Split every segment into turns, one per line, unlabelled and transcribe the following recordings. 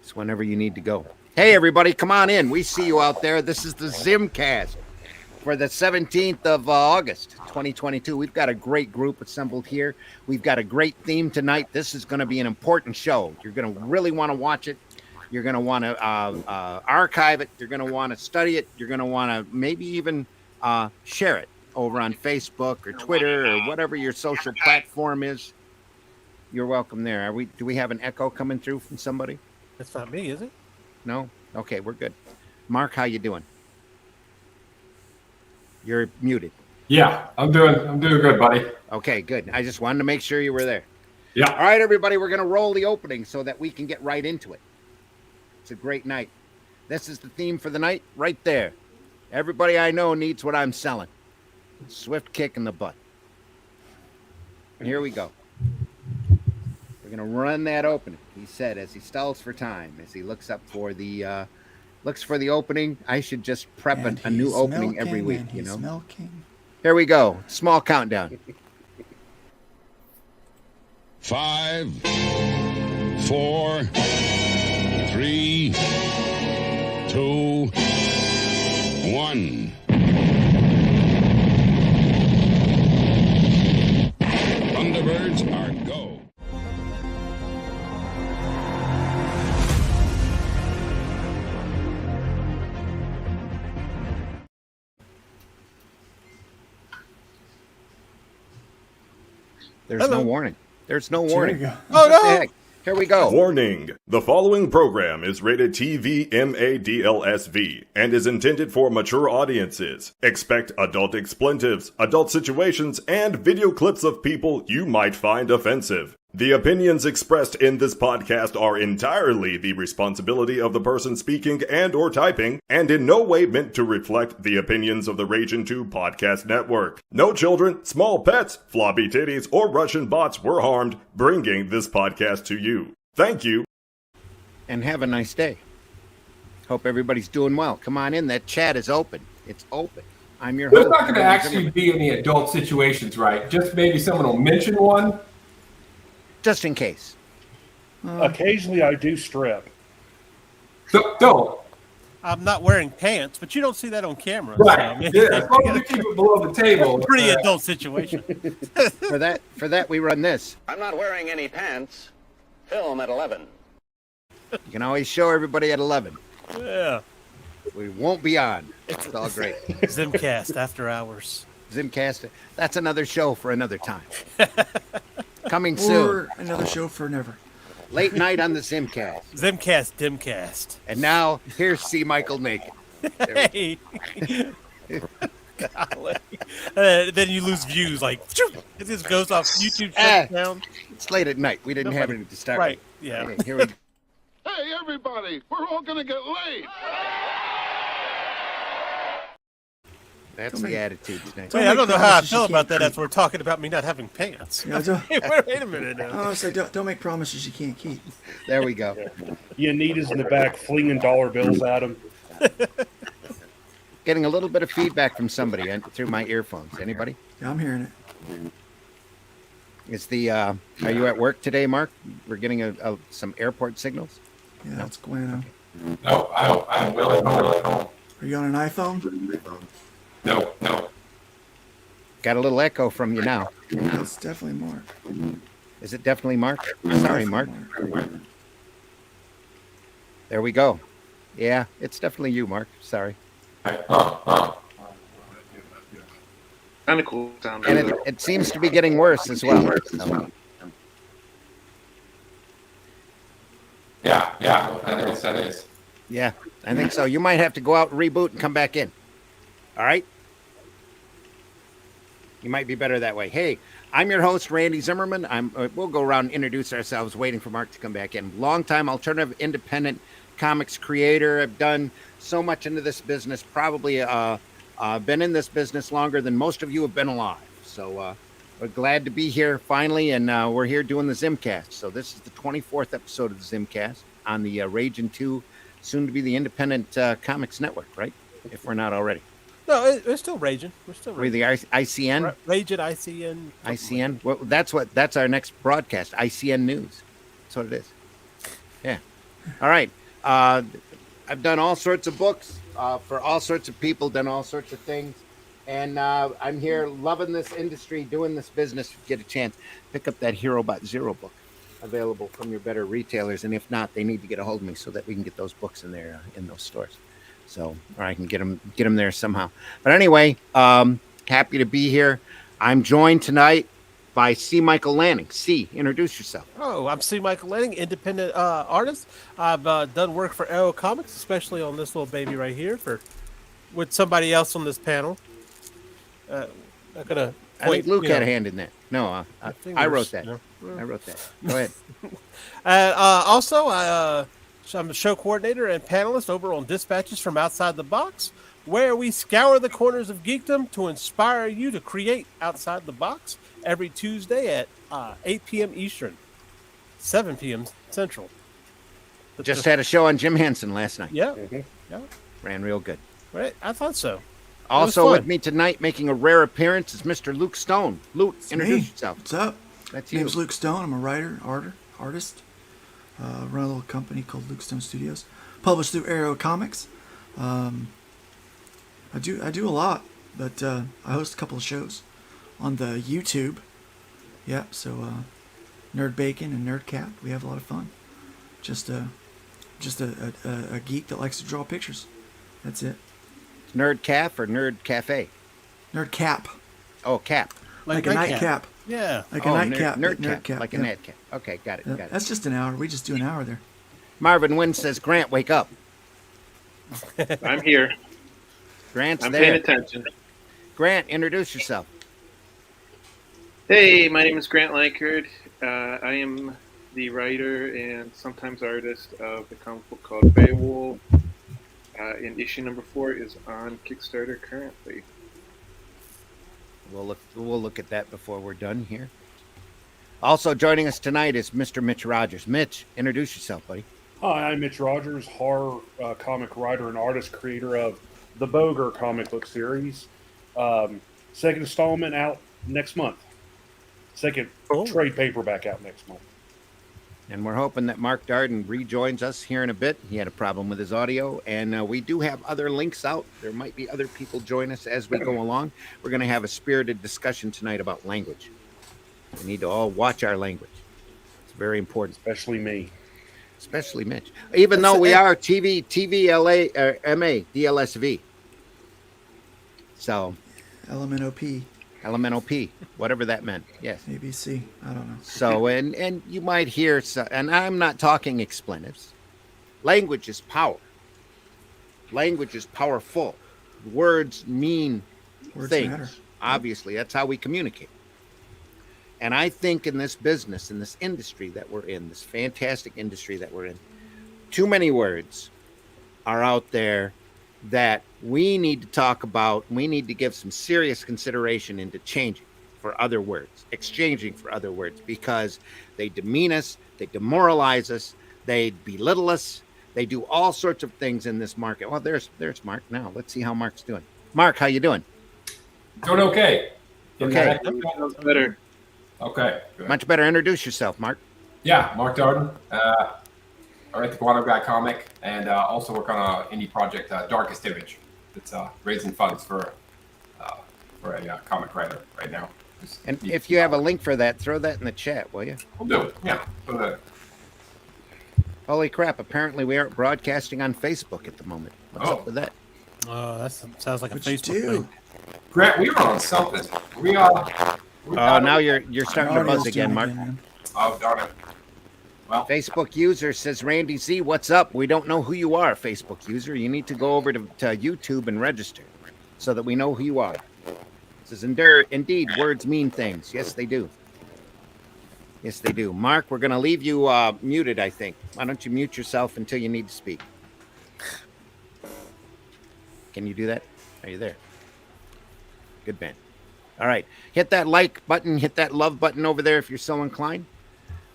It's whenever you need to go. Hey, everybody, come on in. We see you out there. This is the ZimmCast for the 17th of August, 2022. We've got a great group assembled here. We've got a great theme tonight. This is going to be an important show. You're going to really want to watch it. You're going to want to archive it. You're going to want to study it. You're going to want to maybe even share it over on Facebook or Twitter or whatever your social platform is. You're welcome there. Do we have an echo coming through from somebody?
That's not me, is it?
No? Okay, we're good. Mark, how you doing? You're muted.
Yeah, I'm doing good, buddy.
Okay, good. I just wanted to make sure you were there.
Yeah.
All right, everybody, we're going to roll the opening so that we can get right into it. It's a great night. This is the theme for the night right there. Everybody I know needs what I'm selling. Swift kick in the butt. And here we go. We're going to run that opening, he said, as he stalls for time, as he looks up for the opening. I should just prep a new opening every week, you know.
Milking.
Here we go. Small countdown.
5, 4, 3, 2, 1. Thunderbirds are go.
There's no warning. There's no warning.
There you go.
Oh, no. Here we go.
Warning. The following program is rated TV MADLSV and is intended for mature audiences. Expect adult expletives, adult situations, and video clips of people you might find offensive. The opinions expressed in this podcast are entirely the responsibility of the person speaking and or typing, and in no way meant to reflect the opinions of the Ragin 2 podcast network. No children, small pets, floppy titties, or Russian bots were harmed bringing this podcast to you. Thank you.
And have a nice day. Hope everybody's doing well. Come on in. That chat is open. It's open. I'm your
There's
host.
not going to actually be any adult situations, right? Just maybe someone will mention one.
Just in case.
Occasionally I do strip.
Don't.
I'm not wearing pants, but you don't see that on camera.
Right.
So,
Yeah, as long as you keep it below the table.
Pretty adult situation.
For that, we run this.
I'm not wearing any pants. Film at 11.
You can always show everybody at 11.
Yeah.
We won't be on. It's all great.
ZimmCast after hours.
ZimmCast. That's another show for another time. Coming soon.
Or another show for never.
Late night on the ZimmCast.
ZimmCast, Dimcast.
And now, here's C. Michael naked.
Hey. Golly. Then you lose views. Like, it just goes off YouTube. Down.
It's late at night. We didn't have anything to start
Right,
with.
yeah.
Okay, here we go.
Hey, everybody, we're all going to get laid.
That's the attitude tonight.
Wait, I don't know how I feel about that as we're talking about me not having pants.
Yeah, don't,
Wait a minute now.
honestly, don't make promises you can't keep.
There we go.
Nita's in the back flinging dollar bills at him.
Getting a little bit of feedback from somebody through my earphones. Anybody?
Yeah, I'm hearing it.
Is the are you at work today, Mark? We're getting some airport signals.
Yeah, that's going on.
No, I'm willing home.
Are you on an iPhone?
No.
Got a little echo from you now.
It's definitely Mark.
Is it definitely Mark? Sorry, Mark. There we go. Yeah, it's definitely you, Mark. Sorry.
Kind of cool sound.
And it seems to be getting worse as well. So,
Yeah, that is.
yeah, I think so. You might have to go out and reboot and come back in. All right? You might be better that way. Hey, I'm your host, Randy Zimmerman. We'll go around and introduce ourselves, waiting for Mark to come back in. Longtime alternative independent comics creator. I've done so much into this business, probably been in this business longer than most of you have been alive. So we're glad to be here finally, and we're here doing the ZimmCast. So this is the 24th episode of the ZimmCast on the Ragin 2, soon to be the Independent Comics Network, right? If we're not already.
No, it's still raging. We're still
We're
raging.
the ICN.
Raging, ICN.
ICN. Well, that's our next broadcast. ICN News. That's what it is. Yeah. All right. I've done all sorts of books for all sorts of people, done all sorts of things. And I'm here loving this industry, doing this business. If you get a chance, pick up that Hero Bot Zero book, available from your better retailers. And if not, they need to get a hold of me so that we can get those books in there in those stores. So, or I can get them there somehow. But anyway, happy to be here. I'm joined tonight by C. Michael Lanning. C, introduce yourself.
Oh, I'm C. Michael Lanning, independent artist. I've done work for Arrow Comics, especially on this little baby right here with somebody else on this panel. Not gonna
I think Luke had a hand in that. No, I wrote that.
No.
I wrote that. Go ahead.
Also, I'm a show coordinator and panelist over on Dispatches from Outside the Box, where we scour the corners of geekdom to inspire you to create outside the box every Tuesday at 8 p.m. Eastern, 7 p.m. Central.
Just had a show on Jim Henson last night.
Yeah. Yeah.
Ran real good.
Right. I thought so.
Also with me tonight, making a rare appearance, is Mr. Luke Stone. Luke, introduce yourself.
What's up?
That's
My
you.
name's Luke Stone. I'm a writer, artist. Run a little company called Luke Stone Studios. Published through Arrow Comics. I do a lot, but I host a couple of shows on the YouTube. Yeah, so Nerd Bacon and Nerd Cap. We have a lot of fun. Just a geek that likes to draw pictures. That's it.
Nerd Caf or Nerd Cafe?
Nerd Cap.
Oh, cap.
Like a nightcap.
Yeah.
Like a nightcap.
Nerd cap. Like a
yeah.
nightcap. Okay, got it.
Yeah,
Got it.
that's just an hour. We just do an hour there.
Marvin Wynn says, Grant, wake up.
I'm here.
Grant's
I'm
there.
paying attention.
Grant, introduce yourself.
Hey, my name is Grant Lankard. I am the writer and sometimes artist of the comic book called Beowulf. And issue number 4 is on Kickstarter currently.
We'll look at that before we're done here. Also joining us tonight is Mr. Mitch Rogers. Mitch, introduce yourself, buddy.
Hi, I'm Mitch Rogers, horror comic writer and artist, creator of the Boger comic book series. Second installment out next month. Second trade paperback out next month.
And we're hoping that Mark Darden rejoins us here in a bit. He had a problem with his audio, and we do have other links out. There might be other people join us as we go along. We're going to have a spirited discussion tonight about language. We need to all watch our language. It's very important.
Especially me.
Especially Mitch. Even though we are TVLA, MA, DLSV. So. LMNOP, whatever that meant. Yes.
ABC. I don't know.
So, and you might hear, and I'm not talking expletives. Language is power. Language is powerful. Words mean things.
Matter.
Obviously, that's how we communicate. And I think in this business, in this industry that we're in, this fantastic industry that we're in, too many words are out there that we need to talk about. We need to give some serious consideration into changing for other words, exchanging for other words, because they demean us, they demoralize us, they belittle us, they do all sorts of things in this market. Well, there's Mark now. Let's see how Mark's doing. Mark, how you doing?
Doing okay.
Okay.
Sounds better.
Okay. Good.
Much better. Introduce yourself, Mark.
Yeah, Mark Darden. I write the Guano Guy comic and also work on an indie project, Darkest Image. It's raising funds for a comic writer right now.
And if you have a link for that, throw that in the chat, will you?
We'll do it. Yeah. So that.
Holy crap. Apparently we aren't broadcasting on Facebook at the moment. What's up with that?
That sounds like a
What you
Facebook
do?
thing.
Grant, we were on something. We
Oh, now you're starting to
Audio's
buzz again,
doing
Mark.
man.
Oh, darn it. Well,
Facebook user says, Randy Z, what's up? We don't know who you are, Facebook user. You need to go over to YouTube and register so that we know who you are. It says, indeed, words mean things. Yes, they do. Yes, they do. Mark, we're going to leave you muted, I think. Why don't you mute yourself until you need to speak? Can you do that? Are you there? Good man. All right. Hit that like button. Hit that love button over there if you're so inclined.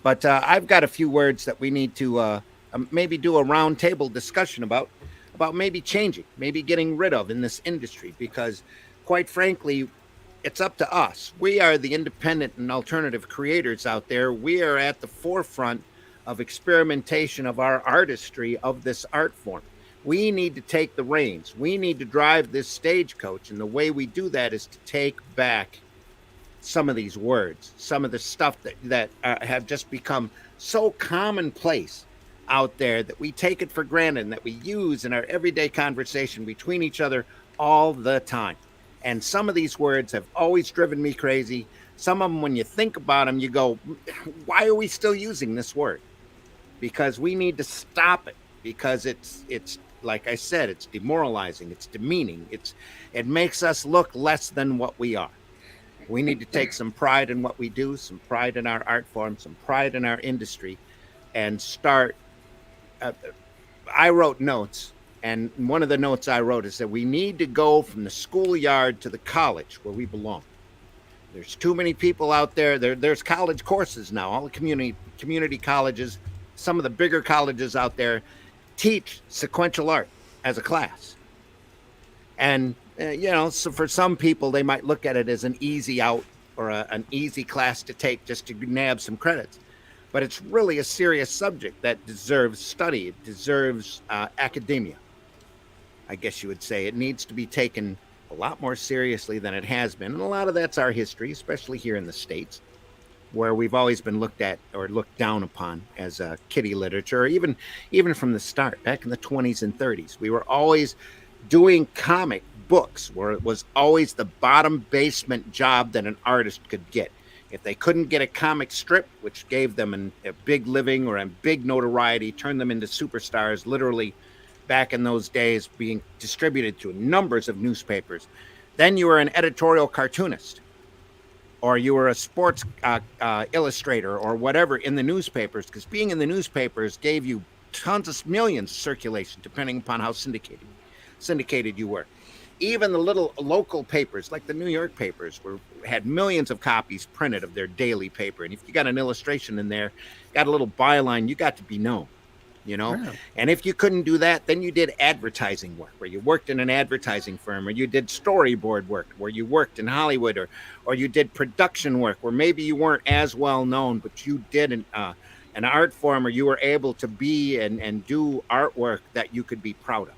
But I've got a few words that we need to maybe do a round table discussion about maybe changing, maybe getting rid of in this industry, because quite frankly, it's up to us. We are the independent and alternative creators out there. We are at the forefront of experimentation of our artistry of this art form. We need to take the reins. We need to drive this stagecoach. And the way we do that is to take back some of these words, some of the stuff that have just become so commonplace out there that we take it for granted and that we use in our everyday conversation between each other all the time. And some of these words have always driven me crazy. Some of them, when you think about them, you go, why are we still using this word? Because we need to stop it, because it's like I said, it's demoralizing, it's demeaning, it makes us look less than what we are. We need to take some pride in what we do, some pride in our art form, some pride in our industry, and start. I wrote notes, and one of the notes I wrote is that we need to go from the schoolyard to the college where we belong. There's too many people out there. There's college courses now. All the community colleges, some of the bigger colleges out there teach sequential art as a class. And, so for some people, they might look at it as an easy out or an easy class to take just to nab some credits. But it's really a serious subject that deserves study. It deserves academia, I guess you would say. It needs to be taken a lot more seriously than it has been. And a lot of that's our history, especially here in the States, where we've always been looked at or looked down upon as kiddie literature, or even from the start, back in the 20s and 30s. We were always doing comic books, where it was always the bottom basement job that an artist could get. If they couldn't get a comic strip, which gave them a big living or a big notoriety, turned them into superstars, literally back in those days being distributed to numbers of newspapers, then you were an editorial cartoonist, or you were a sports illustrator or whatever in the newspapers, because being in the newspapers gave you tons of millions of circulation, depending upon how syndicated you were. Even the little local papers, like the New York papers, had millions of copies printed of their daily paper. And if you got an illustration in there, got a little byline, you got to be known, Yeah. And if you couldn't do that, then you did advertising work, where you worked in an advertising firm, or you did storyboard work, where you worked in Hollywood, or you did production work, where maybe you weren't as well known, but you did an art form, or you were able to be and do artwork that you could be proud of.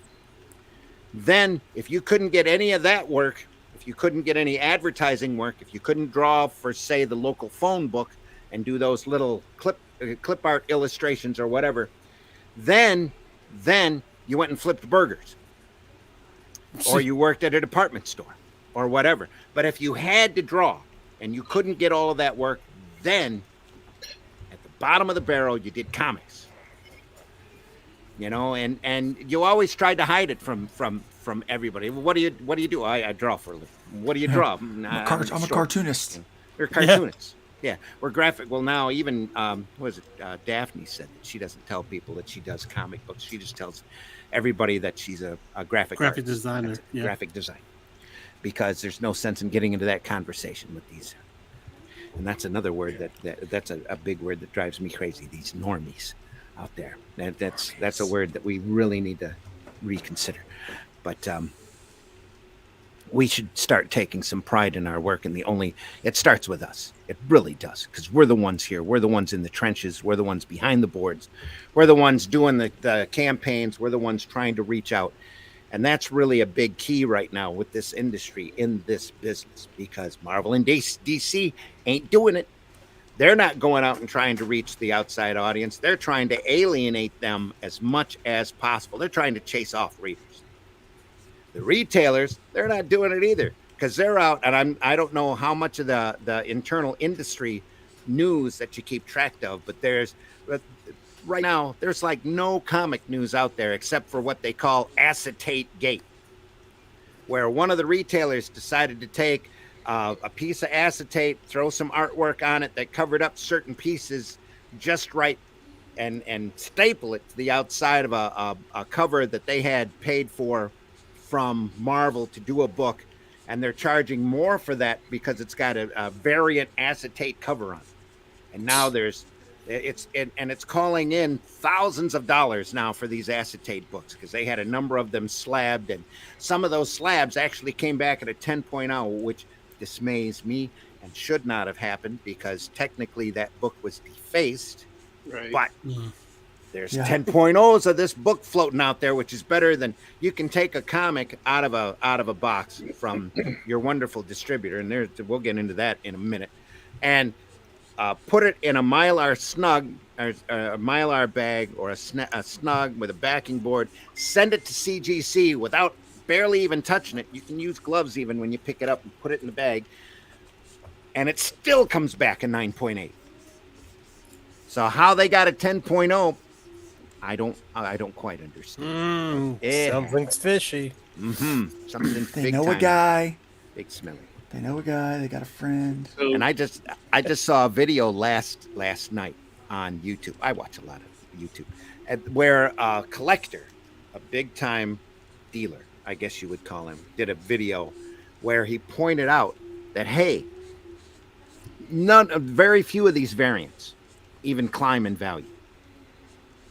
Then, if you couldn't get any of that work, if you couldn't get any advertising work, if you couldn't draw for, say, the local phone book and do those little clip art illustrations or whatever, then you went and flipped burgers, or you worked at a department store or whatever. But if you had to draw and you couldn't get all of that work, then at the bottom of the barrel, you did comics. And you always tried to hide it from everybody. What do you do? I draw for a living. What do you draw?
I'm a cartoonist.
You're cartoonists. Yeah. We're graphic. Well, now even Daphne said that she doesn't tell people that she does comic books. She just tells everybody that she's a graphic
designer.
Yeah. Graphic design. Because there's no sense in getting into that conversation with these. And that's another word that's a big word that drives me crazy. These normies out there. That's a word that we really need to reconsider. But we should start taking some pride in our work, and it starts with us. It really does, because we're the ones here. We're the ones in the trenches. We're the ones behind the boards. We're the ones doing the campaigns. We're the ones trying to reach out. And that's really a big key right now with this industry, in this business, because Marvel and DC ain't doing it. They're not going out and trying to reach the outside audience. They're trying to alienate them as much as possible. They're trying to chase off readers. The retailers, they're not doing it either, because they're out, and I don't know how much of the internal industry news that you keep track of, but right now there's like no comic news out there except for what they call acetate gate, where one of the retailers decided to take a piece of acetate, throw some artwork on it that covered up certain pieces just right, and staple it to the outside of a cover that they had paid for from Marvel to do a book, and they're charging more for that because it's got a variant acetate cover on it. And now it's calling in thousands of dollars now for these acetate books, because they had a number of them slabbed, and some of those slabs actually came back at a 10.0, which dismays me and should not have happened, because technically that book was defaced
Right.
But there's
Yeah.
10.0s of this book floating out there, which is better than you can take a comic out of a box from your wonderful distributor, and we'll get into that in a minute, and put it in a Mylar snug or a Mylar bag or a snug with a backing board. Send it to CGC without barely even touching it. You can use gloves even when you pick it up and put it in the bag, and it still comes back a 9.8. So how they got a 10.0, I don't quite understand.
Something's fishy.
Something
They
big
know
time.
a guy.
Big smelly.
They know a guy. They got a friend.
So,
And I just saw a video last night on YouTube. I watch a lot of YouTube, where a collector, a big time dealer, I guess you would call him, did a video where he pointed out that very few of these variants even climb in value.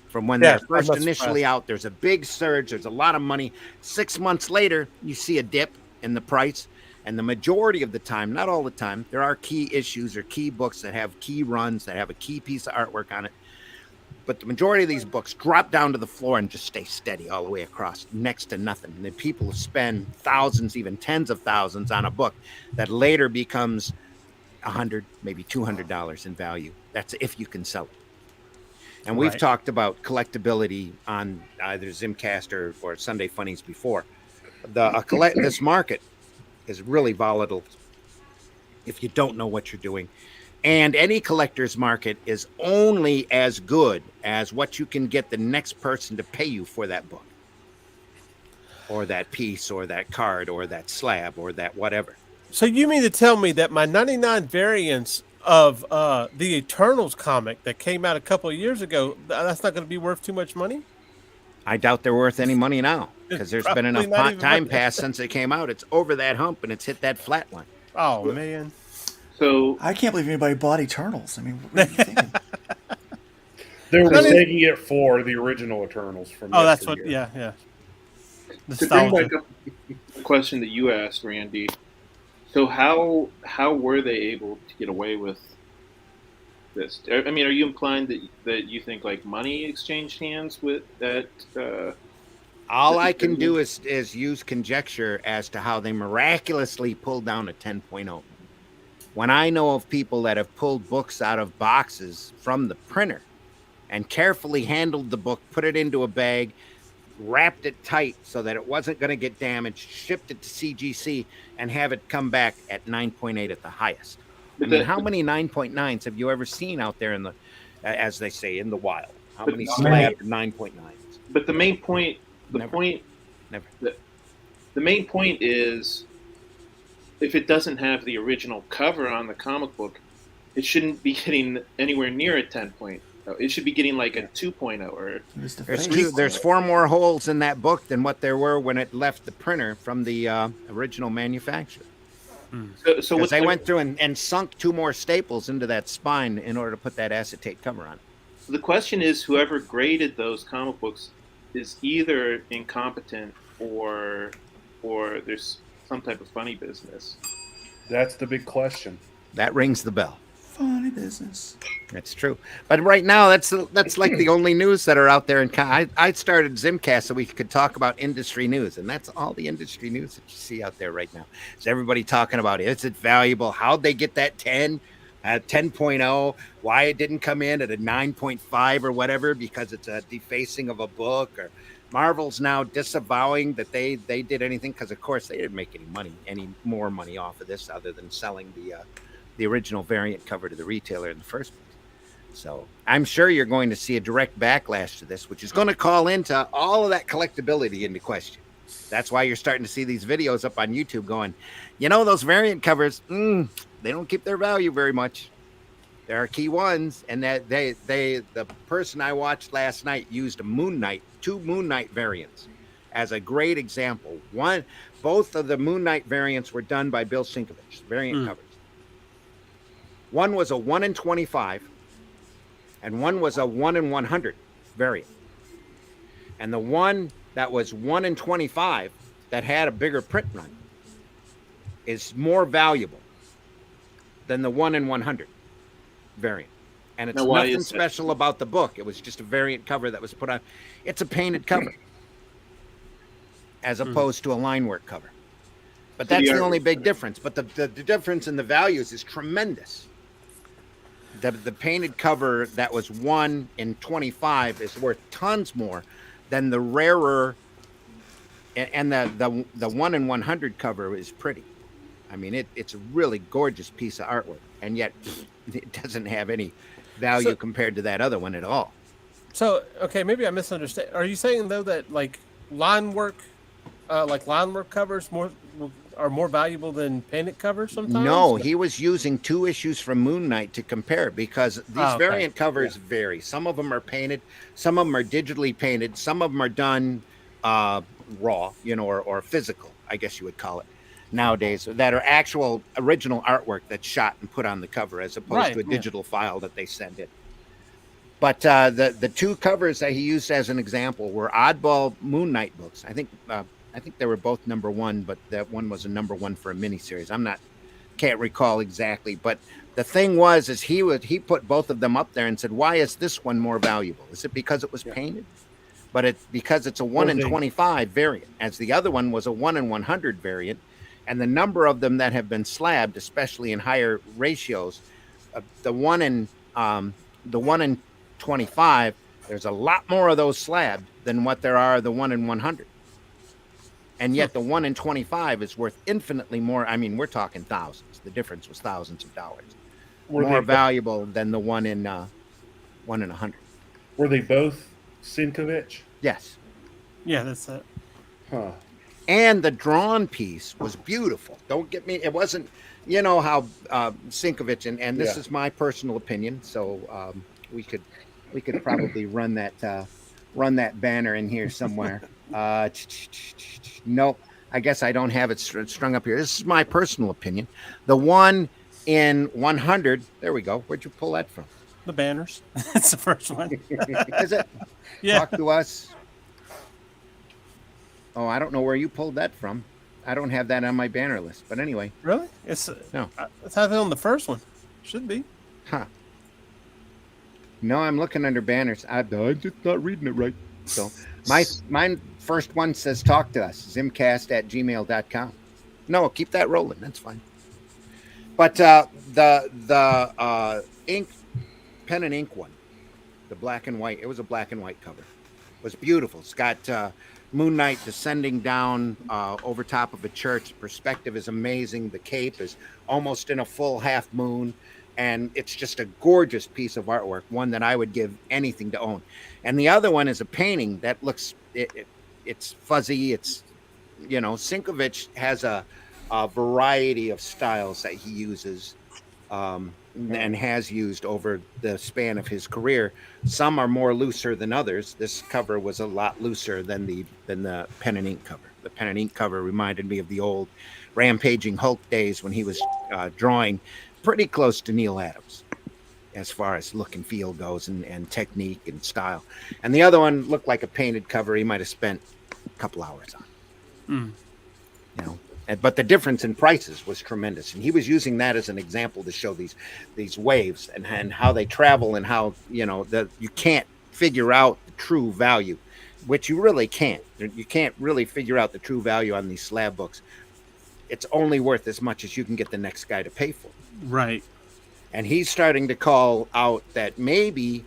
From when they're first
I'm not
initially
surprised.
out, there's a big surge. There's a lot of money. 6 months later, you see a dip in the price. And the majority of the time, not all the time, there are key issues or key books that have key runs, that have a key piece of artwork on it. But the majority of these books drop down to the floor and just stay steady all the way across, next to nothing. And then people spend thousands, even tens of thousands on a book that later becomes $100, maybe $200 in value. That's if you can sell it. And we've
Right.
talked about collectability on either ZimmCast or Sunday Funnies before. This market is really volatile if you don't know what you're doing. And any collector's market is only as good as what you can get the next person to pay you for that book, or that piece, or that card, or that slab, or that whatever.
So you mean to tell me that my 99 variants of the Eternals comic that came out a couple of years ago, that's not going to be worth too much money?
I doubt they're worth any money now, because there's been
Probably
enough
not even
time
worth-
passed since it came out. It's over that hump and it's hit that flat line.
Oh, man.
so
I can't believe anybody bought Eternals. I mean, what are you thinking?
They were
I mean-
mistaking it for the original Eternals from.
Oh, that's what,
yesteryear.
yeah.
to bring
Nostalgia.
back up the question that you asked, Randy. So how were they able to get away with this? I mean, are you implying that you think like money exchanged hands with that?
All I can do is use conjecture as to how they miraculously pulled down a 10.0. When I know of people that have pulled books out of boxes from the printer and carefully handled the book, put it into a bag, wrapped it tight so that it wasn't going to get damaged, shipped it to CGC, and have it come back at 9.8 at the highest. I mean, how many 9.9s have you ever seen out there in the, as they say, in the wild? How many slab 9.9s?
But the main point,
Never.
the main point is, if it doesn't have the original cover on the comic book, it shouldn't be getting anywhere near a 10.0. It should be getting like a 2.0 or
It was the
There's
face.
there's 4 more holes in that book than what there were when it left the printer from the original manufacturer.
so
Because
what
they went through and sunk 2 more staples into that spine in order to put that acetate cover on.
So the question is, whoever graded those comic books is either incompetent or there's some type of funny business.
That's the big question.
That rings the bell.
Funny business.
That's true. But right now, that's like the only news that are out there. And I started ZimmCast so we could talk about industry news, and that's all the industry news that you see out there right now. Is everybody talking about, is it valuable? How'd they get that 10? 10.0, why it didn't come in at a 9.5 or whatever, because it's a defacing of a book, or Marvel's now disavowing that they did anything, because of course they didn't make any more money off of this other than selling the original variant cover to the retailer in the first place. So I'm sure you're going to see a direct backlash to this, which is going to call into all of that collectability into question. That's why you're starting to see these videos up on YouTube going, those variant covers, they don't keep their value very much. There are key ones, and that the person I watched last night used two Moon Knight variants as a great example. Both of the Moon Knight variants were done by Bill Sienkiewicz, variant covers. One was a 1 in 25, and one was a 1 in 100 variant. And the one that was 1 in 25 that had a bigger print run is more valuable than the 1 in 100 variant. And it's
Now, why
nothing
is that?
special about the book. It was just a variant cover that was put on. It's a painted cover as opposed to a line work cover. But
So the
that's the
art-
only big difference. But the difference in the values is tremendous. The painted cover that was 1 in 25 is worth tons more than the rarer, and the 1 in 100 cover is pretty. I mean, it's a really gorgeous piece of artwork, and yet it doesn't have any value compared to that other one at all.
So, okay, maybe I misunderstand. Are you saying though that like line work covers are more valuable than painted covers sometimes?
No, he was using 2 issues from Moon Knight to compare, because these variant covers vary. Some of them are painted, some of them are digitally painted, some of them are done raw, or physical, I guess you would call it nowadays, that are actual original artwork that's shot and put on the cover as opposed to a digital file that they send in. But the 2 covers that he used as an example were oddball Moon Knight books. I think they were both #1, but that one was a #1 for a miniseries. Can't recall exactly, but the thing is he put both of them up there and said, why is this one more valuable? Is it because it was painted? But it's because it's a 1 in 25 variant, as the other one was a 1 in 100 variant, and the number of them that have been slabbed, especially in higher ratios, the 1 in 25, there's a lot more of those slabbed than what there are the 1 in 100. And yet the 1 in 25 is worth infinitely more. I mean, we're talking thousands. The difference was thousands of dollars. More valuable than the 1 in 100.
Were they both Sinkovich?
Yes.
Yeah, that's it.
Huh.
And the drawn piece was beautiful. Don't get me. It wasn't, how Sinkovich, and this is my personal opinion. So we could probably run that banner in here somewhere. Nope. I guess I don't have it strung up here. This is my personal opinion. The 1 in 100. There we go. Where'd you pull that from?
The banners. That's the first one.
Is it?
Yeah.
Talk to us. Oh, I don't know where you pulled that from. I don't have that on my banner list. But anyway.
Really? It's either on the first one. Should be.
Huh. No, I'm looking under banners. I'm just not reading it right. So my first one says talk to us, ZimmCast@gmail.com. No, keep that rolling. That's fine. But the ink, pen and ink one, the black and white, it was a black and white cover. It was beautiful. It's got Moon Knight descending down over top of a church. The perspective is amazing. The cape is almost in a full half moon. And it's just a gorgeous piece of artwork, one that I would give anything to own. And the other one is a painting that looks, it's fuzzy. It's, Sinkovich has a variety of styles that he uses and has used over the span of his career. Some are more looser than others. This cover was a lot looser than the pen and ink cover. The pen and ink cover reminded me of the old Rampaging Hulk days when he was drawing pretty close to Neil Adams as far as look and feel goes, and technique and style. And the other one looked like a painted cover he might have spent a couple hours on. But the difference in prices was tremendous, and he was using that as an example to show these waves and how they travel, and how you can't figure out the true value, which you really can't. You can't really figure out the true value on these slab books. It's only worth as much as you can get the next guy to pay for.
Right.
And he's starting to call out that maybe,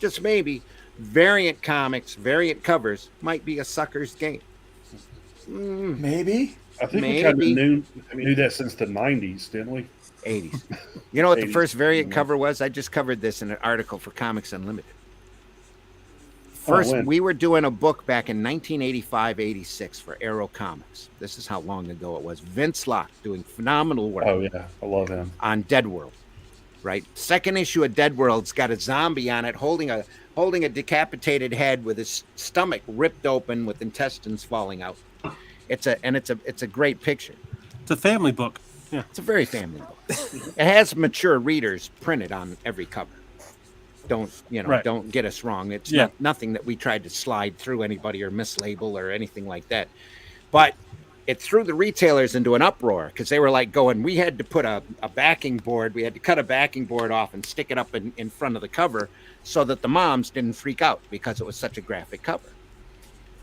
just maybe, variant comics, variant covers might be a sucker's game.
Maybe.
I think we kind of knew that since the 90s, didn't we?
80s. You know what the
80s.
first variant cover was? I just covered this in an article for Comics Unlimited. First, we were doing a book back in 1985-86 for Arrow Comics. This is how long ago it was. Vince Locke doing phenomenal work.
Oh, yeah. I love him.
On Dead World, right? Second issue of Dead World's got a zombie on it holding a decapitated head with his stomach ripped open with intestines falling out. It's a great picture.
It's a family book. Yeah.
It's a very family book. It has mature readers printed on every cover. Don't get us wrong. It's nothing that we tried to slide through anybody or mislabel or anything like that. But it threw the retailers into an uproar because they were like going, we had to put a backing board. We had to cut a backing board off and stick it up in front of the cover so that the moms didn't freak out because it was such a graphic cover.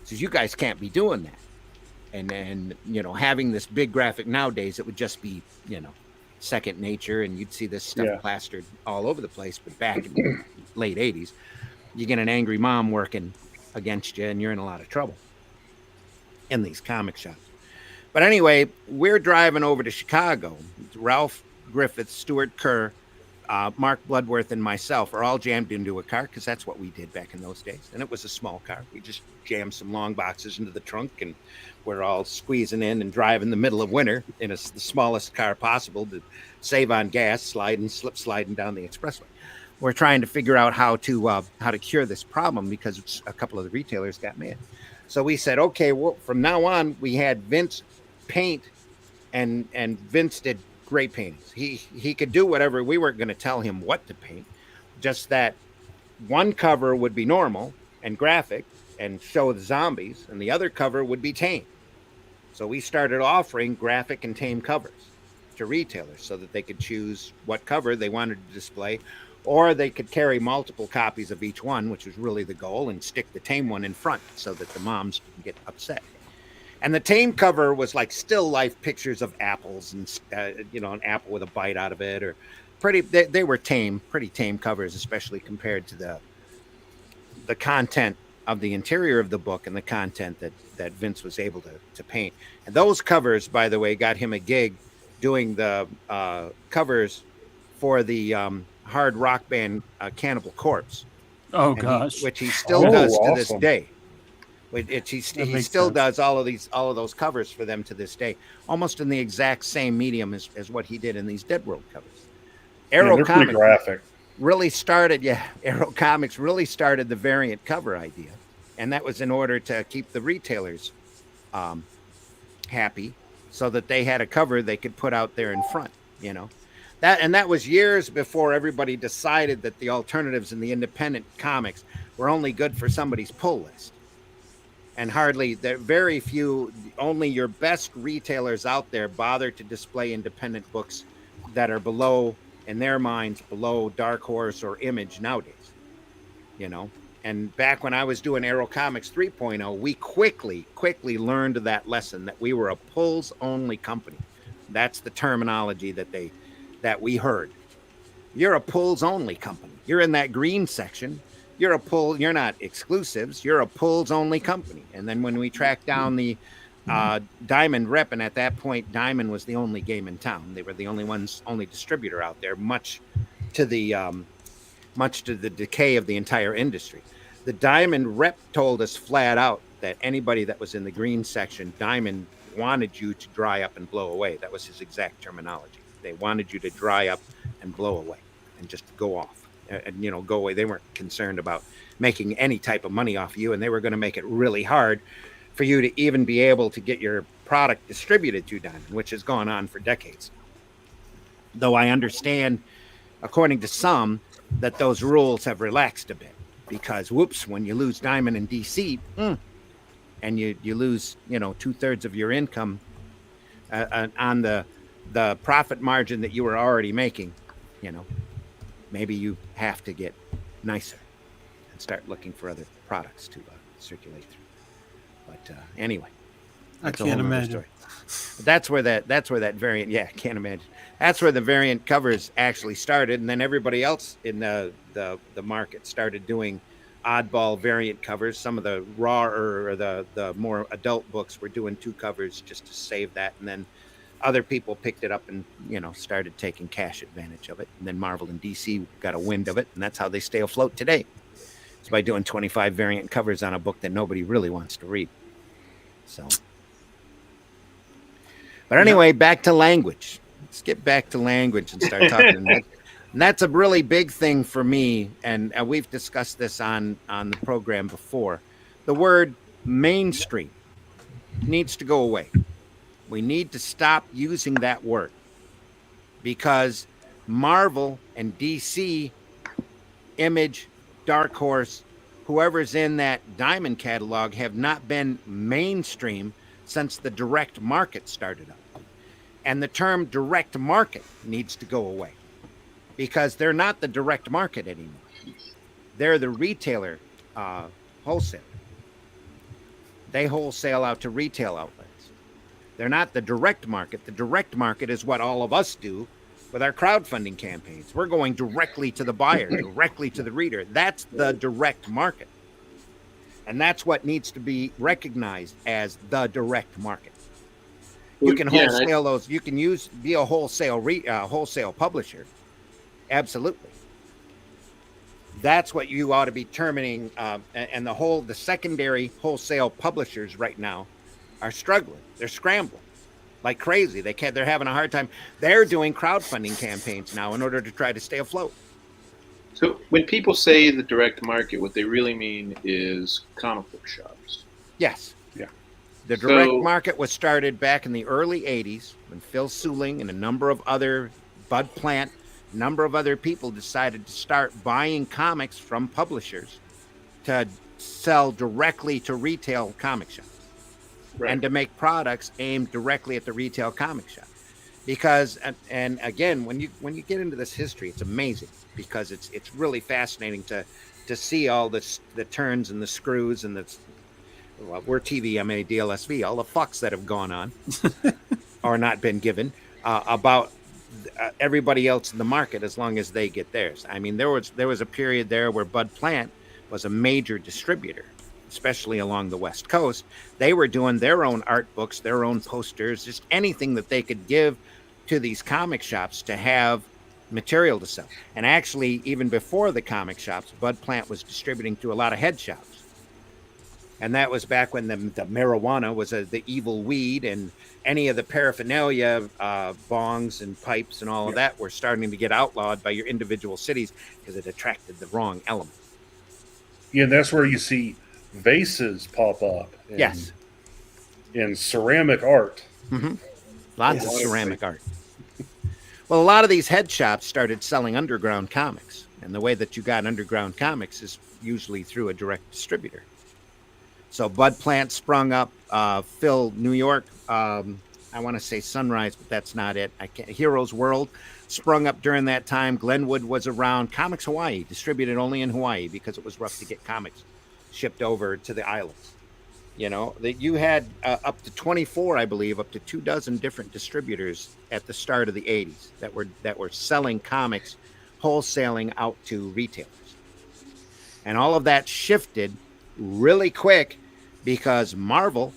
Says, you guys can't be doing that. And having this big graphic nowadays, it would just be, second nature, and you'd see this stuff plastered all over the place. But back in the late 80s, you get an angry mom working against you and you're in a lot of trouble in these comic shops. But anyway, we're driving over to Chicago. Ralph Griffith, Stuart Kerr, Mark Bloodworth, and myself are all jammed into a car because that's what we did back in those days. And it was a small car. We just jammed some long boxes into the trunk, and we're all squeezing in and driving the middle of winter in the smallest car possible to save on gas, sliding down the expressway. We're trying to figure out how to cure this problem because a couple of the retailers got mad. So we said, okay, well, from now on, we had Vince paint, and Vince did great paintings. He could do whatever. We weren't going to tell him what to paint, just that one cover would be normal and graphic and show the zombies, and the other cover would be tame. So we started offering graphic and tame covers to retailers so that they could choose what cover they wanted to display, or they could carry multiple copies of each one, which was really the goal, and stick the tame one in front so that the moms didn't get upset. And the tame cover was like still life pictures of apples and, an apple with a bite out of it, or they were pretty tame covers, especially compared to the content of the interior of the book and the content that Vince was able to paint. And those covers, by the way, got him a gig doing the covers for the hard rock band Cannibal Corpse.
Oh, gosh.
Which he still does
awesome.
to this day. He still does all of those covers for them to this day, almost in the exact same medium as what he did in these Dead World covers.
Arrow Comics graphic.
Arrow Comics really started the variant cover idea, and that was in order to keep the retailers happy, so that they had a cover they could put out there in front. That was years before everybody decided that the alternatives and the independent comics were only good for somebody's pull list. And very few, only your best retailers out there bother to display independent books that are below, in their minds, below Dark Horse or Image nowadays. And back when I was doing Arrow Comics 3.0, we quickly learned that lesson, that we were a pulls only company. That's the terminology that we heard. You're a pulls only company. You're in that green section. You're not exclusives. You're a pulls only company. And then when we tracked down the Diamond rep, and at that point, Diamond was the only game in town. They were the only distributor out there, much to the decay of the entire industry. The Diamond rep told us flat out that anybody that was in the green section, Diamond wanted you to dry up and blow away. That was his exact terminology. They wanted you to dry up and blow away and just go off. And go away. They weren't concerned about making any type of money off you, and they were going to make it really hard for you to even be able to get your product distributed to Diamond, which has gone on for decades. Though I understand, according to some, that those rules have relaxed a bit, because when you lose Diamond in DC, and you lose 2/3 of your income on the profit margin that you were already making, maybe you have to get nicer and start looking for other products to circulate through. But anyway,
I can't imagine.
That's where that variant. Yeah, can't imagine. That's where the variant covers actually started, and then everybody else in the market started doing oddball variant covers. Some of the raw or the more adult books were doing 2 covers just to save that, and then other people picked it up and started taking cash advantage of it. And then Marvel and DC got a wind of it, and that's how they stay afloat today. It's by doing 25 variant covers on a book that nobody really wants to read. So, but anyway, back to language. Let's get back to language and start talking. And that's a really big thing for me, and we've discussed this on the program before. The word mainstream needs to go away. We need to stop using that word, because Marvel and DC, Image, Dark Horse, whoever's in that Diamond catalog have not been mainstream since the direct market started up. And the term direct market needs to go away because they're not the direct market anymore. They're the retailer wholesaler. They wholesale out to retail outlets. They're not the direct market. The direct market is what all of us do with our crowdfunding campaigns. We're going directly to the buyer, directly to the reader. That's the direct market. And that's what needs to be recognized as the direct market. You can wholesale those. You can be a wholesale publisher. Absolutely. That's what you ought to be determining. And the secondary wholesale publishers right now are struggling. They're scrambling like crazy. They're having a hard time. They're doing crowdfunding campaigns now in order to try to stay afloat.
So when people say the direct market, what they really mean is comic book shops.
Yes.
Yeah.
The direct market was started back in the early 80s when Phil Suling and a number of other, Bud Plant, a number of other people decided to start buying comics from publishers to sell directly to retail comic shops. Right. And to make products aimed directly at the retail comic shop. Because, and again, when you get into this history, it's amazing because it's really fascinating to see all the turns and the screws and we're TVMA DLSV, all the fucks that have gone on or not been given about everybody else in the market as long as they get theirs. I mean, there was a period there where Bud Plant was a major distributor, especially along the West Coast. They were doing their own art books, their own posters, just anything that they could give to these comic shops to have material to sell. And actually, even before the comic shops, Bud Plant was distributing to a lot of head shops. And that was back when the marijuana was the evil weed, and any of the paraphernalia, bongs and pipes and all of that were starting to get outlawed by your individual cities because it attracted the wrong element.
Yeah, and that's where you see vases pop up.
Yes.
In ceramic art.
Mm-hmm. Lots of ceramic art. Well, a lot of these head shops started selling underground comics. And the way that you got underground comics is usually through a direct distributor. So Bud Plant sprung up, Phil, New York, I want to say Sunrise, but that's not it. Heroes World sprung up during that time. Glenwood was around. Comics Hawaii, distributed only in Hawaii because it was rough to get comics shipped over to the islands. You know, that you had up to 24, I believe, up to 24 different distributors at the start of the 80s that were selling comics, wholesaling out to retailers. And all of that shifted really quick because Marvel,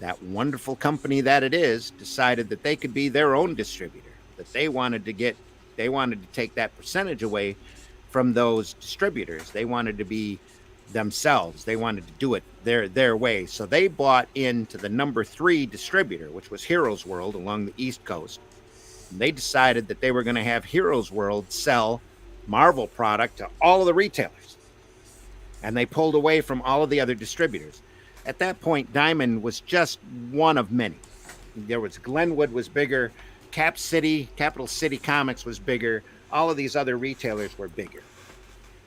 that wonderful company that it is, decided that they could be their own distributor, that they wanted to take that percentage away from those distributors. They wanted to be themselves. They wanted to do it their way. So they bought into the number 3 distributor, which was Heroes World along the East Coast. And they decided that they were going to have Heroes World sell Marvel product to all of the retailers. And they pulled away from all of the other distributors. At that point, Diamond was just one of many. There was Glenwood was bigger, Capital City Comics was bigger. All of these other retailers were bigger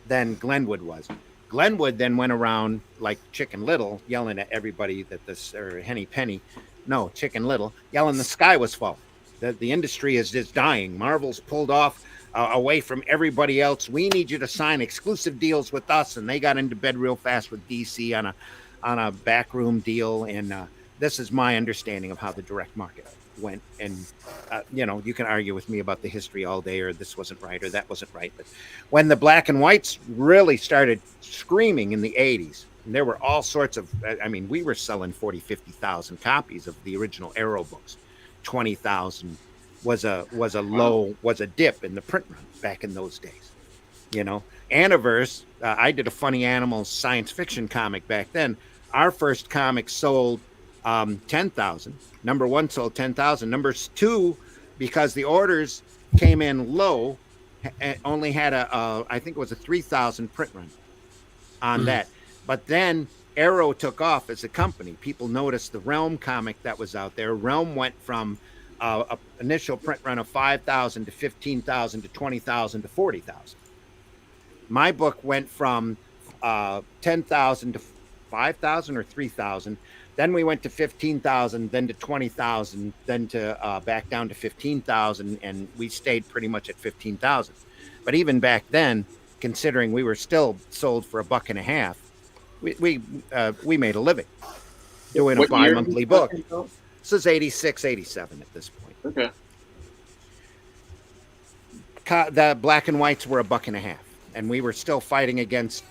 than Glenwood was. Glenwood then went around like Chicken Little, yelling at everybody or Henny Penny, no, Chicken Little, yelling the sky was falling. The industry is just dying. Marvel's pulled off away from everybody else. We need you to sign exclusive deals with us. And they got into bed real fast with DC on a backroom deal. And this is my understanding of how the direct market went. And, you can argue with me about the history all day, or this wasn't right, or that wasn't right. But when the black and whites really started screaming in the 80s, and there were all sorts of, we were selling 40, 50,000 copies of the original Arrow books. 20,000 was a dip in the print run back in those days. Aniverse, I did a Funny Animals science fiction comic back then. Our first comic sold 10,000. Number 1 sold 10,000. Number 2, because the orders came in low, only had I think it was a 3,000 print run on that. But then Arrow took off as a company. People noticed the Realm comic that was out there. Realm went from an initial print run of 5,000 to 15,000 to 20,000 to 40,000. My book went from 10,000 to 5,000 or 3,000. Then we went to 15,000, then to 20,000, then to back down to 15,000, and we stayed pretty much at 15,000. But even back then, considering we were still sold for $1.50, we made a living doing a bi-monthly book. This is 86, 87 at this point.
Okay.
The black and whites were $1.50, and we were still fighting against,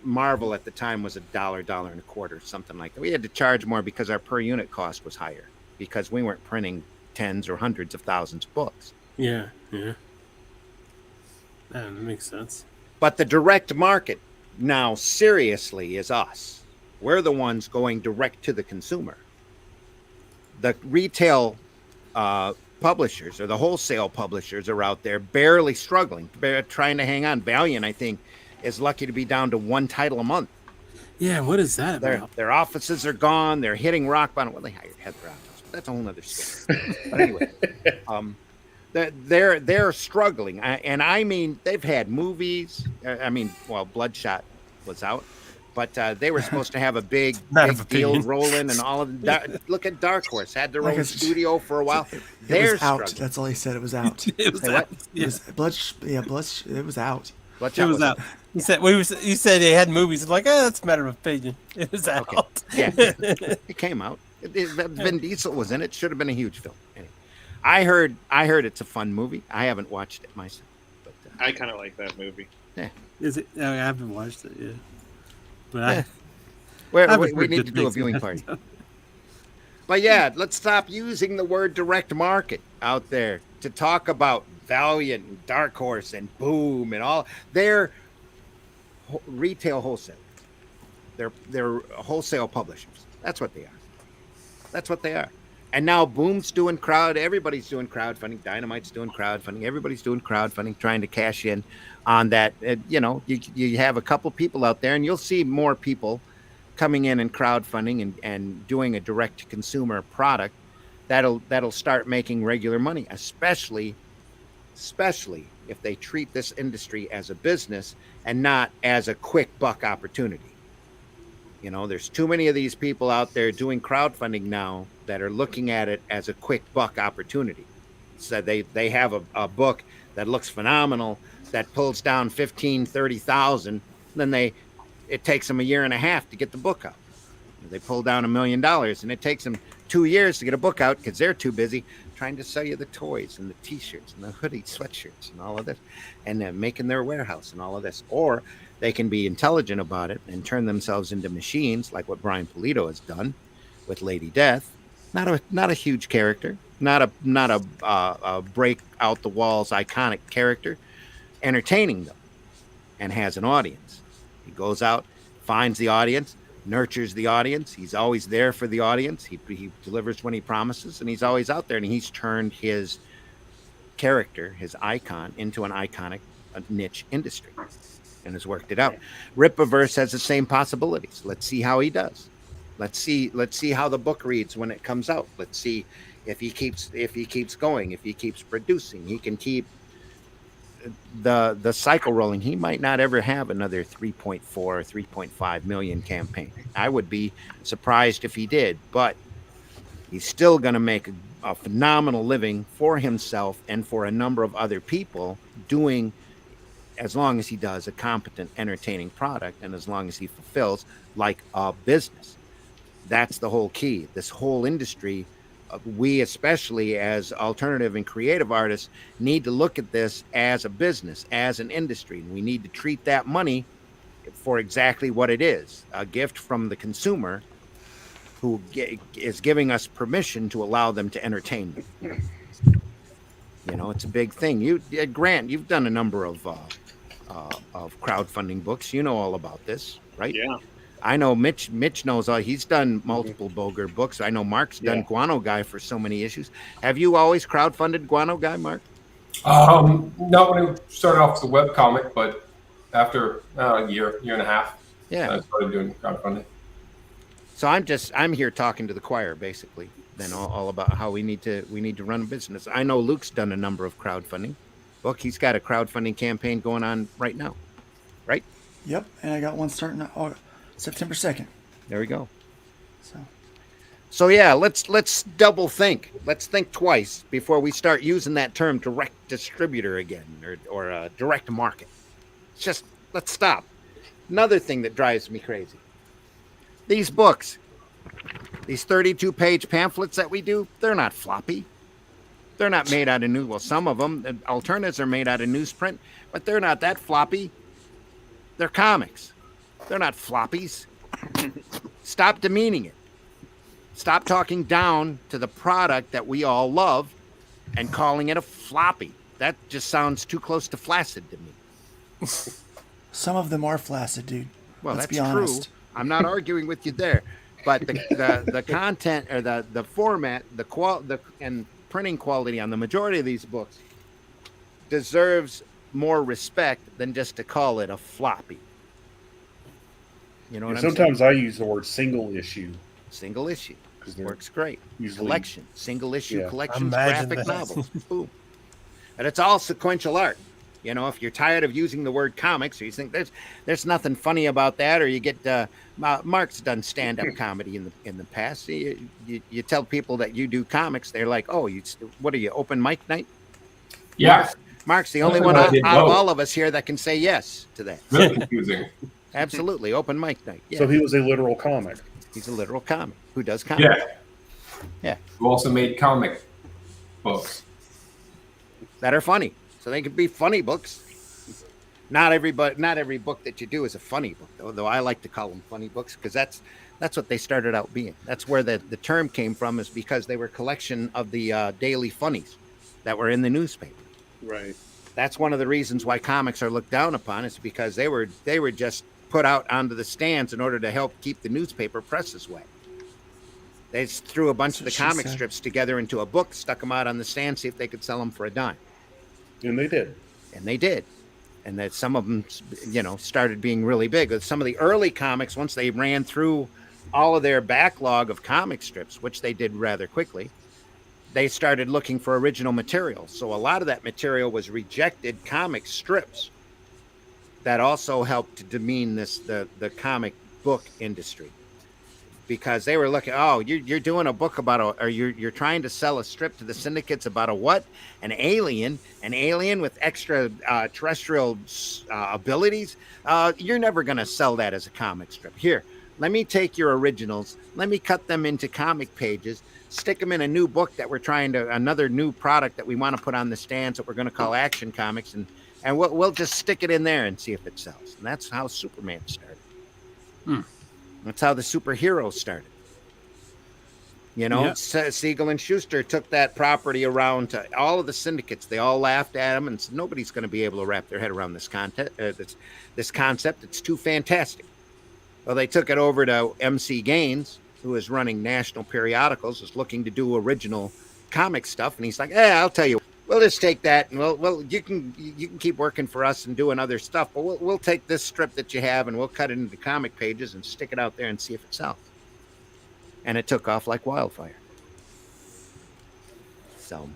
Marvel at the time was $1.25, something like that. We had to charge more because our per unit cost was higher because we weren't printing tens or hundreds of thousands of books.
Yeah. That makes sense.
But the direct market now seriously is us. We're the ones going direct to the consumer. The retail publishers or the wholesale publishers are out there barely struggling, trying to hang on. Valiant, I think, is lucky to be down to one title a month.
Yeah, what is that about?
Their offices are gone. They're hitting rock bottom. Well, they hired Heather Roundhouse, but that's a whole other story. But anyway, they're struggling, and I mean they've had movies. Bloodshot was out, but they were supposed to have a big deal rolling, and all of that. Look at Dark Horse had their own studio for a while.
It was out. That's all he said. It was out.
It was out.
It was out.
Bloodshot was out.
You said they had movies. I'm like, that's a matter of opinion. It was out.
Okay. Yeah, it came out. Vin Diesel was in it. Should have been a huge film. Anyway, I heard it's a fun movie. I haven't watched it myself, but
I kind of like that movie.
Yeah.
Is it? I haven't watched it yet, but
we need to do a viewing party. But yeah, let's stop using the word direct market out there to talk about Valiant and Dark Horse and Boom and all. They're retail wholesale. They're wholesale publishers. That's what they are. And now Boom's doing everybody's doing crowdfunding. Dynamite's doing crowdfunding. Everybody's doing crowdfunding, trying to cash in on that. You have a couple people out there, and you'll see more people coming in and crowdfunding and doing a direct consumer product that'll start making regular money, especially if they treat this industry as a business and not as a quick buck opportunity. There's too many of these people out there doing crowdfunding now that are looking at it as a quick buck opportunity. So they have a book that looks phenomenal that pulls down 30,000. Then it takes them a year and a half to get the book out. They pull down $1 million, and it takes them 2 years to get a book out because they're too busy trying to sell you the toys and the T-shirts and the hoodie sweatshirts and all of this, and then making their warehouse and all of this. Or they can be intelligent about it and turn themselves into machines, like what Brian Pulido has done with Lady Death. Not a huge character, not a break out the walls iconic character, entertaining them, and has an audience. He goes out, finds the audience, nurtures the audience. He's always there for the audience. He delivers when he promises, and he's always out there. And he's turned his character, his icon, into an iconic niche industry, and has worked it out. Rippaverse has the same possibilities. Let's see how he does. Let's see how the book reads when it comes out. Let's see if he keeps going, if he keeps producing. He can keep the cycle rolling. He might not ever have another 3.4 or 3.5 million campaign. I would be surprised if he did, but he's still going to make a phenomenal living for himself and for a number of other people, doing, as long as he does, a competent, entertaining product, and as long as he fulfills like a business. That's the whole key. This whole industry, we, especially as alternative and creative artists, need to look at this as a business, as an industry. And we need to treat that money for exactly what it is, a gift from the consumer who is giving us permission to allow them to entertain them. It's a big thing. Grant, you've done a number of crowdfunding books. You know all about this, right?
Yeah.
I know Mitch knows. He's done multiple Boger books. I know Mark's done Guano Guy for so many issues. Have you always crowdfunded Guano Guy, Mark?
Not when it started off as a webcomic, but after a year and a half, I started doing crowdfunding.
So I'm here talking to the choir, basically, then all about how we need to run a business. I know Luke's done a number of crowdfunding book. He's got a crowdfunding campaign going on right now, right?
Yep, and I got one starting September 2nd.
There we go.
So
So yeah, let's double think. Let's think twice before we start using that term direct distributor again or direct market. Just let's stop. Another thing that drives me crazy. These books, these 32-page pamphlets that we do, they're not floppy. They're not made out of new. Well, some of them, alternatives are made out of newsprint, but they're not that floppy. They're comics. They're not floppies. Stop demeaning it. Stop talking down to the product that we all love and calling it a floppy. That just sounds too close to flaccid to me.
some of them are flaccid, dude.
Well,
Let's
that's
be
true.
honest.
I'm not arguing with you there, but the content or the format, and printing quality on the majority of these books deserves more respect than just to call it a floppy. You know what I'm saying?
Sometimes I use the word single issue.
Single issue.
Because
Works great.
usually-
Collection, single issue
Yeah.
collections,
Imagine
graphic
that.
novels. Boom. And it's all sequential art. You know, if you're tired of using the word comics, or you think there's nothing funny about that, or you get Mark's done stand-up comedy in the past. You tell people that you do comics, they're like, oh, what are you, open mic night?
Yeah,
Mark's the only
That's
one
what I
out
did
of
both.
all of us here that can say yes to that.
really confusing.
Absolutely, open mic night. Yeah,
So he was a literal comic.
he's a literal comic who does comedy.
Yeah.
Yeah.
Who also made comic books.
That are funny, so they could be funny books. Not every book that you do is a funny book, though I like to call them funny books because that's what they started out being. That's where the term came from, is because they were a collection of the daily funnies that were in the newspaper.
Right.
That's one of the reasons why comics are looked down upon, is because they were just put out onto the stands in order to help keep the newspaper presses wet. They just threw a bunch of the
That's what she
comic
said.
strips together into a book, stuck them out on the stand, see if they could sell them for a dime.
And they did.
And they did. And that some of them, started being really big. Some of the early comics, once they ran through all of their backlog of comic strips, which they did rather quickly, they started looking for original material. So a lot of that material was rejected comic strips that also helped to demean the comic book industry. Because they were looking, oh, you're doing a book about or you're trying to sell a strip to the syndicates about a what? An alien with extra terrestrial abilities. You're never going to sell that as a comic strip. Here, let me take your originals, let me cut them into comic pages, stick them in a new book that another new product that we want to put on the stands that we're going to call Action Comics, and we'll just stick it in there and see if it sells. And that's how Superman started. That's how the superheroes started.
Yeah.
Siegel and Schuster took that property around to all of the syndicates. They all laughed at them and said, nobody's going to be able to wrap their head around this concept. It's too fantastic. Well, they took it over to MC Gaines, who is running national periodicals, is looking to do original comic stuff. And he's like, I'll tell you, we'll just take that, and well, you can keep working for us and doing other stuff, but we'll take this strip that you have and we'll cut it into comic pages and stick it out there and see if it sells. And it took off like wildfire. So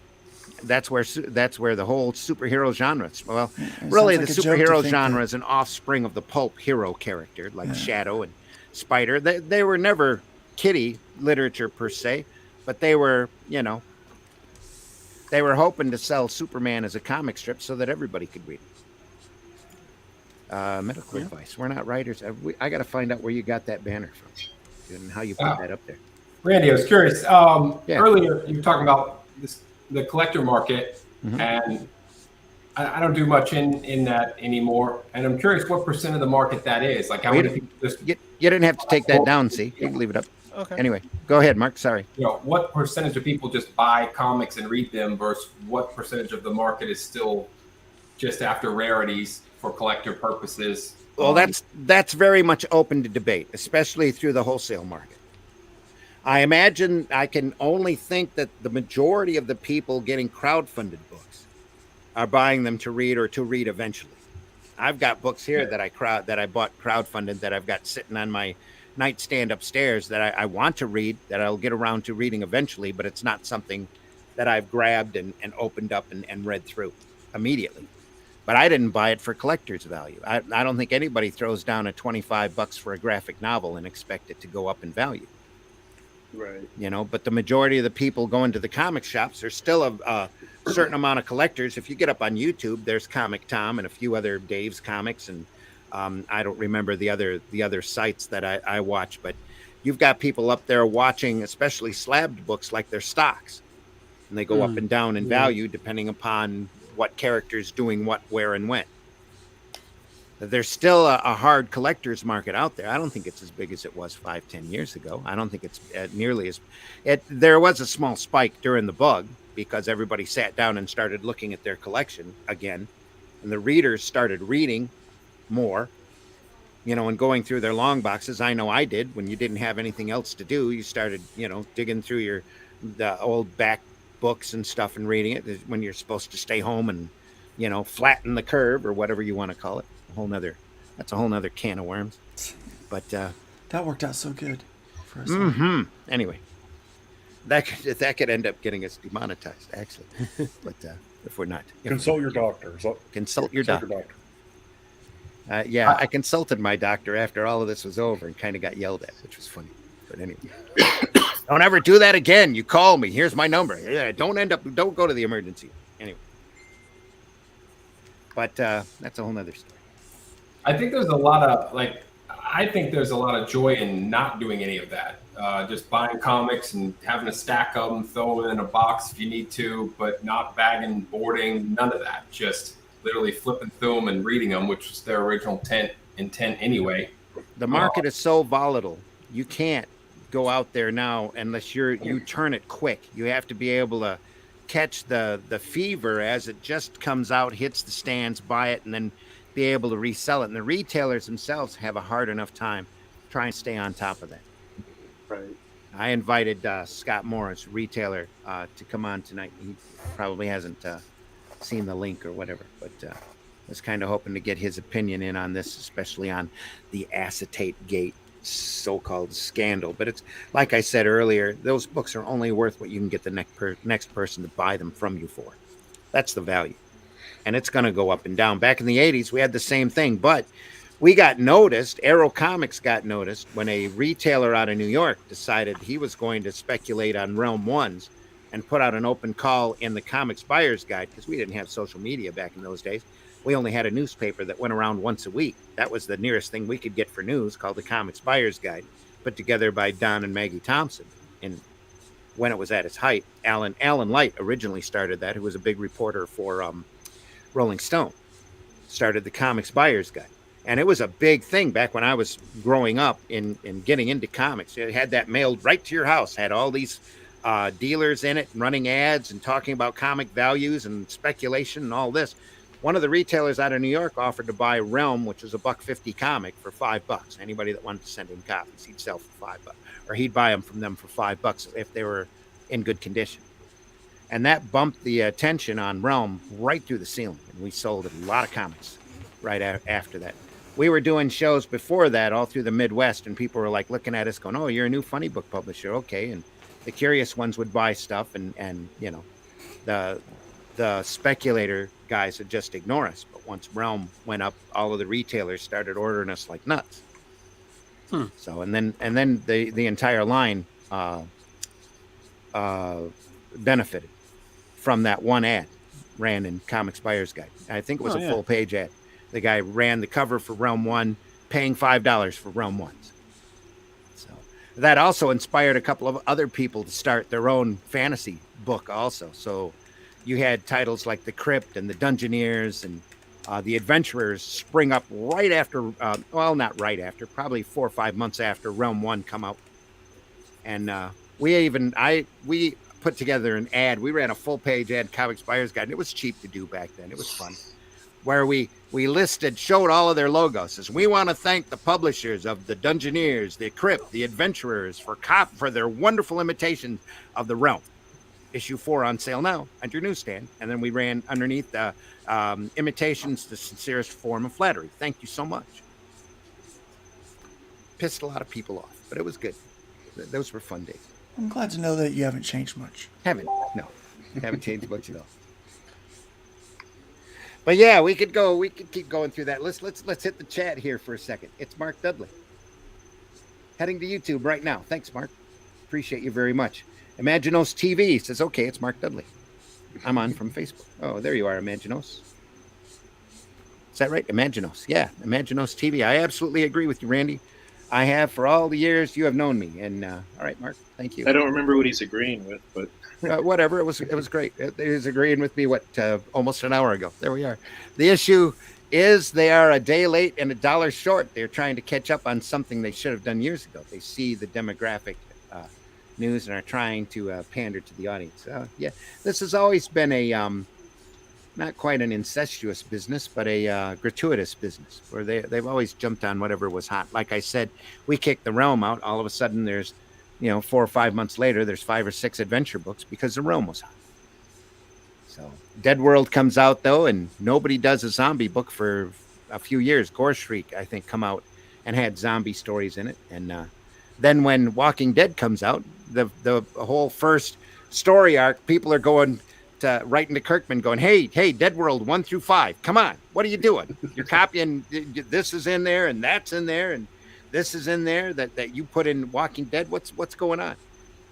that's where the whole superhero genre. Well, really, the
sounds like a joke to
superhero
think
genre
that-
is an offspring of the pulp hero character, like Shadow and Spider. They were never kiddie literature per se, but they were, they were hoping to sell Superman as a comic strip so that everybody could read it. Medical advice. We're not writers. I got to find out where you got that banner from and how you put that up there.
Randy, I was curious. Earlier, you were talking about the collector market, and I don't do much in that anymore. And I'm curious what % of the market that is. Like, how many people just,
You didn't have to take that down, see? You can leave it up.
Okay.
Anyway, go ahead, Mark. Sorry.
what percentage of people just buy comics and read them versus what percentage of the market is still just after rarities for collector purposes?
Well, that's very much open to debate, especially through the wholesale market. I imagine I can only think that the majority of the people getting crowdfunded books are buying them to read or to read eventually. I've got books here that I bought crowdfunded that I've got sitting on my nightstand upstairs that I want to read, that I'll get around to reading eventually, but it's not something that I've grabbed and opened up and read through immediately. but I didn't buy it for collector's value. I don't think anybody throws down a $25 for a graphic novel and expect it to go up in value.
Right.
You know, but the majority of the people going to the comic shops, there's still a certain amount of collectors. If you get up on YouTube, there's Comic Tom and a few other Dave's Comics, and I don't remember the other sites that I watch, but you've got people up there watching, especially slabbed books, like they're stocks, and they go up and down in value depending upon what character's doing what, where, and when. There's still a hard collector's market out there. I don't think it's as big as it was 5-10 years ago. I don't think it's nearly as there was a small spike during the bug because everybody sat down and started looking at their collection again, and the readers started reading more, you know, and going through their long boxes. I know I did. When you didn't have anything else to do, you started, you know, digging through the old back books and stuff and reading it when you're supposed to stay home and, you know, flatten the curve or whatever you want to call it. That's a whole nother can of worms. But
that worked out so good for us.
Anyway, that could end up getting us demonetized, actually. But if we're not,
Consult your doctor.
Consult your doctor. I consulted my doctor after all of this was over and kind of got yelled at, which was funny. But anyway, don't ever do that again. You call me. Here's my number. Yeah, don't go to the emergency. Anyway, but that's a whole nother story.
I think there's a lot of joy in not doing any of that. Just buying comics and having a stack of them, throw them in a box if you need to, but not bagging, boarding, none of that. Just literally flipping through them and reading them, which was their original intent anyway.
The market is so volatile. You can't go out there now unless you turn it quick. You have to be able to catch the fever as it just comes out, hits the stands, buy it, and then be able to resell it. And the retailers themselves have a hard enough time trying to stay on top of that.
Right.
I invited Scott Morris, retailer, to come on tonight. He probably hasn't seen the link or whatever, but was kind of hoping to get his opinion in on this, especially on the acetate gate so-called scandal. But it's like I said earlier, those books are only worth what you can get the next person to buy them from you for. That's the value. And it's going to go up and down. Back in the 80s, we had the same thing, but we got noticed. Arrow Comics got noticed when a retailer out of New York decided he was going to speculate on Realm 1s and put out an open call in the Comics Buyer's Guide, because we didn't have social media back in those days. We only had a newspaper that went around once a week. That was the nearest thing we could get for news, called the Comics Buyer's Guide, put together by Don and Maggie Thompson. And when it was at its height, Alan Light originally started that, who was a big reporter for Rolling Stone, started the Comics Buyer's Guide. And it was a big thing back when I was growing up in getting into comics. It had that mailed right to your house, had all these dealers in it running ads and talking about comic values and speculation and all this. One of the retailers out of New York offered to buy Realm, which was a $1.50 comic, for $5. Anybody that wanted to send in copies, he'd sell for $5, or he'd buy them from them for $5 if they were in good condition. And that bumped the attention on Realm right through the ceiling. And we sold a lot of comics right after that. We were doing shows before that all through the Midwest, and people were like looking at us going, "Oh, you're a new funny book publisher. Okay." And the curious ones would buy stuff, and you know, the speculator guys would just ignore us. But once Realm went up, all of the retailers started ordering us like nuts. So and then the entire line benefited from that one ad ran in Comics Buyer's Guide. I think it was a full page ad. The guy ran the cover for Realm 1, paying $5 for Realm 1s. So that also inspired a couple of other people to start their own fantasy book also. So you had titles like The Crypt and The Dungeoneers and The Adventurers spring up right after, well, not right after, probably 4 or 5 months after Realm 1 come out. And we put together an ad. We ran a full page ad, Comics Buyer's Guide, and it was cheap to do back then. It was fun. Where we showed all of their logos. Says, we want to thank the publishers of The Dungeoneers, The Crypt, The Adventurers for their wonderful imitation of the Realm. Issue 4 on sale now at your newsstand. And then we ran underneath imitations, the sincerest form of flattery. Thank you so much. Pissed a lot of people off, but it was good. Those were fun days.
I'm glad to know that you haven't changed much.
Haven't changed much at all. But yeah, we could keep going through that. Let's hit the chat here for a second. It's Mark Dudley. Heading to YouTube right now. Thanks, Mark. Appreciate you very much. Imaginos TV says, okay, it's Mark Dudley. I'm on from Facebook. Oh, there you are, Imaginos. Is that right? Imaginos. Yeah, Imaginos TV. I absolutely agree with you, Randy. I have for all the years you have known me. And all right, Mark, thank you.
I don't remember what he's agreeing with, but
whatever. It was great. He was agreeing with me almost an hour ago. There we are. The issue is they are a day late and $1 short. They're trying to catch up on something they should have done years ago. They see the demographic news and are trying to pander to the audience. Yeah, this has always been a not quite an incestuous business, but a gratuitous business where they've always jumped on whatever was hot. Like I said, we kicked the realm out. All of a sudden, there's 4 or 5 months later, there's 5 or 6 adventure books because the realm was hot. So Dead World comes out though, and nobody does a zombie book for a few years. Gore Shriek, I think, come out and had zombie stories in it, and then when Walking Dead comes out, the whole first story arc, people are going to writing to Kirkman going, hey, Dead World 1 through 5, come on, what are you doing? You're copying, this is in there and that's in there and this is in there that you put in Walking Dead. What's going on?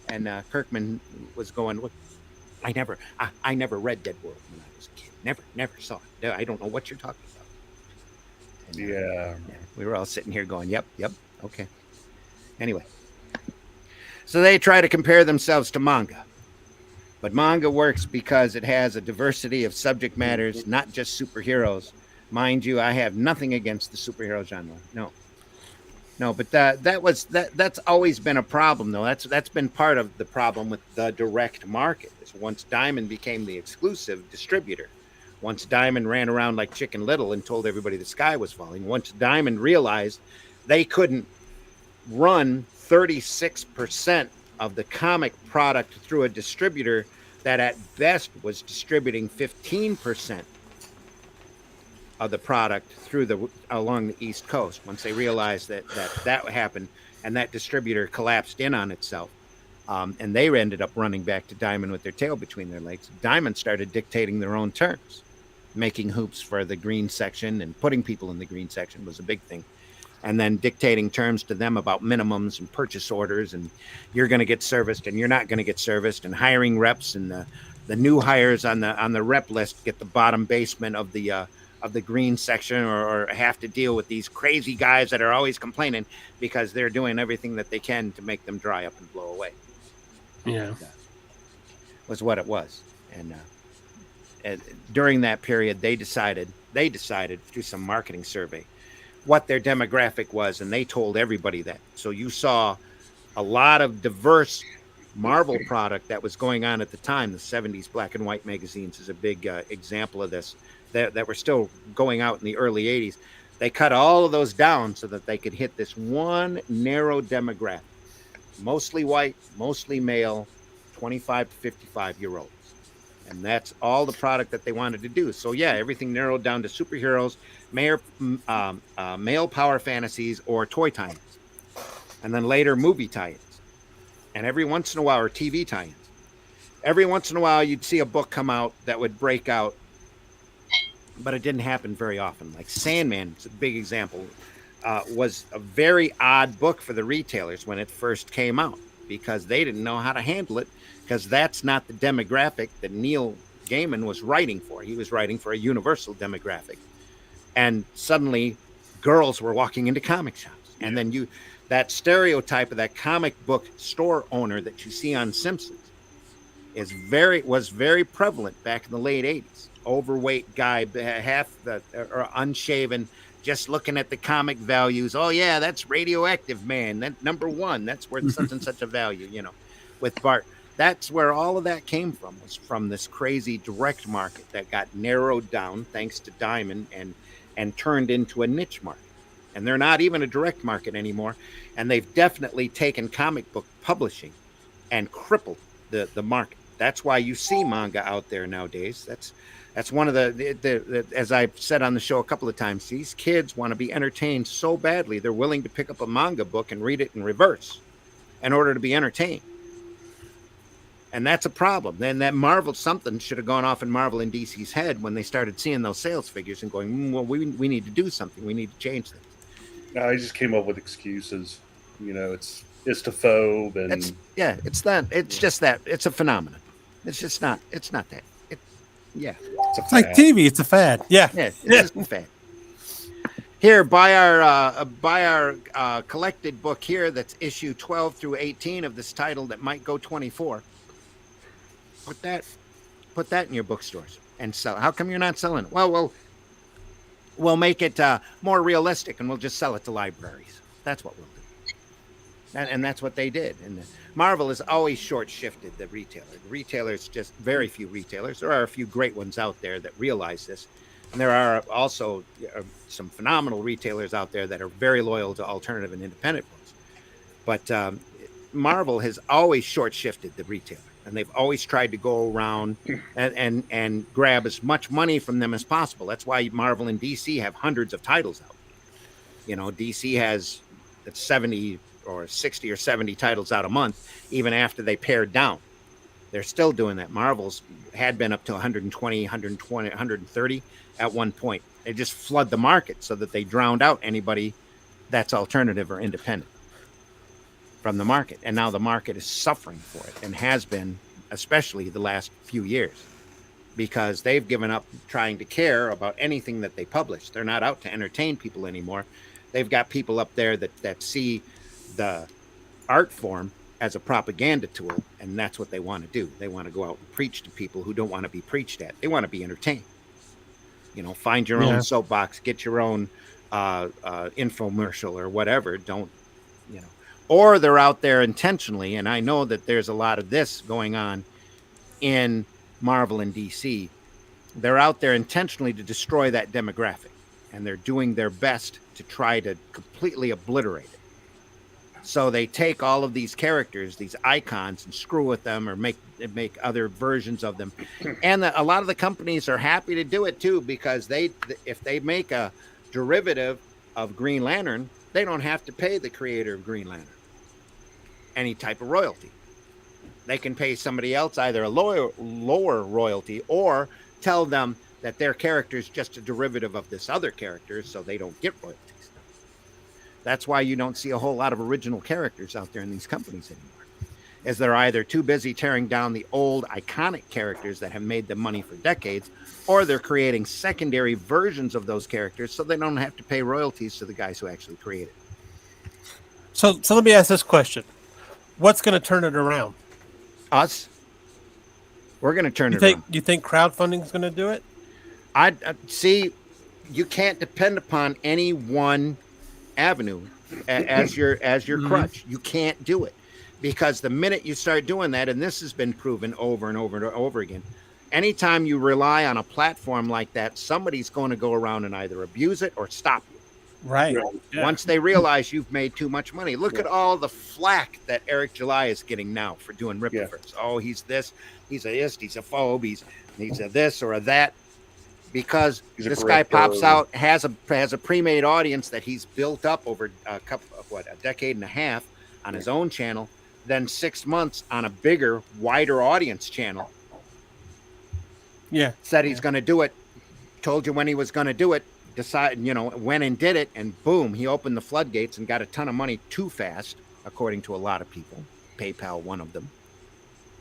And Kirkman was going, look, I never read Dead World when I was a kid. Never saw it. I don't know what you're talking about. And,
yeah,
we were all sitting here going, yep, okay. Anyway, so they try to compare themselves to manga. But manga works because it has a diversity of subject matters, not just superheroes. Mind you, I have nothing against the superhero genre. No, but that's always been a problem, though. That's been part of the problem with the direct market. Is once Diamond became the exclusive distributor, once Diamond ran around like Chicken Little and told everybody the sky was falling, once Diamond realized they couldn't run 36% of the comic product through a distributor that at best was distributing 15% of the product along the East Coast. Once they realized that happened and that distributor collapsed in on itself, and they ended up running back to Diamond with their tail between their legs, Diamond started dictating their own terms, making hoops for the green section, and putting people in the green section was a big thing. And then dictating terms to them about minimums and purchase orders, and you're going to get serviced and you're not going to get serviced, and hiring reps, and the new hires on the rep list get the bottom basement of the green section, or have to deal with these crazy guys that are always complaining because they're doing everything that they can to make them dry up and blow away.
Yeah,
was what it was. And during that period, they decided through some marketing survey what their demographic was, and they told everybody that. So you saw a lot of diverse Marvel product that was going on at the time. The 70s black and white magazines is a big example of this, that were still going out in the early 80s. They cut all of those down so that they could hit this one narrow demographic, mostly white, mostly male, 25 to 55-year-olds. And that's all the product that they wanted to do. So yeah, everything narrowed down to superheroes, male power fantasies, or toy tie-ins. And then later movie tie-ins. And every once in a while, or TV tie-ins. Every once in a while, you'd see a book come out that would break out, but it didn't happen very often. Like Sandman, it's a big example, was a very odd book for the retailers when it first came out, because they didn't know how to handle it, because that's not the demographic that Neil Gaiman was writing for. He was writing for a universal demographic. And suddenly girls were walking into comic shops. And then that stereotype of that comic book store owner that you see on Simpsons was very prevalent back in the late 80s. Overweight guy, or unshaven, just looking at the comic values. Oh yeah, that's Radioactive Man. That #1, that's worth such and such a value, with Bart. That's where all of that came from, was from this crazy direct market that got narrowed down thanks to Diamond and turned into a niche market. And they're not even a direct market anymore. And they've definitely taken comic book publishing and crippled the market. That's why you see manga out there nowadays. That's one of the as I've said on the show a couple of times, these kids want to be entertained so badly, they're willing to pick up a manga book and read it in reverse in order to be entertained. And that's a problem. Then that Marvel, something should have gone off in Marvel and DC's head when they started seeing those sales figures and going, well, we need to do something. We need to change things.
I just came up with excuses. You know, it's to phobe and
it's that. It's just that. It's a phenomenon. It's just not. It's not that.
It's like TV. It's a fad. Yeah.
It's just a fad. Here, buy our collected book here. That's issue 12 through 18 of this title that might go 24. Put that in your bookstores and sell. How come you're not selling it? Well, we'll make it more realistic, and we'll just sell it to libraries. That's what we'll do. And that's what they did. And Marvel has always short-shifted the retailer. The retailers, just very few retailers. There are a few great ones out there that realize this. And there are also some phenomenal retailers out there that are very loyal to alternative and independent books. But Marvel has always short-shifted the retailer. And they've always tried to go around and grab as much money from them as possible. That's why Marvel and DC have hundreds of titles out. You know, DC has 70 or 60 or 70 titles out a month, even after they pared down. They're still doing that. Marvel's had been up to 120, 130 at one point. They just flood the market so that they drowned out anybody that's alternative or independent from the market. And now the market is suffering for it, and has been, especially the last few years, because they've given up trying to care about anything that they publish. They're not out to entertain people anymore. They've got people up there that see the art form as a propaganda tool, and that's what they want to do. They want to go out and preach to people who don't want to be preached at. They want to be entertained. You know, find your own soapbox, get your own infomercial or whatever. Don't, you know, or they're out there intentionally, and I know that there's a lot of this going on in Marvel and DC. They're out there intentionally to destroy that demographic, and they're doing their best to try to completely obliterate it. So they take all of these characters, these icons, and screw with them, or make other versions of them. And a lot of the companies are happy to do it too, because if they make a derivative of Green Lantern, they don't have to pay the creator of Green Lantern any type of royalty. They can pay somebody else either a lower royalty, or tell them that their character is just a derivative of this other character, so they don't get royalties. That's why you don't see a whole lot of original characters out there in these companies anymore, as they're either too busy tearing down the old iconic characters that have made them money for decades, or they're creating secondary versions of those characters so they don't have to pay royalties to the guys who actually created.
So let me ask this question. What's going to turn it around?
Us. We're going to turn it around.
You think crowdfunding is going to do it?
I see. You can't depend upon any one avenue as your crutch. You can't do it, because the minute you start doing that, and this has been proven over and over and over again, anytime you rely on a platform like that, somebody's going to go around and either abuse it or stop you.
Right.
Yeah. Once they realize you've made too much money. Look at all the flack that Eric July is getting now for doing Rippaverse. Oh, he's this, he's a ist, he's a phobe, he's a this or a that. Because this guy pops out, has a pre-made audience that he's built up over a decade and a half on his own channel, then 6 months on a bigger, wider audience channel.
Yeah.
Said he's going to do it, told you when he was going to do it, decided, went and did it, and boom, he opened the floodgates and got a ton of money too fast, according to a lot of people, PayPal one of them,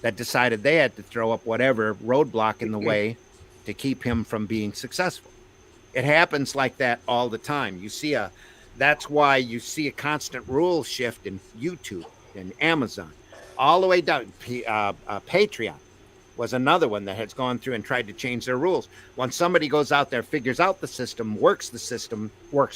that decided they had to throw up whatever roadblock in the way to keep him from being successful. It happens like that all the time. That's why you see a constant rule shift in YouTube and Amazon, all the way down. Patreon was another one that has gone through and tried to change their rules. When somebody goes out there, figures out the system, works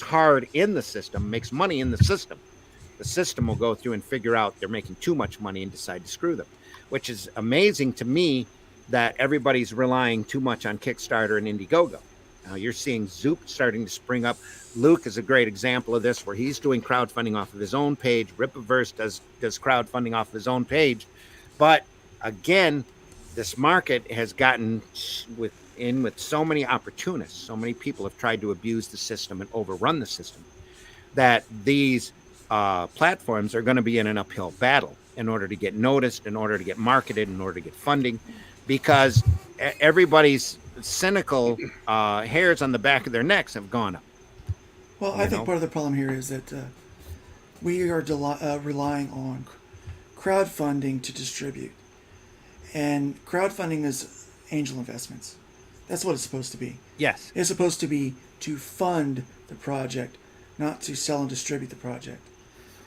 hard in the system, makes money in the system will go through and figure out they're making too much money and decide to screw them, which is amazing to me, that everybody's relying too much on Kickstarter and Indiegogo. Now you're seeing Zoop starting to spring up. Luke is a great example of this, where he's doing crowdfunding off of his own page. Rippaverse does crowdfunding off of his own page. But again, this market has gotten with so many opportunists. So many people have tried to abuse the system and overrun the system, that these platforms are going to be in an uphill battle. in order to get noticed, in order to get marketed, in order to get funding, because everybody's cynical hairs on the back of their necks have gone up.
Well, I think part of the problem here is that we are relying on crowdfunding to distribute. And crowdfunding is angel investments. That's what it's supposed to be.
Yes.
It's supposed to be to fund the project, not to sell and distribute the project.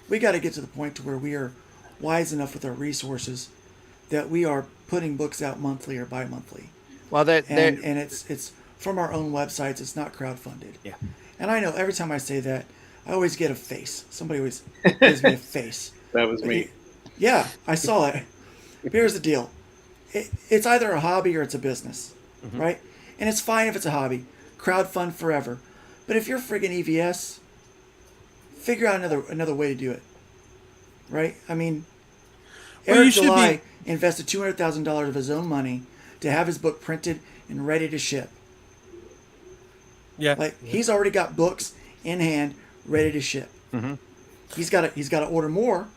We got to get to the point to where we are wise enough with our resources that we are putting books out monthly or bi-monthly.
Well,
and it's from our own websites. It's not crowdfunded.
Yeah.
And I know every time I say that, I always get a face. Somebody always gives me a face.
That was me.
Yeah, I saw it. But here's the deal. It's either a hobby or it's a business, right? And it's fine if it's a hobby. Crowdfund forever. But if you're friggin' EVS, figure out another way to do it, right? I mean, Eric July invested $200,000 of his own money to have his book printed and ready to ship.
Yeah.
Like, he's already got books in hand, ready to ship.
Mm-hmm.
He's got to order more.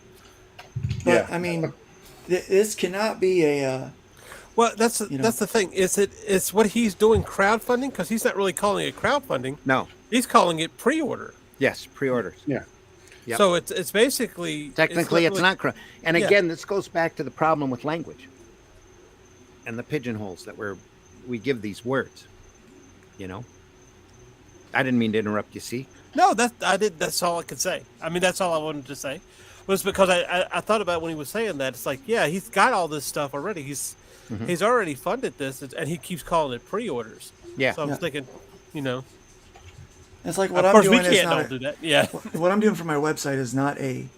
But I mean, this cannot be a.
Well, that's the thing. It's what he's doing crowdfunding, because he's not really calling it crowdfunding.
No.
He's calling it pre-order.
Yes, pre-orders.
Yeah.
Yep.
So it's basically
technically it's not crowd. And
Yeah.
again, this goes back to the problem with language and the pigeonholes that we give these words. You know. I didn't mean to interrupt you. See.
No, that's all I could say. I mean, that's all I wanted to say. Was because I thought about when he was saying that. It's like, yeah, he's got all this stuff already. He's already funded this, and he keeps calling it pre-orders.
Yeah.
So I'm thinking,
It's like what
of
I'm
course
doing
we
is
can't
not
all do that. Yeah.
what I'm doing for my website is not a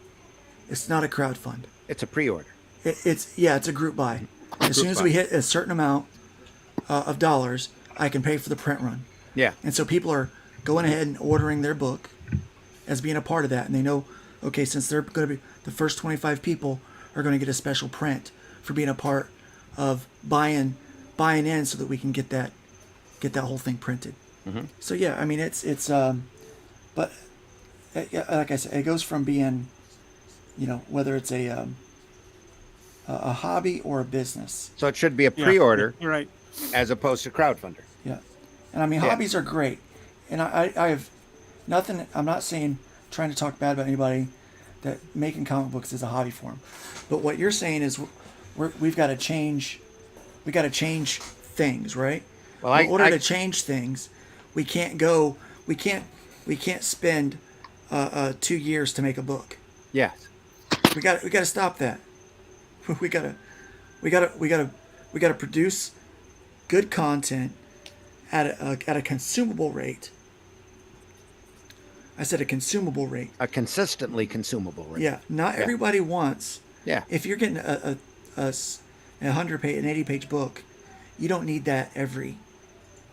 crowdfund.
It's a pre-order.
It's a group buy. As soon as we hit a certain amount of dollars, I can pay for the print run.
Yeah.
And so people are going ahead and ordering their book as being a part of that, and they know, okay, since they're going to be the first 25 people are going to get a special print for being a part of buying in, so that we can get that whole thing printed.
Mm-hmm.
So yeah, I mean it's but like I said, it goes from being, whether it's a hobby or a business.
So it should be a pre-order,
You're right.
as opposed to crowdfunder.
Yeah, and I mean hobbies are great, and I have nothing. I'm not trying to talk bad about anybody that making comic books is a hobby for them, but what you're saying is we've got to change. We got to change things, right?
Well,
in order to change things, we can't spend 2 years to make a book.
Yes.
We got to stop that. We got to produce good content at a consumable rate. I said a consumable rate.
A consistently consumable rate.
Yeah. Not everybody wants.
Yeah.
If you're getting a 100-page, an 80-page book, you don't need that every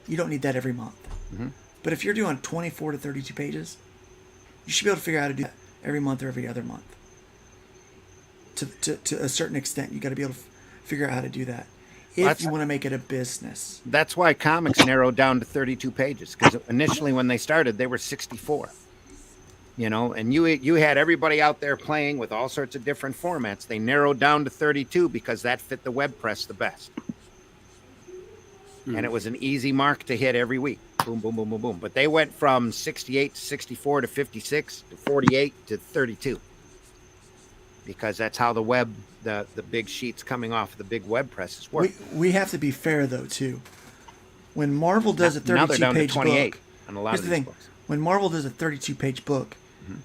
month.
Mm-hmm.
But if you're doing 24 to 32 pages, you should be able to figure out how to do that every month or every other month. To a certain extent, you got to be able to figure out how to do that if you want to make it a business.
That's why comics narrowed down to 32 pages, because initially when they started, they were 64. And you had everybody out there playing with all sorts of different formats. They narrowed down to 32 because that fit the web press the best. And it was an easy mark to hit every week. Boom, boom, boom, boom, boom. But they went from 68 to 64 to 56 to 48 to 32. Because that's how the web, the big sheets coming off the big web presses work.
We have to be fair, though, too. When Marvel does a 32-page book,
on a lot
here's
of
the
these
thing.
books.
When Marvel does a 32-page book,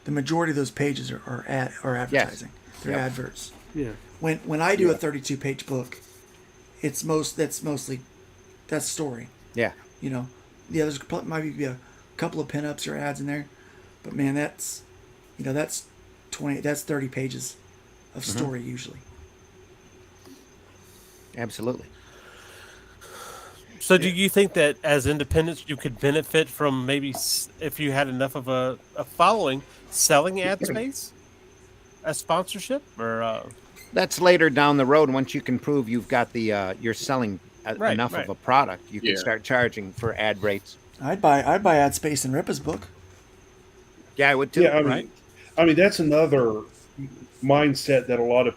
the majority of those pages are advertising.
Yes.
They're adverts.
Yeah.
When I do a 32-page book, that's mostly story.
Yeah.
There's might be a couple of pinups or ads in there, but man, that's 30 pages of story usually.
Absolutely.
So do you think that as independents you could benefit from maybe, if you had enough of a following, selling ad space as sponsorship, or
That's later down the road. Once you can prove you've got you're selling enough of a product, you can start charging for ad rates.
I'd buy ad space in Ripa's book.
Yeah, I would too.
Yeah,
right?
I mean that's another mindset that a lot of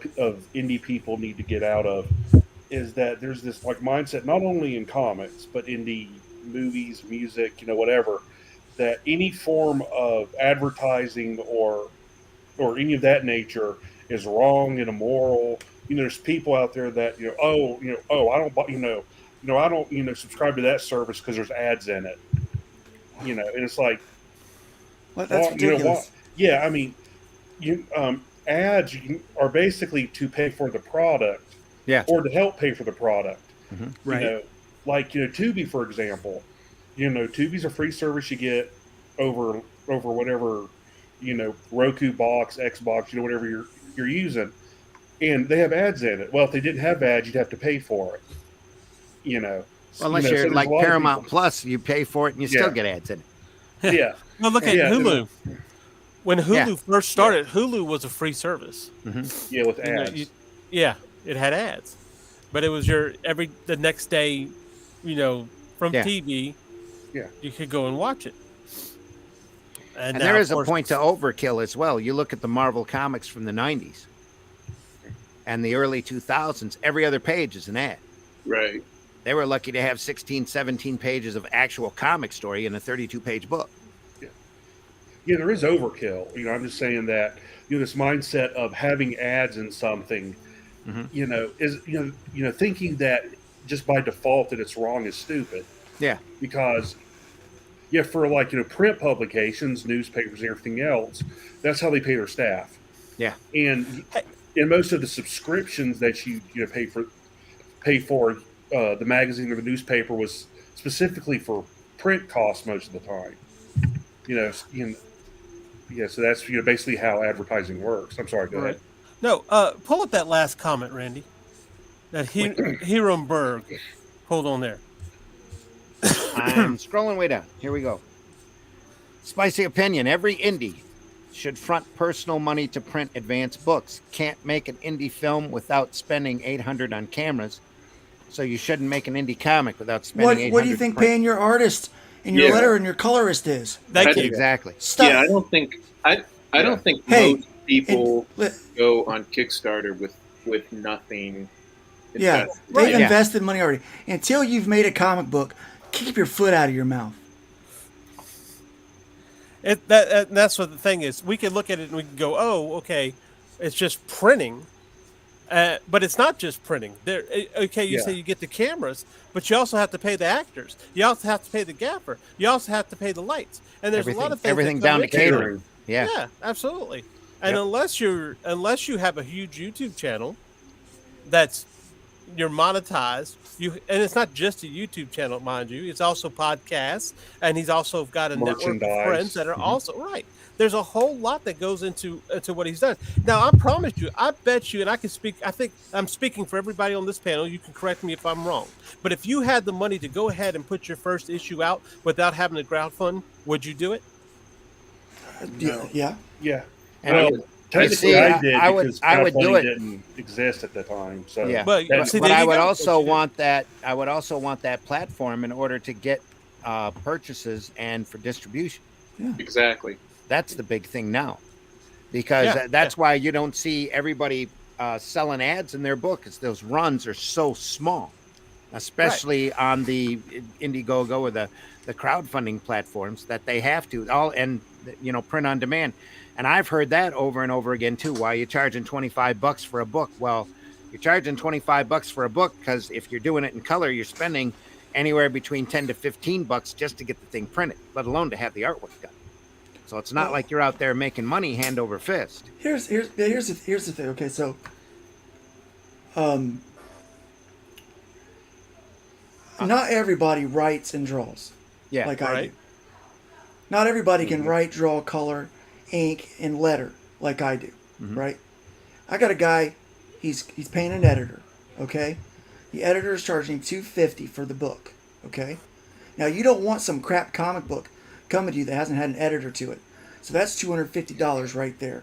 indie people need to get out of is that there's this like mindset not only in comics but in the movies, music, whatever, that any form of advertising or any of that nature is wrong and immoral. There's people out there that I don't buy, I don't subscribe to that service because there's ads in it. And it's like,
Well, that's ridiculous.
Yeah, I mean, ads are basically to pay for the product, or to help pay for the product.
Mm-hmm.
Right.
Like Tubi, for example. Tubi's a free service you get over whatever Roku box, Xbox, whatever you're using, and they have ads in it. Well, if they didn't have ads, you'd have to pay for it.
Well, unless you're
so
like Paramount Plus, you pay for it and you still get ads in it.
Yeah.
Well, look at Hulu. When Hulu first started,
Yeah.
Hulu was a free service.
Mm-hmm.
Yeah, with ads.
It had ads, but it was the next day, from TV.
Yeah,
you could go and watch it.
And there is a point to overkill as well. You look at the Marvel comics from the 90s and the early 2000s, every other page is an ad.
Right.
They were lucky to have 16, 17 pages of actual comic story in a 32-page book.
Yeah, there is overkill. I'm just saying that this mindset of having ads in something, is thinking that just by default that it's wrong is stupid.
Yeah.
Because for like print publications, newspapers, and everything else, that's how they pay their staff.
Yeah.
And in most of the subscriptions that you pay for the magazine or the newspaper was specifically for print costs most of the time. So that's basically how advertising works. I'm sorry, go ahead.
No, pull up that last comment, Randy. That Hiram Berg. Hold on there.
I'm scrolling way down. Here we go. Spicy opinion. Every indie should front personal money to print advanced books. Can't make an indie film without spending $800 on cameras. So you shouldn't make an indie comic without spending $800.
What do you think paying your artist and your letter and your colorist is?
Thank you.
Exactly.
Stuff.
Yeah, I don't think most people go on Kickstarter with nothing.
Yeah, they've invested money already. Until you've made a comic book, keep your foot out of your mouth.
That's what the thing is. We can look at it and we can go, oh, okay, it's just printing. But it's not just printing. You say you get the cameras, but you also have to pay the actors. You also have to pay the gaffer. You also have to pay the lights. And there's a lot of things.
Everything down to catering.
Yeah, absolutely. And unless you have a huge YouTube channel you're monetized, and it's not just a YouTube channel, mind you. It's also podcasts, and he's also got a network of friends that are also right. There's a whole lot that goes into what he's done. Now, I promise you, I bet you, and I can speak, I think I'm speaking for everybody on this panel. You can correct me if I'm wrong. But if you had the money to go ahead and put your first issue out without having to crowdfund, would you do it?
No.
Yeah.
And technically, I did because
I would do it.
Didn't exist at the time. So
but I would also want that. I would also want that platform in order to get purchases and for distribution.
Yeah.
Exactly.
That's the big thing now, because that's why you don't see everybody selling ads in their book. It's those runs are so small, especially on the Indiegogo or the crowdfunding platforms that they have to print on demand. And I've heard that over and over again too. Why you charging $25 for a book? Well, you're charging $25 for a book because if you're doing it in color, you're spending anywhere between $10 to $15 just to get the thing printed, let alone to have the artwork done. So it's not like you're out there making money hand over fist.
Here's the thing. Okay, so not everybody writes and draws.
Yeah,
like I do. Not everybody can write, draw, color, ink, and letter like I do. Right? I got a guy. He's paying an editor. Okay, the editor is charging $250 for the book. Okay, now you don't want some crap comic book coming to you that hasn't had an editor to it. So that's $250 right there.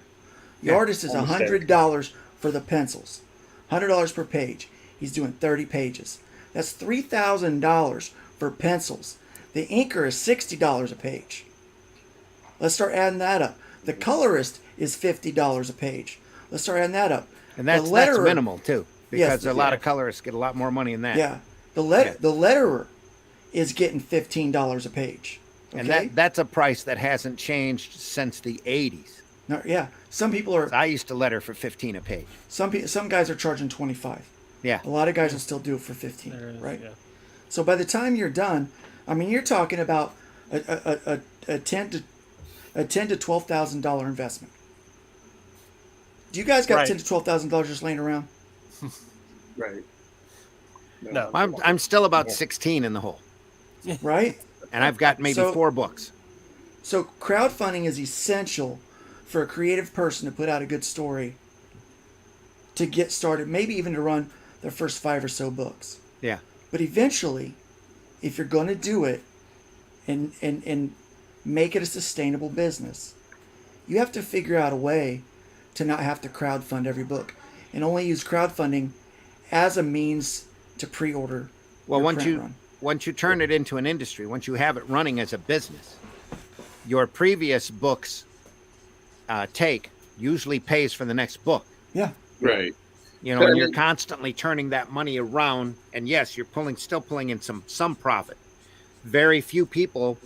The artist is $100 for the pencils. $100 per page. He's doing 30 pages. That's $3,000 for pencils. The inker is $60 a page. Let's start adding that up. The colorist is $50 a page. Let's start adding that up.
And
The
that's
letterer-
minimal too, because
Yes,
a lot of colorists get a lot more money than that.
Yeah, the letterer is getting $15 a page. Okay?
And that's a price that hasn't changed since the 80s.
No, yeah, some people are.
I used to letter for 15 a page.
Some guys are charging 25.
Yeah.
A lot of guys will still do it for 15,
There is,
right?
yeah.
So by the time you're done, I mean, you're talking about a $10,000 to $12,000 investment. Do you guys got
Right.
$10,000 to $12,000 just laying around?
Right.
No.
I'm still about 16 in the hole,
Right?
and I've got maybe
So-
4 books.
So crowdfunding is essential for a creative person to put out a good story to get started, maybe even to run their first 5 or so books.
Yeah.
But eventually, if you're going to do it and make it a sustainable business, you have to figure out a way to not have to crowdfund every book and only use crowdfunding as a means to pre-order.
Well,
your
once
print
you
run.
once you turn it into an industry, once you have it running as a business, your previous book's take usually pays for the next book.
Yeah.
Right.
You know,
But I
and you're
mean-
constantly turning that money around, and yes, you're still pulling in some profit. Very few people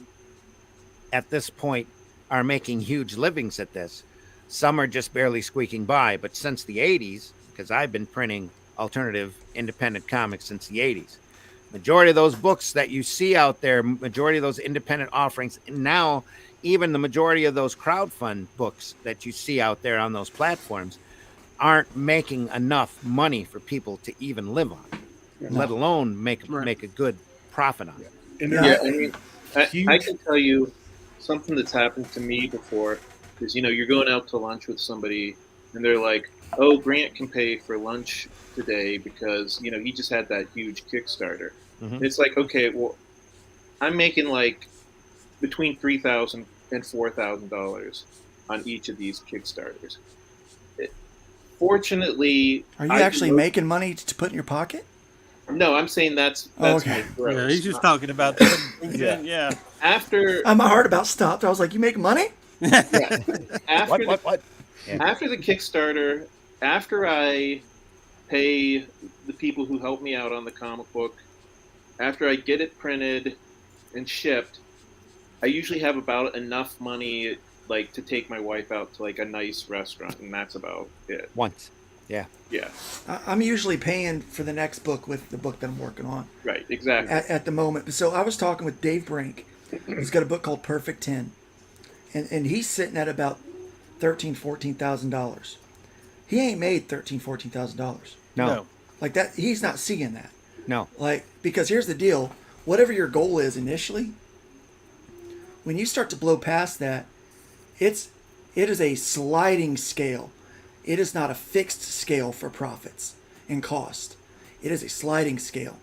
at this point are making huge livings at this. Some are just barely squeaking by. But since the 80s, because I've been printing alternative independent comics since the 80s, majority of those books that you see out there, majority of those independent offerings, and now even the majority of those crowdfund books that you see out there on those platforms aren't making enough money for people to even live on, let alone make a good profit on it.
And
Yeah.
Yeah, I mean, I
Huge.
can tell you something that's happened to me before is, you're going out to lunch with somebody and they're like, oh, Grant can pay for lunch today because, he just had that huge Kickstarter.
Mhm.
It's like, okay, well, I'm making like between $3,000 and $4,000 on each of these Kickstarters. Fortunately,
Are you
I
actually
look-
making money to put in your pocket?
No, I'm saying that's
Okay.
my gross.
Yeah, he's just talking about the
Yeah.
After
My heart about stopped. I was like, you make money?
after the,
What? Yeah.
after the Kickstarter, after I pay the people who help me out on the comic book, after I get it printed and shipped, I usually have about enough money like to take my wife out to like a nice restaurant, and that's about it.
Once. Yeah.
Yeah,
I'm usually paying for the next book with the book that I'm working on
right, exactly.
at the moment. So I was talking with Dave Brink. He's got a book called Perfect 10. And he's sitting at about $13,000, $14,000. He ain't made $13,000, $14,000.
No.
Like that, he's not seeing that.
No.
Like, because here's the deal. Whatever your goal is initially, when you start to blow past that, it is a sliding scale. It is not a fixed scale for profits and cost. It is a sliding scale.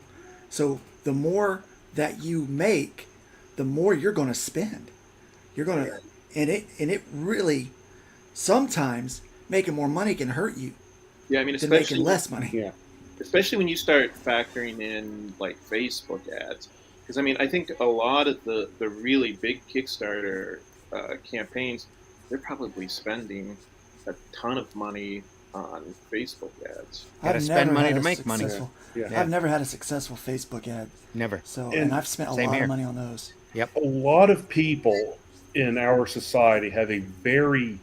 So the more that you make, the more you're going to spend. You're going to, and it really, sometimes making more money can hurt you
Yeah, I mean,
than making
especially
less money.
Yeah.
especially when you start factoring in like Facebook ads. Because I mean, I think a lot of the really big Kickstarter campaigns, they're probably spending a ton of money on Facebook ads.
Gotta
I've
spend
never
money
had
to
a
make money.
successful-
Yeah.
I've never had a successful Facebook ad.
Never.
So,
And
and I've spent a
same
lot
here.
of money on those.
Yep.
A lot of people in our society have a very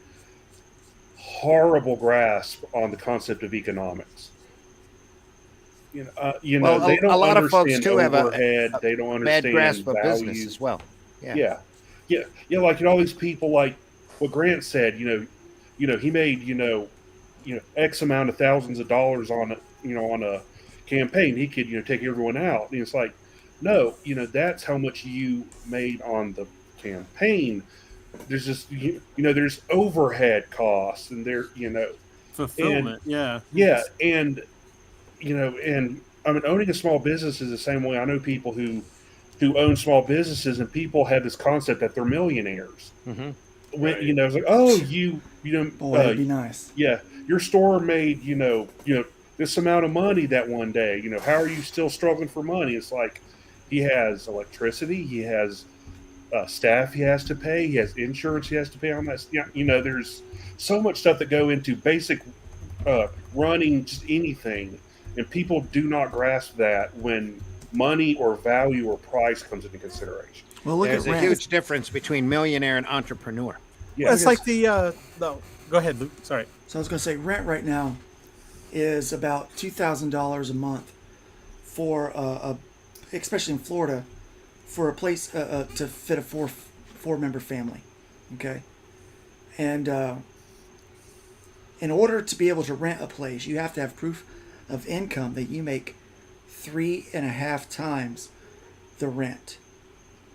horrible grasp on the concept of economics.
Well,
they don't
a lot of folks
understand
too have
overhead. They don't understand
Bad grasp of
value.
business as well.
Yeah. Like all these people, like what Grant said. He made X amount of thousands of dollars on a campaign. He could take everyone out. And it's like, no, that's how much you made on the campaign. There's just there's overhead costs, and
fulfillment. Yeah.
yeah, and I mean, owning a small business is the same way. I know people who own small businesses, and people have this concept that they're millionaires.
Mm-hmm.
When it's like, oh,
Boy, that'd be nice.
yeah, your store made this amount of money that one day. How are you still struggling for money? It's like he has electricity, he has staff he has to pay, he has insurance he has to pay on that. There's so much stuff that go into basic running just anything, and people do not grasp that when money or value or price comes into consideration.
Well, look
There's
at
a
Rants.
huge difference between millionaire and entrepreneur.
Yeah,
It's like the no. Go ahead, Luke. Sorry.
So I was going to say rent right now is about $2,000 a month for especially in Florida, for a place to fit a four-member family. Okay, and in order to be able to rent a place, you have to have proof of income that you make 3.5 times the rent.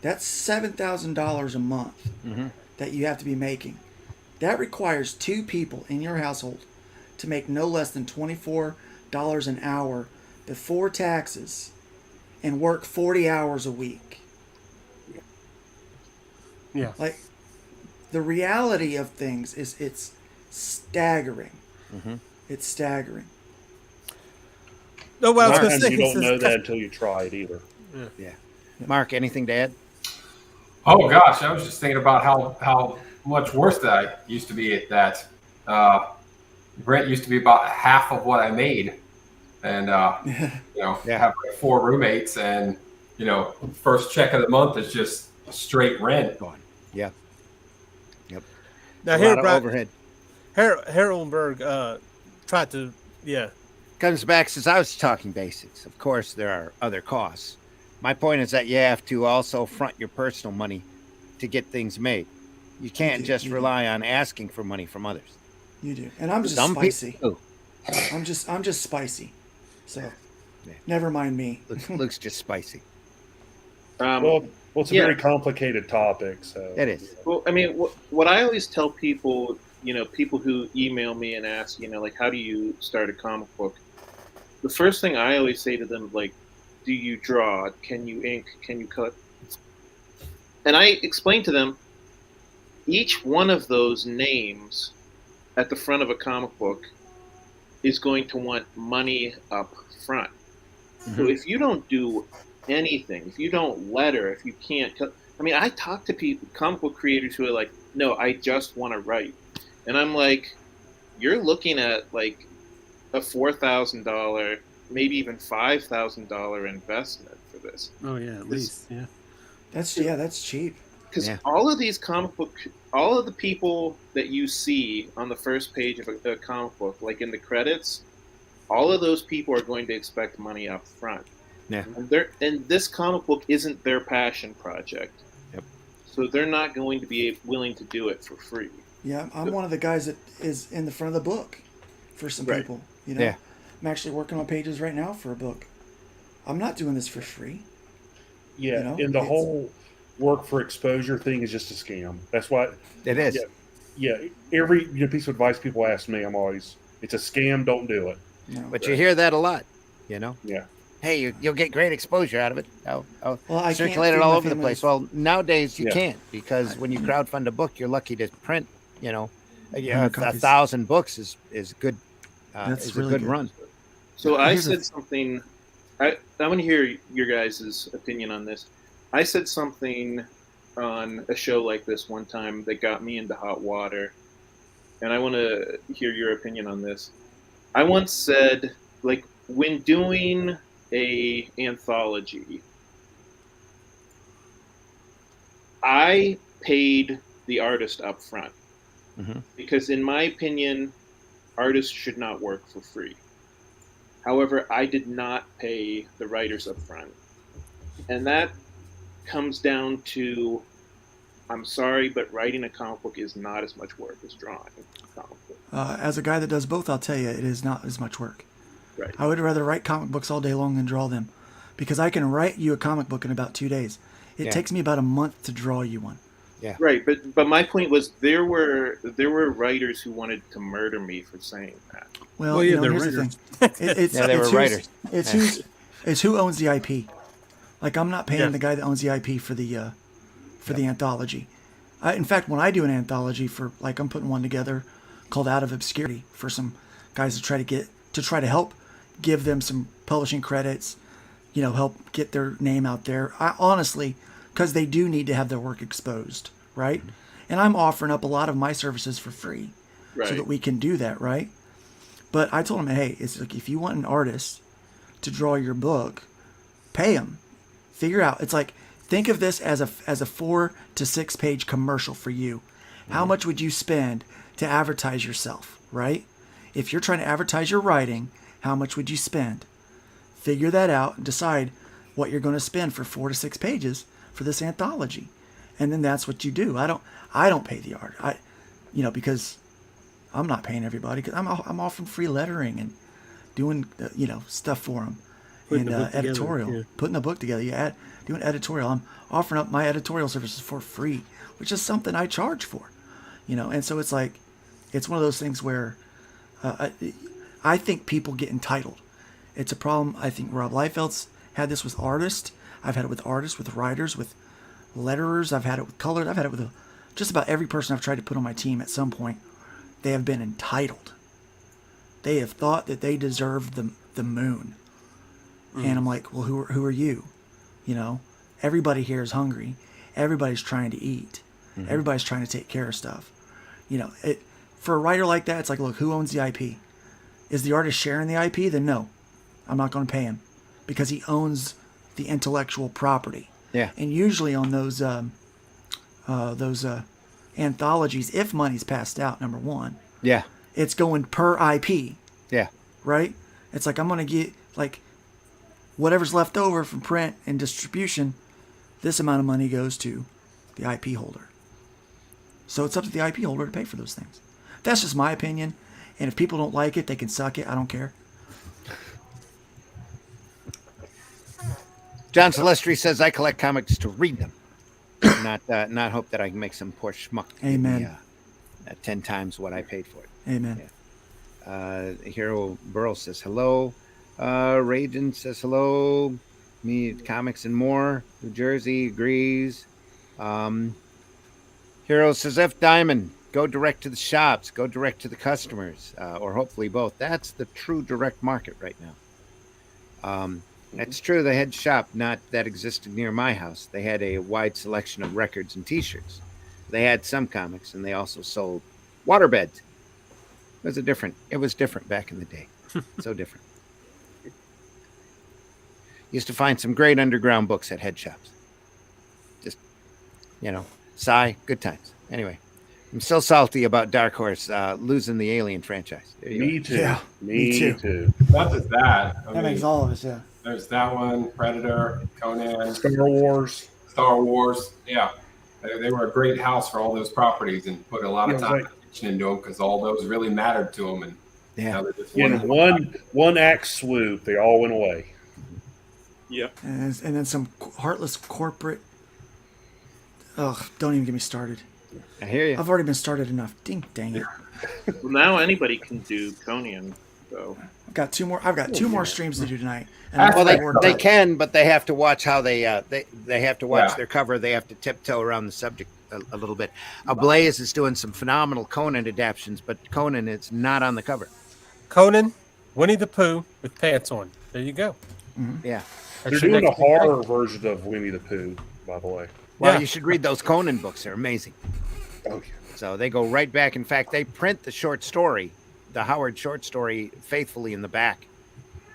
That's $7,000 a month that you have to be making. That requires 2 people in your household to make no less than $24 an hour before taxes and work 40 hours a week.
Yeah.
Like, the reality of things is it's staggering. It's staggering.
No, what I was going to
Sometimes
say
you don't
is
know that until you try it either.
Yeah. Mark, anything to add?
Oh gosh, I was just thinking about how much worse that I used to be at that. Rent used to be about half of what I made, and have like 4 roommates, and first check of the month is just straight rent.
Yeah. Yep.
now
A
here,
lot of
Brian,
overhead.
Harrenberg tried to,
Comes back since I was talking basics. Of course, there are other costs. My point is that you have to also front your personal money to get things made. You can't just rely on asking for money from others.
You do. And I'm just
Some
spicy.
people
I'm just spicy. So never mind me.
looks just spicy.
Well, it's a
yeah.
very complicated topic. So
It is.
Well, I mean, what I always tell people, people who email me and ask, like, how do you start a comic book? The first thing I always say to them, like, do you draw? Can you ink? Can you cut? And I explain to them each one of those names at the front of a comic book is going to want money up front. So if you don't do anything, if you don't letter, if you can't cut, I mean, I talk to people, comic book creators who are like, no, I just want to write. And I'm like, you're looking at like a $4,000, maybe even $5,000 investment for this.
Oh yeah, at least yeah.
That's cheap.
Because all of these comic book, all of the people that you see on the first page of a comic book, like in the credits, all of those people are going to expect money up front.
Yeah.
And this comic book isn't their passion project.
Yep.
So they're not going to be willing to do it for free.
Yeah, I'm one of the guys that is in the front of the book for some people.
Yeah.
I'm actually working on pages right now for a book. I'm not doing this for free.
Yeah, and the whole work for exposure thing is just a scam. That's why
It is.
Yeah, every piece of advice people ask me, I'm always, it's a scam. Don't do it.
No.
But you hear that a lot,
Yeah.
Hey, you'll get great exposure out of it. I'll
Well, I can't
circulate it
feed
all
my
over the
family
place.
with-
Well, nowadays you
Yeah.
can't, because when you crowdfund a book, you're lucky to print, a
100
1,000 books is good.
That's
is
really
a good run.
So I
Here's a-
said something. I want to hear your guys' opinion on this. I said something on a show like this one time that got me into hot water, and I want to hear your opinion on this. I once said, like, when doing a anthology, I paid the artist up front because, in my opinion, artists should not work for free. However, I did not pay the writers up front. And that comes down to, I'm sorry, but writing a comic book is not as much work as drawing a comic book.
As a guy that does both, I'll tell you, it is not as much work.
Right.
I would rather write comic books all day long than draw them, because I can write you a comic book in about 2 days. It takes me about a month to draw you one.
Yeah.
Right, but my point was there were writers who wanted to murder me for saying that.
Well,
Well, yeah, they're
here's the
writers.
thing.
They were writers.
It's who owns the IP. Like, I'm not paying
Yeah.
the guy that owns the IP for the anthology. In fact, when I do an anthology for, like, I'm putting one together called Out of Obscurity for some guys to try to help give them some publishing credits, help get their name out there. I honestly, because they do need to have their work exposed, right? And I'm offering up a lot of my services for free, so
Right.
that we can do that, right? But I told him, hey, it's like if you want an artist to draw your book, pay him. Figure out. It's like, think of this as a 4 to 6 page commercial for you. How much would you spend to advertise yourself, right? If you're trying to advertise your writing, how much would you spend? Figure that out and decide what you're going to spend for 4 to 6 pages for this anthology. And then that's what you do. I don't pay the art. Because I'm not paying everybody, because I'm offering free lettering and doing stuff for them.
Putting
And
the book together,
editorial,
yeah.
putting the book together. Doing editorial. I'm offering up my editorial services for free, which is something I charge for. And so it's like, it's one of those things where I think people get entitled. It's a problem. I think Rob Liefeld's had this with artists. I've had it with artists, with writers, with letterers. I've had it with colors. I've had it with just about every person I've tried to put on my team at some point. They have been entitled. They have thought that they deserved the moon. And I'm like, well, who are you? Everybody here is hungry. Everybody's trying to eat. Everybody's trying to take care of stuff. For a writer like that, it's like, look, who owns the IP? Is the artist sharing the IP? Then no, I'm not going to pay him, because he owns the intellectual property.
Yeah.
And usually on those anthologies, if money's passed out, number one,
Yeah.
it's going per IP,
Yeah.
right? It's like, I'm going to get like whatever's left over from print and distribution, this amount of money goes to the IP holder. So it's up to the IP holder to pay for those things. That's just my opinion. And if people don't like it, they can suck it. I don't care.
John Celestri says, I collect comics to read them, not hope that I can make some poor schmuck.
Amen.
10 times what I paid for it.
Amen.
Hero Burrow says hello. Ragin says hello. Me comics and more. New Jersey agrees. Hero says F Diamond, go direct to the shops, go direct to the customers, or hopefully both. That's the true direct market right now. That's true. They had shop not that existed near my house. They had a wide selection of records and T-shirts. They had some comics, and they also sold waterbeds. It was different back in the day. So different. Used to find some great underground books at head shops. Just, sigh, good times. Anyway, I'm still salty about Dark Horse losing the Alien franchise.
Me too.
Yeah, me too.
Not just that. I
That
mean,
makes all of us, yeah.
there's that one, Predator, Conan,
Star Wars.
Star Wars. Yeah. They were a great house for all those properties and put a lot of
Yeah,
time
like-
and attention into them, because all those really mattered to them. And now they're just
In one act swoop, they all went away.
Yep.
And then some heartless corporate. Ugh, don't even get me started.
I hear you.
I've already been started enough. Dang it.
Well, now anybody can do Conan, so
I've got two more streams to do tonight. And
Well,
I'm
Well,
worked
they
up.
can, but they have to watch how they have to watch
Yeah.
their cover. They have to tiptoe around the subject a little bit. Ablaze is doing some phenomenal Conan adaptions, but Conan is not on the cover.
Conan, Winnie the Pooh with pants on. There you go.
Yeah.
They're
That's your
doing a
next big thing.
horror version of Winnie the Pooh, by the way.
Well,
Yeah.
you should read those Conan books. They're amazing.
Oh, yeah.
So they go right back. In fact, they print the short story, the Howard short story, faithfully in the back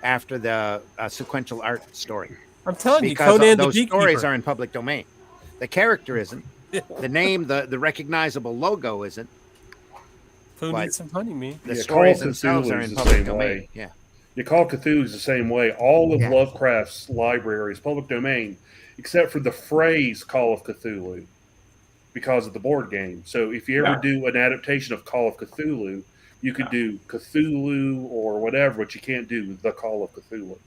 after the sequential art story.
I'm telling you,
Because
Conan the
those stories
Beekeeper.
are in public domain. The character isn't. The name, the recognizable logo isn't.
Who
But-
needs some honey, me?
The
Yeah,
stories
Call of
themselves
Cthulhu
are
is
in
the
public
same
domain.
way.
Yeah.
You Call of Cthulhu is the same way. All of
Yeah.
Lovecraft's library is public domain, except for the phrase Call of Cthulhu, because of the board game. So if you ever
Yeah.
do an adaptation of Call of Cthulhu, you could do Cthulhu or whatever, but you can't do the Call of Cthulhu.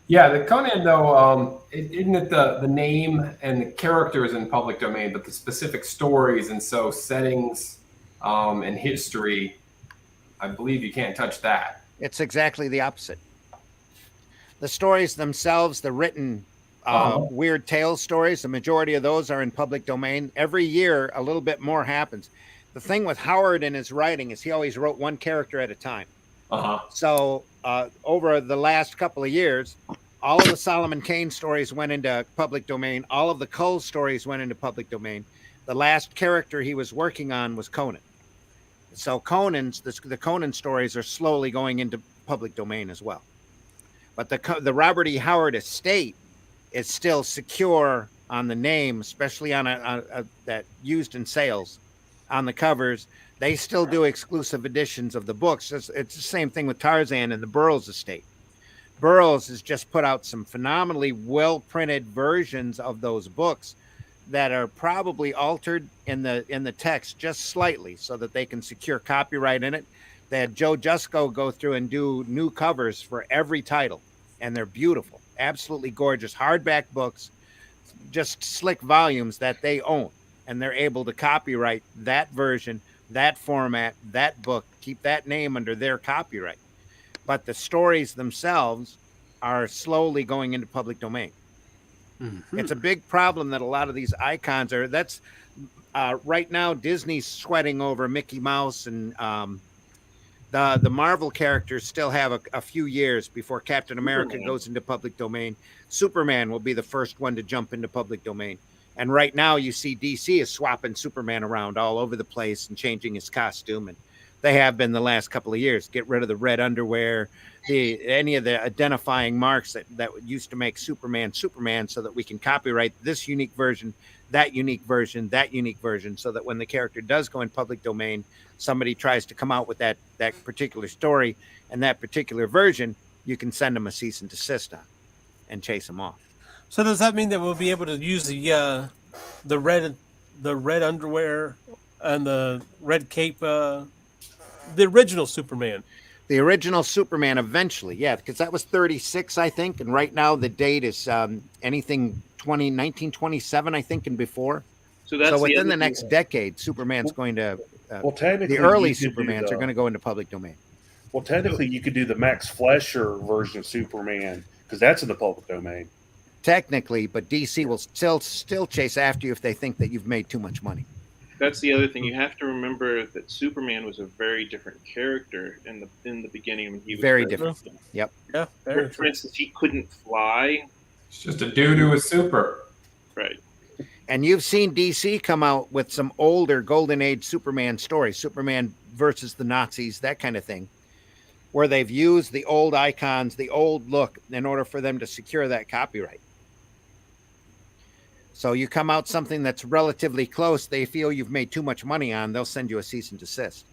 Yeah, the Conan though, isn't it the name and the characters in public domain, but the specific stories and so settings and history, I believe you can't touch that.
It's exactly the opposite. The stories themselves, the written weird tale stories, the majority of those are in public domain. Every year, a little bit more happens. The thing with Howard and his writing is he always wrote one character at a time. So over the last couple of years, all of the Solomon Kane stories went into public domain. All of the Cull stories went into public domain. The last character he was working on was Conan. So the Conan stories are slowly going into public domain as well. But the Robert E. Howard estate is still secure on the name, especially on that used in sales on the covers. They still do exclusive editions of the books. It's the same thing with Tarzan and the Burroughs estate. Burroughs has just put out some phenomenally well printed versions of those books that are probably altered in the text just slightly so that they can secure copyright in it. They had Joe Jusko go through and do new covers for every title, and they're beautiful, absolutely gorgeous hardback books, just slick volumes that they own, and they're able to copyright that version, that format, that book, keep that name under their copyright. But the stories themselves are slowly going into public domain. Mm-hmm. It's a big problem that a lot of these icons are. That's right now Disney's sweating over Mickey Mouse, and the Marvel characters still have a few years before Captain America goes into public domain. Superman will be the first one to jump into public domain. And right now you see DC is swapping Superman around all over the place and changing his costume, and they have been the last couple of years. Get rid of the red underwear, any of the identifying marks that used to make Superman, so that we can copyright this unique version, that unique version, that unique version, so that when the character does go in public domain, somebody tries to come out with that particular story and that particular version, you can send them a cease and desist on and chase them off.
So does that mean that we'll be able to use the red underwear and the red cape, the original Superman?
The original Superman eventually, yeah, because that was 36, I think, and right now the date is anything 1927, I think, and before. So within the next decade, Superman's going to.
Well, technically,
the early Supermans are going to go into public domain.
Well, technically, you could do the Max Fleischer version of Superman because that's in the public domain.
Technically, but DC will still chase after you if they think that you've made too much money.
That's the other thing. You have to remember that Superman was a very different character in the beginning when he was
very different. Yep.
Yeah.
For instance, he couldn't fly.
It's just a dude who was super.
Right.
And you've seen DC come out with some older Golden Age Superman stories, Superman versus the Nazis, that kind of thing, where they've used the old icons, the old look, in order for them to secure that copyright. So you come out something that's relatively close, they feel you've made too much money on, they'll send you a cease and desist.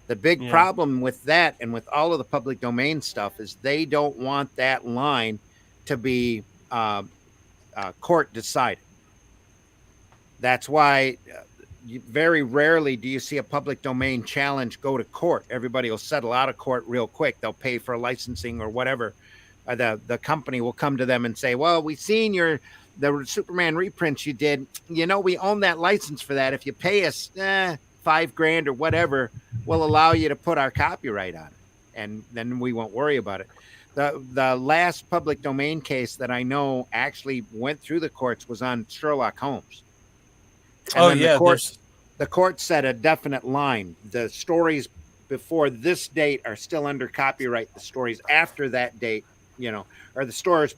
The big problem with that and with all of the public domain stuff is they don't want that line to be court decided. That's why very rarely do you see a public domain challenge go to court. Everybody will settle out of court real quick. They'll pay for licensing or whatever. The company will come to them and say, well, we've seen the Superman reprints you did. You know, we own that license for that. If you pay us $5,000 or whatever, we'll allow you to put our copyright on it. And then we won't worry about it. The last public domain case that I know actually went through the courts was on Sherlock Holmes. And the court set a definite line. The stories before this date are still under copyright. The stories after that date, or the stories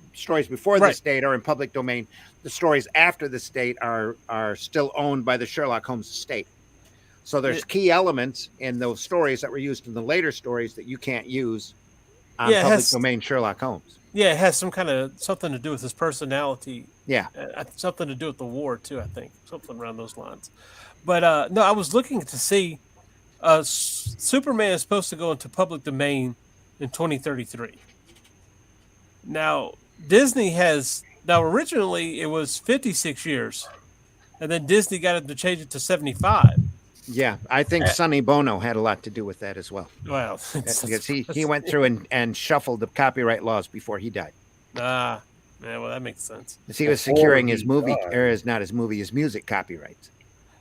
before this date are in public domain. The stories after this date are still owned by the Sherlock Holmes estate. So there's key elements in those stories that were used in the later stories that you can't use on public domain Sherlock Holmes.
Yeah, it has something to do with his personality.
Yeah.
Something to do with the war, too, I think. Something around those lines. But, no, I was looking to see Superman is supposed to go into public domain in 2033. Now, Disney originally it was 56 years, and then Disney got it to change it to 75.
Yeah, I think Sonny Bono had a lot to do with that as well.
Well,
because he went through and shuffled the copyright laws before he died.
Yeah, well, that makes sense.
Because he was securing his music copyrights.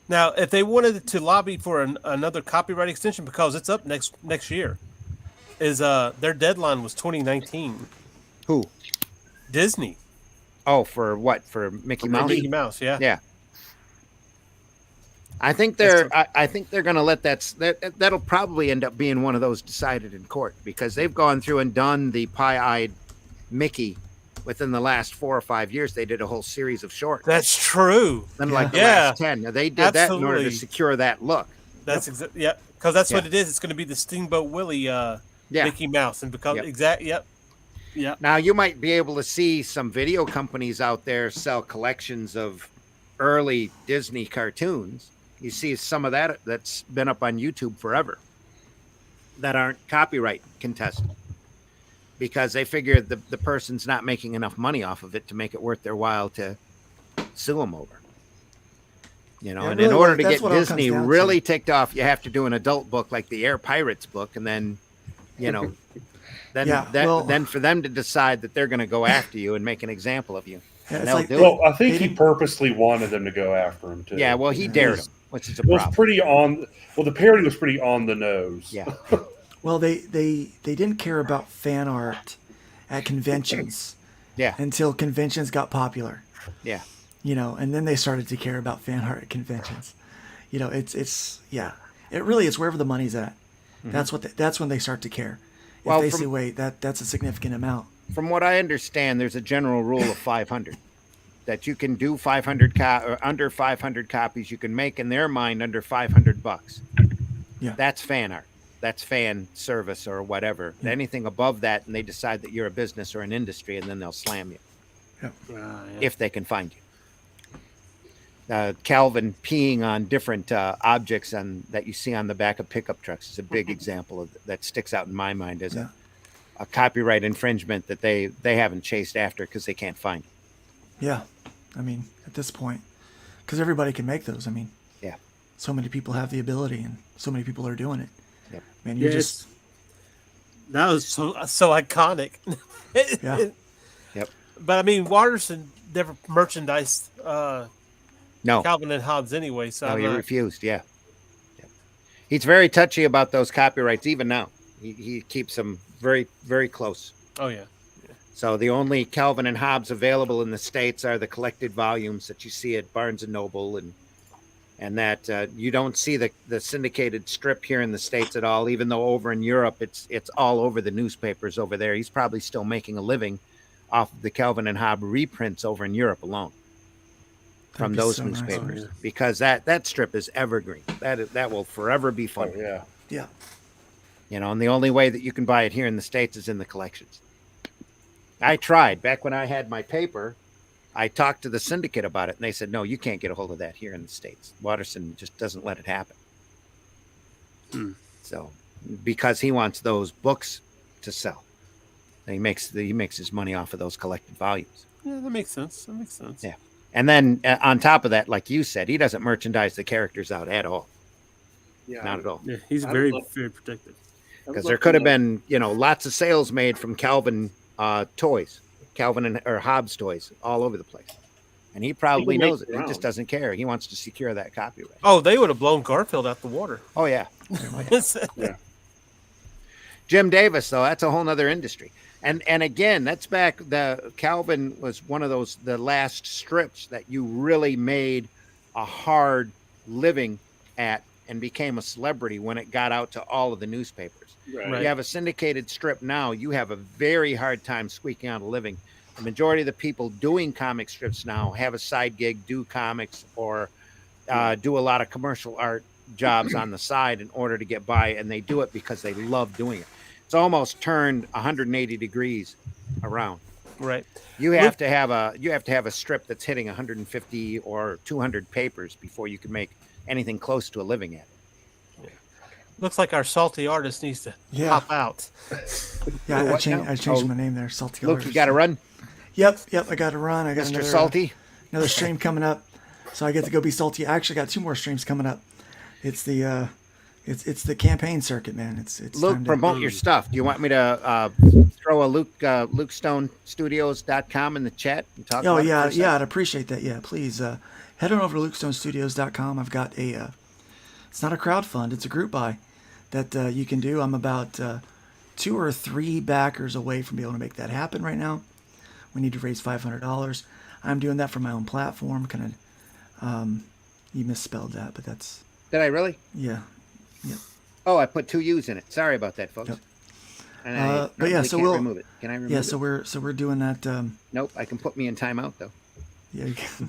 Now, if they wanted to lobby for another copyright extension, because it's up next year, their deadline was 2019.
Who?
Disney.
Oh, for what? For Mickey Mouse?
Mickey Mouse, yeah.
Yeah. I think they're going to let that'll probably end up being one of those decided in court, because they've gone through and done the pie-eyed Mickey within the last 4 or 5 years. They did a whole series of shorts.
That's true.
Unlike the last 10. Now, they did that in order to secure that look.
That's yeah, because that's what
Yeah.
it is. It's going to be the Steamboat Willie
Yeah.
Mickey Mouse, and because
Yep.
Yep.
Now you might be able to see some video companies out there sell collections of early Disney cartoons. You see some of that that's been up on YouTube forever that aren't copyright contested because they figure the person's not making enough money off of it to make it worth their while to sue them over. You know,
Yeah,
and
really,
in order to
that's
get
what it all comes
Disney
down to.
really ticked off, you have to do an adult book like the Air Pirates book, and then, you know, then for them to decide that they're going to go after you and make an example of you.
Yeah,
And
it's
they'll
like-
do
Well,
it.
I think
They
he
didn't-
purposely wanted them to go after him too.
Yeah, well, he dared him, which is a
It was
problem.
pretty on. Well, the parody was pretty on the nose.
Yeah.
Well, they didn't care about fan art at conventions
Yeah.
until conventions got popular.
Yeah.
You know, and then they started to care about fan art at conventions. You know, it really is wherever the money's at. That's when they start to care. If
Well,
they
from-
say, wait, that's a significant amount.
From what I understand, there's a general rule of 500 that you can do 500 or under 500 copies. You can make in their mind under $500.
Yeah.
That's fan art. That's fan service or whatever. Anything above that, and they decide that you're a business or an industry, and then they'll slam you if they can find you. Calvin peeing on different objects that you see on the back of pickup trucks is a big example of that sticks out in my mind as a copyright infringement that they haven't chased after because they can't find it.
Yeah. I mean, at this point, because everybody can make those. I mean,
Yeah.
so many people have the ability and so many people are doing it.
Yep.
Man, you're
Yes.
just,
That was
So iconic.
yeah.
Yep.
But I mean, Watterson never merchandised
No.
Calvin and Hobbes anyway. So
No,
I'm
he
not-
refused. Yeah. He's very touchy about those copyrights even now. He keeps them very, very close.
oh yeah.
So the only Calvin and Hobbes available in the States are the collected volumes that you see at Barnes and Noble, and that you don't see the syndicated strip here in the States at all, even though over in Europe it's all over the newspapers over there. He's probably still making a living off of the Calvin and Hobbes reprints over in Europe alone from
be
those
so nice.
newspapers, because that strip is evergreen. That will forever be
Oh
fun.
yeah.
Yeah.
You know, and the only way that you can buy it here in the States is in the collections. I tried back when I had my paper. I talked to the syndicate about it, and they said, no, you can't get a hold of that here in the States. Watterson just doesn't let it happen. So, because he wants those books to sell, and he makes his money off of those collected volumes.
Yeah, that makes sense.
Yeah. And then on top of that, like you said, he doesn't merchandise the characters out at all.
Yeah,
Not at all.
yeah, he's
I would
very
love-
very protective.
Because there could have been, lots of sales made from Calvin toys, Calvin or Hobbes toys all over the place. And he probably
He can
knows
make
it.
it
He just
around.
doesn't care. He wants to secure that copyright.
Oh, they would have blown Garfield out the water.
Oh, yeah.
Yeah.
Jim Davis, though, that's a whole nother industry. And again, that's back. The Calvin was one of the last strips that you really made a hard living at and became a celebrity when it got out to all of the newspapers.
Right.
You have a syndicated strip now, you have a very hard time squeaking out a living. The majority of the people doing comic strips now have a side gig, do comics, or do a lot of commercial art jobs on the side in order to get by, and they do it because they love doing it. It's almost turned 180 degrees around.
Right.
You have to have a strip that's hitting 150 or 200 papers before you can make anything close to a living at it.
Looks like our salty artist needs to
Yeah.
pop out.
Yeah, I
what
changed.
now?
I changed
Oh,
my name there. Salty.
Luke,
Artist.
you got to run,
Yep. I got to run. I got
Mr.
another,
Salty.
another stream coming up, so I get to go be salty. I actually got 2 more streams coming up. It's the it's the campaign circuit, man. It's
Luke,
time to-
promote your stuff. Do you want me to throw a LukeStoneStudios.com in the chat and talk
Oh
about it
yeah,
for a
yeah.
second?
I'd appreciate that. Yeah, please head on over to LukeStoneStudios.com. I've got it's not a crowdfund. It's a group buy that you can do. I'm about 2 or 3 backers away from being able to make that happen right now. We need to raise $500. I'm doing that for my own platform. Kind of, you misspelled that, but that's
Did I really?
yeah.
Oh, I put 2 U's in it. Sorry about that, folks.
Yep.
And I
But yeah,
normally
so
can't
we'll
remove it. Can I remove
yeah.
it?
So we're doing that.
Nope. I can put me in timeout though.
Yeah, you can.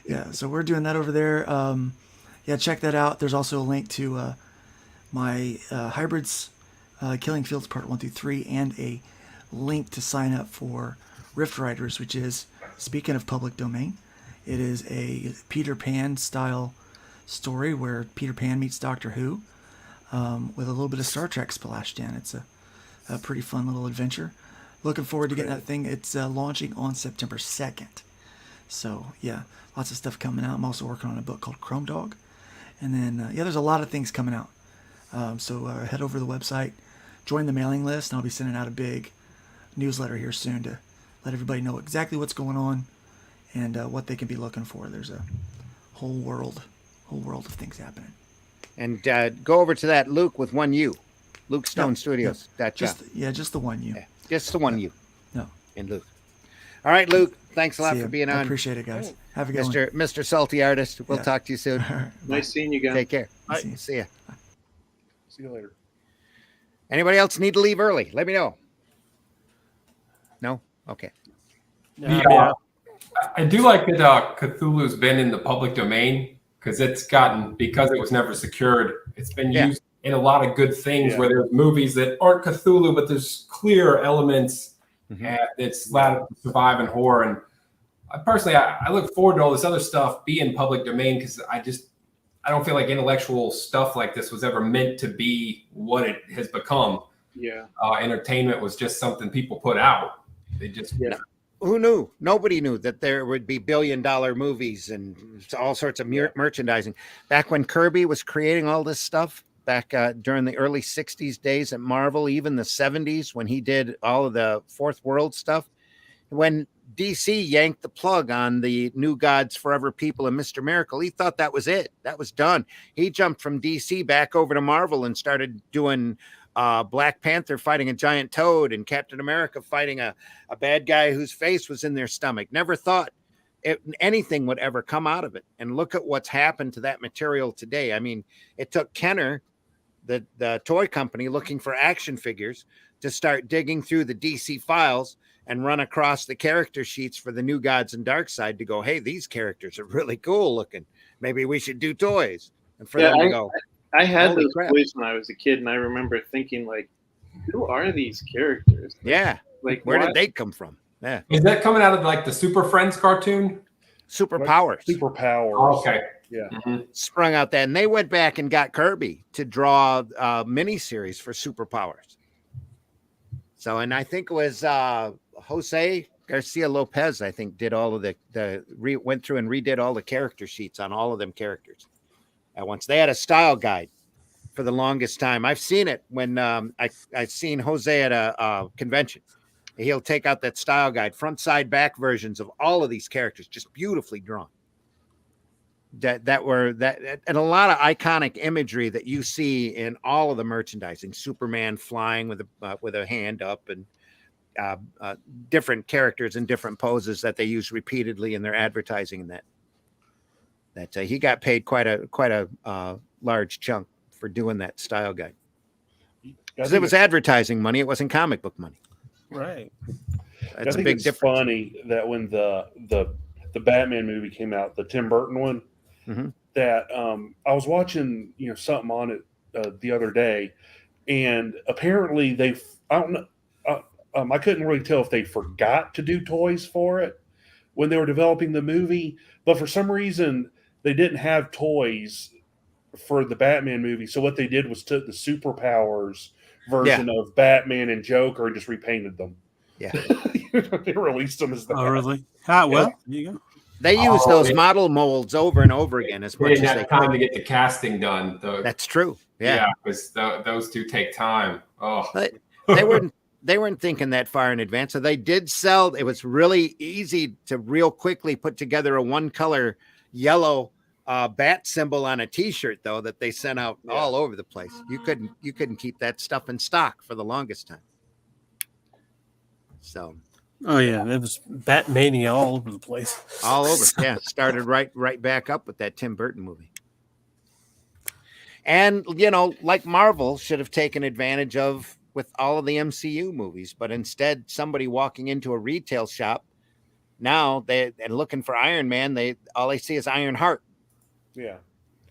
Yeah. So we're doing that over there. yeah, check that out. There's also a link to my Hybrids Killing Fields Part 1 through 3 and a link to sign up for Rift Riders, which is, speaking of public domain, it is a Peter Pan style story where Peter Pan meets Doctor Who with a little bit of Star Trek splashed in. It's a pretty fun little adventure. Looking forward to getting that thing. It's launching on September 2nd. So, yeah, lots of stuff coming out. I'm also working on a book called Chrome Dog. And then, there's a lot of things coming out. So head over to the website, join the mailing list, and I'll be sending out a big newsletter here soon to let everybody know exactly what's going on and what they can be looking for. There's a whole world of things happening.
And go over to that Luke with one U, Luke Stone
Yeah,
Studios.
yeah. Just the one U.
Yeah, just the one U.
No.
In Luke. All right, Luke. Thanks a lot
See
for
ya.
being
I
on.
appreciate it, guys. Have a good one.
Mr. Salty Artist. We'll
Yeah.
talk to you soon.
Nice seeing you guys.
Take care.
See ya.
See ya.
See you later.
Anybody else need to leave early? Let me know. No? Okay.
Yeah, I do like that Cthulhu's been in the public domain because it was never secured. It's been used in a lot of good things where there's movies that aren't Cthulhu, but there's clear elements and it's allowed to survive in horror. And I look forward to all this other stuff being public domain because I don't feel like intellectual stuff like this was ever meant to be what it has become.
Yeah.
Entertainment was just something people put out. They just
Who knew? Nobody knew that there would be billion-dollar movies and all sorts of merchandising. Back when Kirby was creating all this stuff, back during the early 60s days at Marvel, even the 70s when he did all of the Fourth World stuff, when DC yanked the plug on the New Gods, Forever People, and Mr. Miracle, he thought that was it. That was done. He jumped from DC back over to Marvel and started doing Black Panther fighting a giant toad and Captain America fighting a bad guy whose face was in their stomach. Never thought anything would ever come out of it. And look at what's happened to that material today. I mean, it took Kenner, the toy company, looking for action figures to start digging through the DC files and run across the character sheets for the New Gods and Darkseid to go, hey, these characters are really cool looking. Maybe we should do toys. And for them to go,
I had
holy
those
crap.
toys when I was a kid, and I remember thinking, like, who are these characters?
Yeah.
Like,
Where
what?
did they come from? Yeah.
is that coming out of like the Super Friends cartoon?
Superpowers.
Superpowers.
Okay.
Yeah.
Sprung out that. And they went back and got Kirby to draw a miniseries for Superpowers. So, and I think it was Jose Garcia Lopez, I think, did all of went through and redid all the character sheets on all of them characters at once. They had a style guide for the longest time. I've seen it when I've seen Jose at a convention. He'll take out that style guide, front, side, back versions of all of these characters, just beautifully drawn. And a lot of iconic imagery that you see in all of the merchandising. Superman flying with a hand up, and different characters in different poses that they use repeatedly in their advertising. And that he got paid quite a large chunk for doing that style guide. Because it was advertising money, it wasn't comic book money.
Right.
That's a big difference.
Funny that when the Batman movie came out, the Tim Burton one, that I was watching something on it the other day, and apparently I couldn't really tell if they forgot to do toys for it when they were developing the movie, but for some reason they didn't have toys for the Batman movie. So what they did was took the Superpowers version of Batman and Joker and just repainted them.
Yeah.
They released them as the
Oh, really? Ah, well, there you go.
They use those model molds over and over again as much
They
as
didn't
they
have time
could.
to get the casting done.
That's true. Yeah.
because those two take time. Oh,
They weren't thinking that far in advance. So they did sell. It was really easy to real quickly put together a one color yellow bat symbol on a T-shirt, though, that they sent out all over the place. You couldn't keep that stuff in stock for the longest time. So.
Oh yeah, it was Batmania all over the place.
All over. Yeah. Started right back up with that Tim Burton movie. And, like Marvel should have taken advantage of with all of the MCU movies, but instead somebody walking into a retail shop now and looking for Iron Man, all they see is Iron Heart.
Yeah.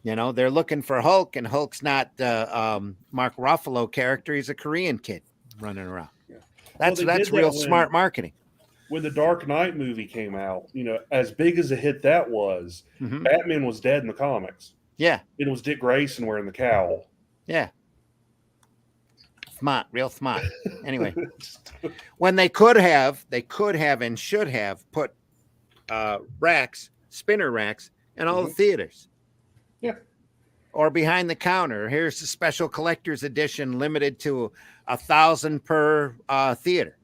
You know, they're looking for Hulk, and Hulk's not Mark Ruffalo character. He's a Korean kid running around.
Yeah.
That's
Well, they
that's
did
real
that
smart marketing.
when the Dark Knight movie came out. You know, as big as a hit that was,
Mhm.
Batman was dead in the comics.
Yeah,
It was Dick Grayson wearing the cowl.
yeah. Smart, real smart. Anyway, when they could have and should have put spinner racks in all the theaters.
Yeah.
Or behind the counter. Here's the special collector's edition, limited to 1,000 per theater.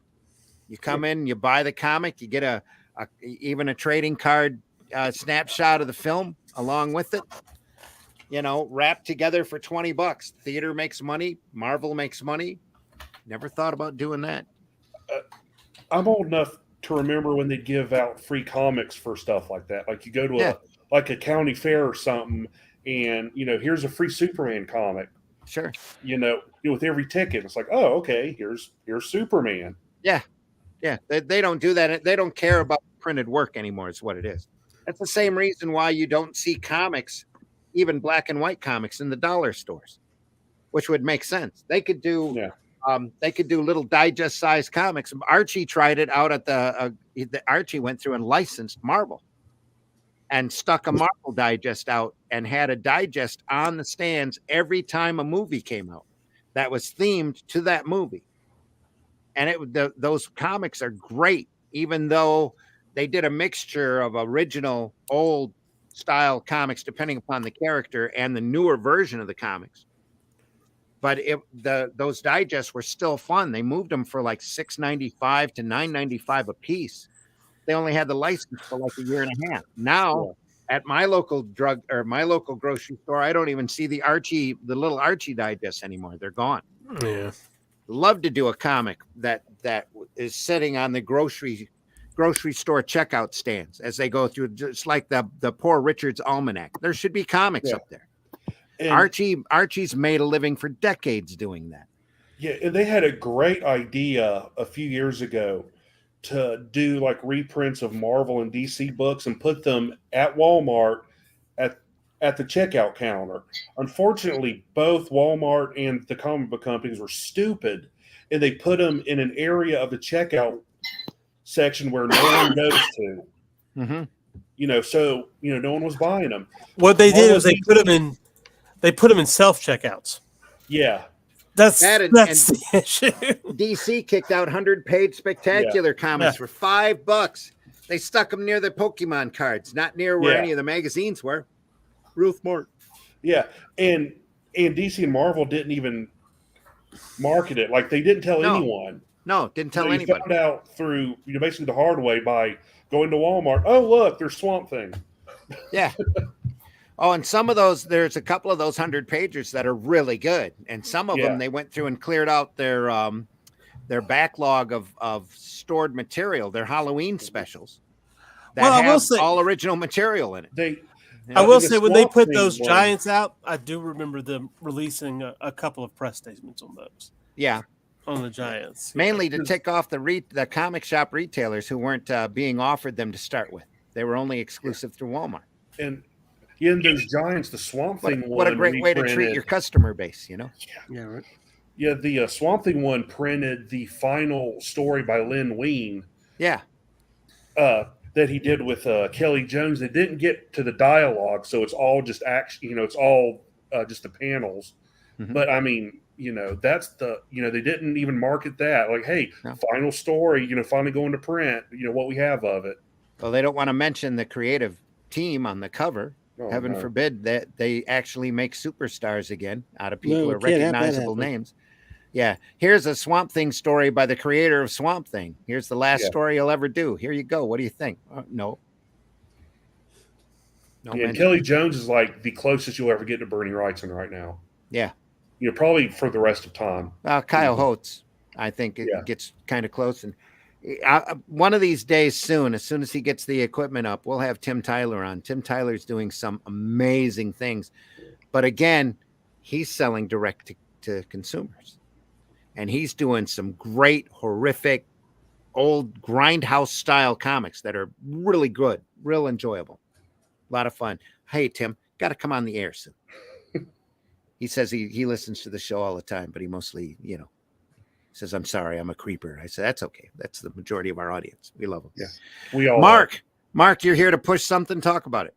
You come in, you buy the comic, you get even a trading card snapshot of the film along with it. You know, wrapped together for $20. Theater makes money. Marvel makes money. Never thought about doing that.
I'm old enough to remember when they'd give out free comics for stuff like that. Like you go to a county fair or something, and here's a free Superman comic.
Sure.
With every ticket, it's like, oh, okay, here's Superman.
Yeah. Yeah. They don't do that. They don't care about printed work anymore, is what it is. That's the same reason why you don't see comics, even black and white comics, in the dollar stores, which would make sense. They could do little digest sized comics. Archie tried it out at Archie went through and licensed Marvel and stuck a Marvel digest out and had a digest on the stands every time a movie came out that was themed to that movie. And those comics are great, even though they did a mixture of original old style comics, depending upon the character, and the newer version of the comics. But those digests were still fun. They moved them for like $6.95 to $9.95 a piece. They only had the license for like a year and a half. Now, at my local grocery store, I don't even see the little Archie digests anymore. They're gone.
Yeah.
Love to do a comic that is sitting on the grocery store checkout stands as they go through, just like the Poor Richard's Almanac. There should be comics up there. And Archie's made a living for decades doing that.
Yeah, and they had a great idea a few years ago to do like reprints of Marvel and DC books and put them at Walmart at the checkout counter. Unfortunately, both Walmart and the comic book companies were stupid, and they put them in an area of the checkout section where no one goes to.
Mm-hmm.
So no one was buying them.
What they did was they put them in self checkouts.
Yeah.
That's the issue.
DC kicked out 100-page spectacular comics for $5. They stuck them near the Pokemon cards, not near where any of the magazines were. Ruth Mort.
Yeah, and DC and Marvel didn't even market it. Like they didn't tell anyone.
No, didn't tell anybody.
You found out through basically the hard way by going to Walmart. Oh, look, there's Swamp Thing.
Yeah. Oh, and some of those, there's a couple of those 100-pagers that are really good, and some of them they went through and cleared out their backlog of stored material, their Halloween specials. That have all original material in it.
I will say when they put those Giants out, I do remember them releasing a couple of press statements on those.
Yeah.
On the Giants.
Mainly to tick off the comic shop retailers who weren't being offered them to start with. They were only exclusive through Walmart.
And in those Giants, the Swamp Thing one.
What a great way to treat your customer base,
Yeah, right. Yeah, the Swamp Thing one printed the final story by Len Wein.
Yeah.
That he did with Kelly Jones. They didn't get to the dialogue, so it's all just action. It's all just the panels. Mm-hmm. But I mean, that's they didn't even market that. Like, hey, final story. Finally going to print. What we have of it.
Well, they don't want to mention the creative team on the cover. Heaven forbid that they actually make superstars again out of people with recognizable names. Yeah. Here's a Swamp Thing story by the creator of Swamp Thing. Here's the last story he'll ever do. Here you go. What do you think? No.
Yeah, Kelly Jones is like the closest you'll ever get to Bernie Wrightson right now.
Yeah.
Probably for the rest of time.
Kyle Holtz, I think it gets kind of close. And one of these days soon, as soon as he gets the equipment up, we'll have Tim Tyler on. Tim Tyler's doing some amazing things. But again, he's selling direct to consumers. And he's doing some great, horrific, old grindhouse style comics that are really good, real enjoyable. A lot of fun. Hey, Tim, got to come on the air soon. He says he listens to the show all the time, but he mostly, says, I'm sorry, I'm a creeper. I said, that's okay. That's the majority of our audience. We love them.
Yeah. We all
Mark, you're here to push something. Talk about it.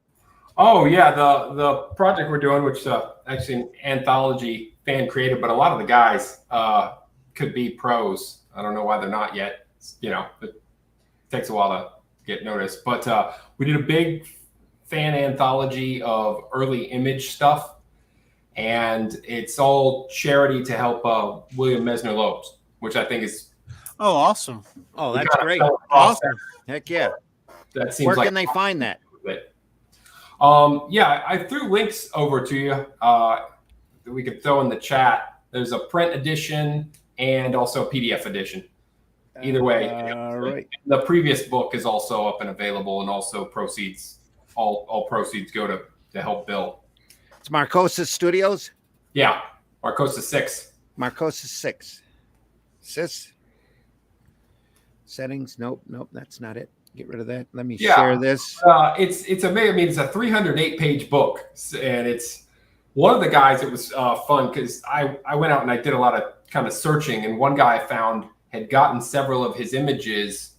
Oh yeah, the project we're doing, which is actually an anthology fan created, but a lot of the guys could be pros. I don't know why they're not yet. It takes a while to get noticed. But we did a big fan anthology of early Image stuff, and it's all charity to help William Mesner Lopes, which I think is
awesome.
Oh, that's great.
Awesome.
Heck yeah.
That seems
Where
like
can they find that?
Yeah, I threw links over to you that we could throw in the chat. There's a print edition and also a PDF edition. Either way,
right.
The previous book is also up and available, and also proceeds. All proceeds go to help Bill.
It's Marcosa Studios.
Yeah, Marcosa 6.
Marcosa 6. Sis. Settings. Nope. That's not it. Get rid of that. Let me share this.
It's amazing. I mean, it's a 308-page book, and it's one of the guys. It was fun because I went out and I did a lot of kind of searching, and one guy I found had gotten several of his images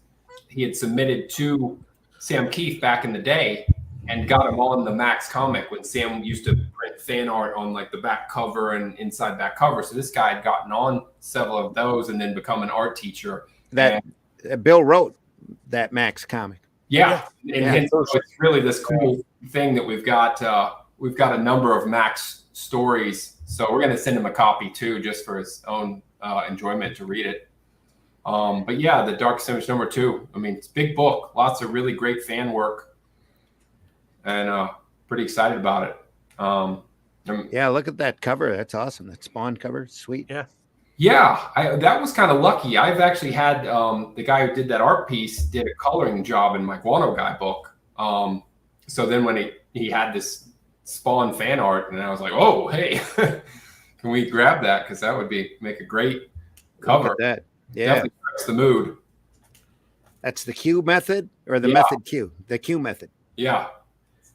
he had submitted to Sam Keefe back in the day, and got them on the Max comic when Sam used to print fan art on like the back cover and inside back cover. So this guy had gotten on several of those and then become an art teacher.
That Bill wrote that Max comic.
Yeah. And so it's really this cool thing that we've got a number of Max stories. So we're going to send him a copy too, just for his own enjoyment to read it. But yeah, the Darkest Image #2. I mean, it's a big book, lots of really great fan work, and pretty excited about it.
Yeah, look at that cover. That's awesome. That Spawn cover. Sweet.
Yeah.
Yeah, that was kind of lucky. I've actually had the guy who did that art piece did a coloring job in my Guano Guy book. So then when he had this Spawn fan art, and I was like, oh, hey, can we grab that? Because that would make a great cover.
Look at that. Yeah.
Definitely affects the mood.
That's the Q method or the method Q? The Q method.
Yeah.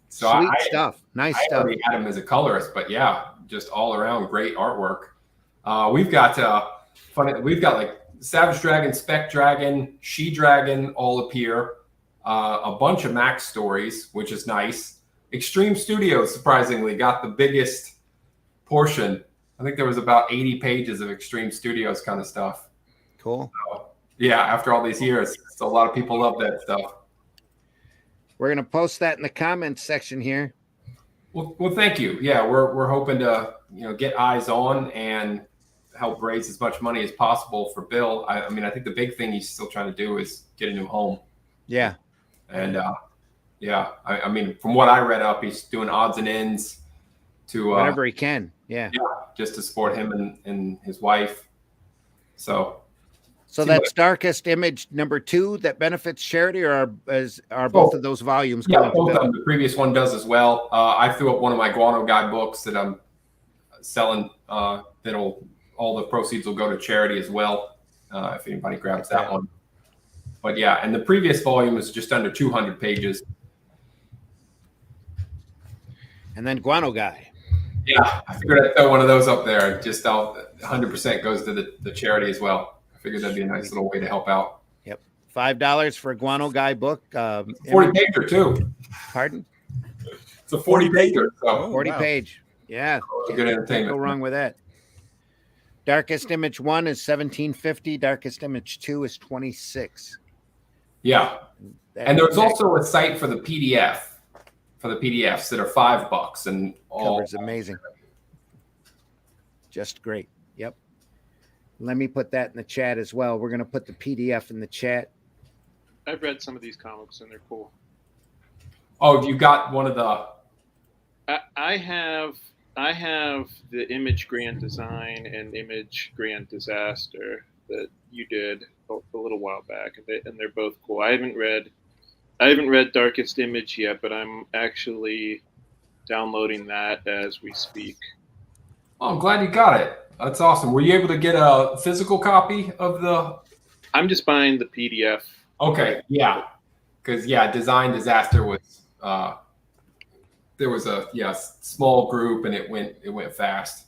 So
Sweet stuff. Nice stuff.
I already had him as a colorist, but yeah, just all around great artwork. We've got like Savage Dragon, Spec Dragon, She Dragon all appear. A bunch of Max stories, which is nice. Extreme Studios surprisingly got the biggest portion. I think there was about 80 pages of Extreme Studios kind of stuff.
Cool.
So, yeah, after all these years, so a lot of people love that stuff.
We're gonna post that in the comments section here.
Well, thank you. Yeah, we're hoping to get eyes on and help raise as much money as possible for Bill. I mean, I think the big thing he's still trying to do is get a new home.
Yeah.
And I mean, from what I read up, he's doing odds and ends to
whatever he can. Yeah.
Just to support him and his wife. So
that's Darkest Image #2 that benefits charity, or are both of those volumes going to
both
Bill?
of them. The previous one does as well. I threw up one of my Guano Guy books that I'm selling. All the proceeds will go to charity as well, if anybody grabs that one. But yeah, and the previous volume is just under 200 pages.
And then Guano Guy.
Yeah, I figured I'd throw one of those up there. Just 100% goes to the charity as well. I figured that'd be a nice little way to help out.
Yep. $5 for a Guano Guy book.
40-pager too.
Pardon?
It's a 40-pager. So
40-page. Yeah.
Good entertainment.
Can't go wrong with that. Darkest Image 1 is $17.50. Darkest Image 2 is $26.
Yeah. And there's also a site for the PDF. For the PDFs that are $5 and all.
Cover's amazing. Just great. Yep. Let me put that in the chat as well. We're going to put the PDF in the chat.
I've read some of these comics and they're cool.
Oh, you got one of the.
I have the Image Grand Design and Image Grand Disaster that you did a little while back, and they're both cool. I haven't read Darkest Image yet, but I'm actually downloading that as we speak.
Oh, I'm glad you got it. That's awesome. Were you able to get a physical copy of the?
I'm just buying the PDF.
Okay, yeah, because Design Disaster was there was a small group, and it went fast.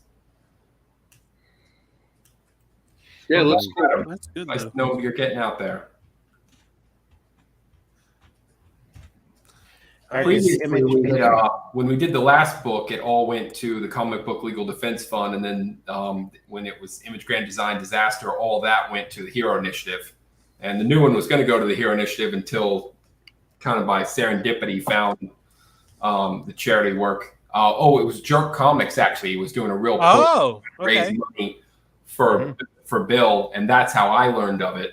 Yeah,
Well,
let's
That's good.
I
Though.
know you're getting out there. Previously, when we did the last book, it all went to the Comic Book Legal Defense Fund, and then when it was Image Grand Design Disaster, all that went to the Hero Initiative. And the new one was going to go to the Hero Initiative until kind of by serendipity found the charity work. It was Jerk Comics, actually. He was doing a real push to raise money for Bill, and that's how I learned of it.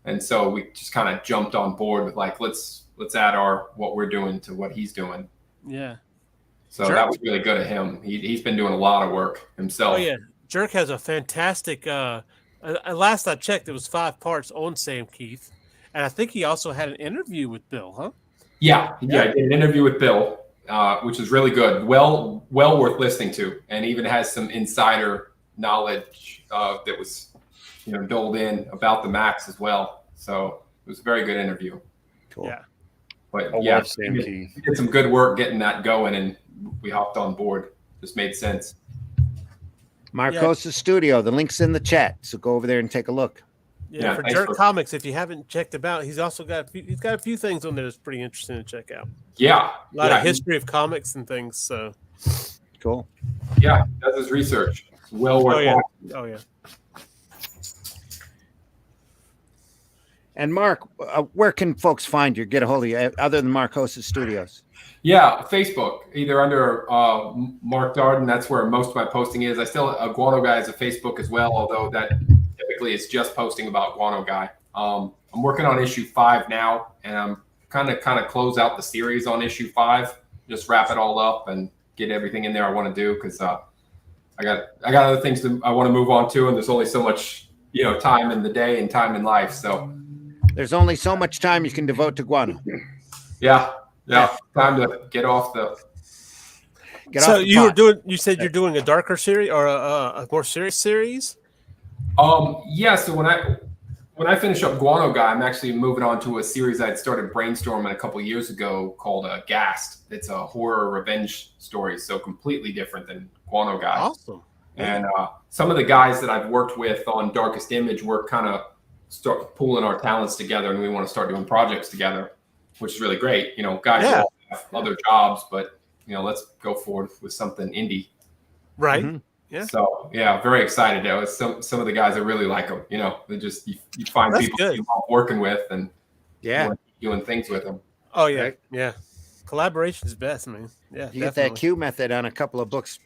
And so we just kind of jumped on board with like, let's add what we're doing to what he's doing.
Yeah.
So that was really good of him. He's been doing a lot of work himself.
Oh yeah, Jerk has a fantastic. Last I checked, it was 5 parts on Sam Keith, and I think he also had an interview with Bill, huh?
Yeah. I did an interview with Bill, which is really good. Well worth listening to, and even has some insider knowledge that was doled in about the Max as well. So it was a very good interview.
Cool.
Yeah.
But
I love Sam
he
Keith.
did some good work getting that going, and we hopped on board. Just made sense.
Marcosa's studio. The link's in the chat, so go over there and take a look.
Yeah, for Jerk Comics, if you haven't checked him out, he's also got a few things on there that's pretty interesting to check out.
Yeah,
a lot of history of comics and things. So
cool.
Yeah, he does his research. It's well worth watching.
Oh yeah.
And Mark, where can folks find you? Get a hold of you other than Marcosa's Studios.
Yeah, Facebook, either under Mark Darden. That's where most of my posting is. I still Guano Guy is a Facebook as well, although that typically is just posting about Guano Guy. I'm working on issue 5 now, and I'm kind of close out the series on issue 5. Just wrap it all up and get everything in there I want to do because I got other things I want to move on to, and there's only so much time in the day and time in life. So
there's only so much time you can devote to Guano.
Yeah. Time to get off the.
You said you're doing a darker series or a more serious series?
Yeah. So when I finish up Guano Guy, I'm actually moving on to a series I had started brainstorming a couple years ago called Gassed. It's a horror revenge story, so completely different than Guano Guy.
Awesome.
And some of the guys that I've worked with on Darkest Image, we're kind of start pooling our talents together, and we want to start doing projects together, which is really great. Guys all have other jobs, but let's go forward with something indie.
Right.
Mm-hmm.
Yeah.
So very excited. Some of the guys I really like them. They just you find
That's
people
good.
you love working with and
Yeah,
doing things with them.
Oh yeah,
Right.
yeah. Collaboration is best, man. Yeah,
you get that Q method on a couple of books.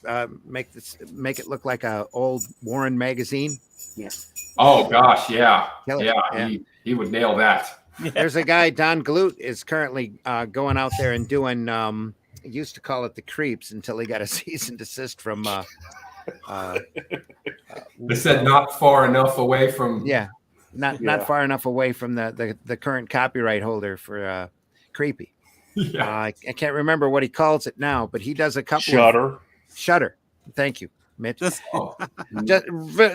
Make it look like a old Warren magazine.
Yeah.
Oh gosh, yeah.
Kill it.
Yeah. He would nail that.
There's a guy, Don Glut, is currently going out there and doing. He used to call it the Creeps until he got a cease and desist from.
They said not far enough away from.
Yeah, not far enough away from the current copyright holder for Creepy.
Yeah.
I can't remember what he calls it now, but he does a couple. Shutter. Thank you, Mitch. Just